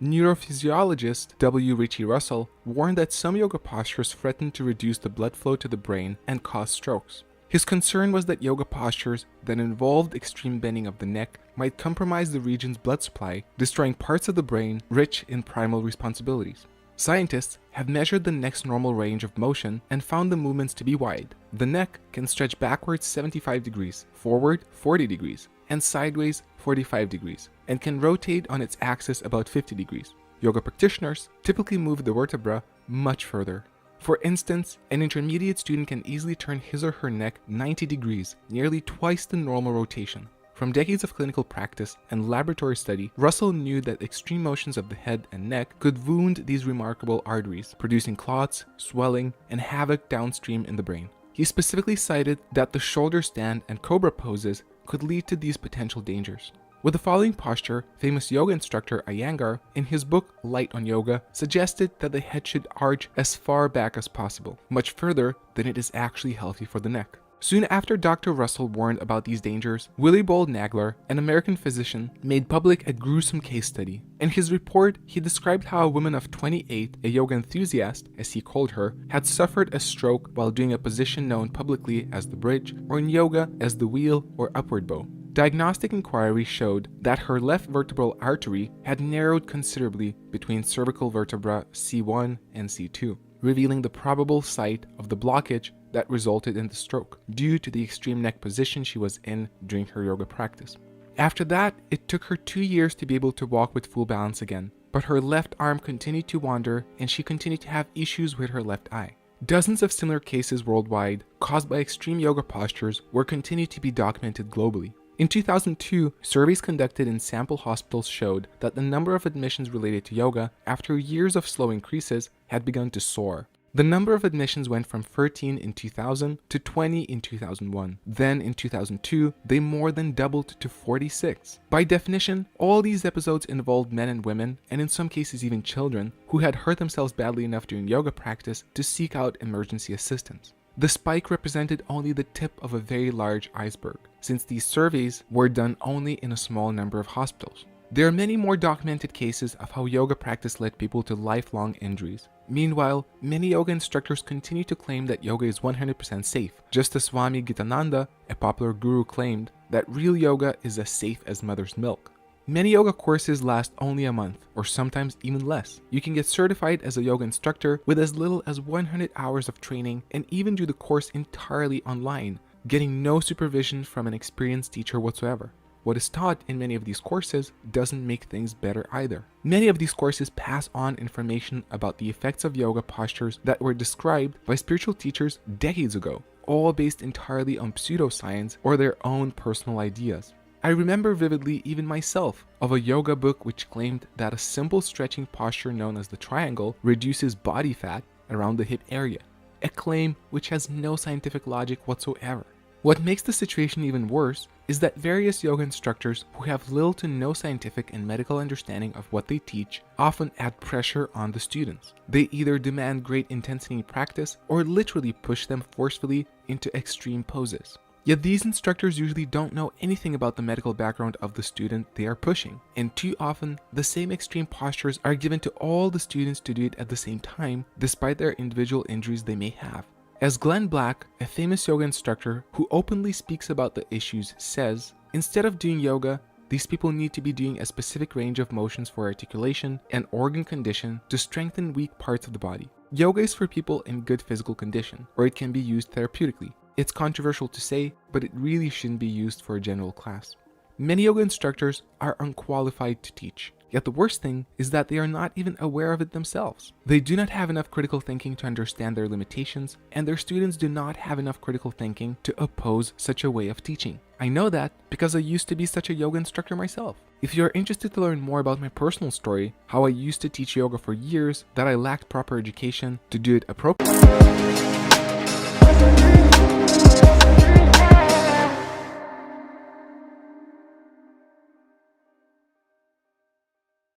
Neurophysiologist W. Ritchie Russell warned that some yoga postures threatened to reduce the blood flow to the brain and cause strokes. His concern was that yoga postures that involved extreme bending of the neck might compromise the region's blood supply, destroying parts of the brain rich in primal responsibilities. Scientists have measured the neck's normal range of motion and found the movements to be wide. The neck can stretch backwards 75 degrees, forward 40 degrees, and sideways 45 degrees, and can rotate on its axis about 50 degrees. Yoga practitioners typically move the vertebra much further. For instance, an intermediate student can easily turn his or her neck 90 degrees, nearly twice the normal rotation. From decades of clinical practice and laboratory study, Russell knew that extreme motions of the head and neck could wound these remarkable arteries, producing clots, swelling, and havoc downstream in the brain. He specifically cited that the shoulder stand and cobra poses could lead to these potential dangers. With the following posture, famous yoga instructor Iyengar, in his book Light on Yoga, suggested that the head should arch as far back as possible, much further than it is actually healthy for the neck. Soon after Dr. Russell warned about these dangers, Willie Bold Nagler, an American physician, made public a gruesome case study. In his report, he described how a woman of 28, a yoga enthusiast, as he called her, had suffered a stroke while doing a position known publicly as the bridge, or in yoga as the wheel or upward bow. Diagnostic inquiry showed that her left vertebral artery had narrowed considerably between cervical vertebra C1 and C2, revealing the probable site of the blockage that resulted in the stroke, due to the extreme neck position she was in during her yoga practice. After that, it took her 2 years to be able to walk with full balance again, but her left arm continued to wander and she continued to have issues with her left eye. Dozens of similar cases worldwide, caused by extreme yoga postures, were continued to be documented globally. In 2002, surveys conducted in sample hospitals showed that the number of admissions related to yoga, after years of slow increases, had begun to soar. The number of admissions went from 13 in 2000 to 20 in 2001. Then in 2002, they more than doubled to 46. By definition, all these episodes involved men and women, and in some cases even children, who had hurt themselves badly enough during yoga practice to seek out emergency assistance. The spike represented only the tip of a very large iceberg, since these surveys were done only in a small number of hospitals. There are many more documented cases of how yoga practice led people to lifelong injuries. Meanwhile, many yoga instructors continue to claim that yoga is 100% safe, just as Swami Gitananda, a popular guru, claimed that real yoga is as safe as mother's milk. Many yoga courses last only a month, or sometimes even less. You can get certified as a yoga instructor with as little as 100 hours of training and even do the course entirely online, getting no supervision from an experienced teacher whatsoever. What is taught in many of these courses doesn't make things better either. Many of these courses pass on information about the effects of yoga postures that were described by spiritual teachers decades ago, all based entirely on pseudoscience or their own personal ideas. I remember vividly, even myself, of a yoga book which claimed that a simple stretching posture known as the triangle reduces body fat around the hip area, a claim which has no scientific logic whatsoever. What makes the situation even worse is that various yoga instructors who have little to no scientific and medical understanding of what they teach often add pressure on the students. They either demand great intensity in practice or literally push them forcefully into extreme poses. Yet these instructors usually don't know anything about the medical background of the student they are pushing, and too often the same extreme postures are given to all the students to do it at the same time, despite their individual injuries they may have. As Glenn Black, a famous yoga instructor who openly speaks about the issues, says, instead of doing yoga, these people need to be doing a specific range of motions for articulation and organ condition to strengthen weak parts of the body. Yoga is for people in good physical condition, or it can be used therapeutically. It's controversial to say, but it really shouldn't be used for a general class. Many yoga instructors are unqualified to teach. Yet the worst thing is that they are not even aware of it themselves. They do not have enough critical thinking to understand their limitations, and their students do not have enough critical thinking to oppose such a way of teaching. I know that because I used to be such a yoga instructor myself. If you are interested to learn more about my personal story, how I used to teach yoga for years, that I lacked proper education to do it appropriately,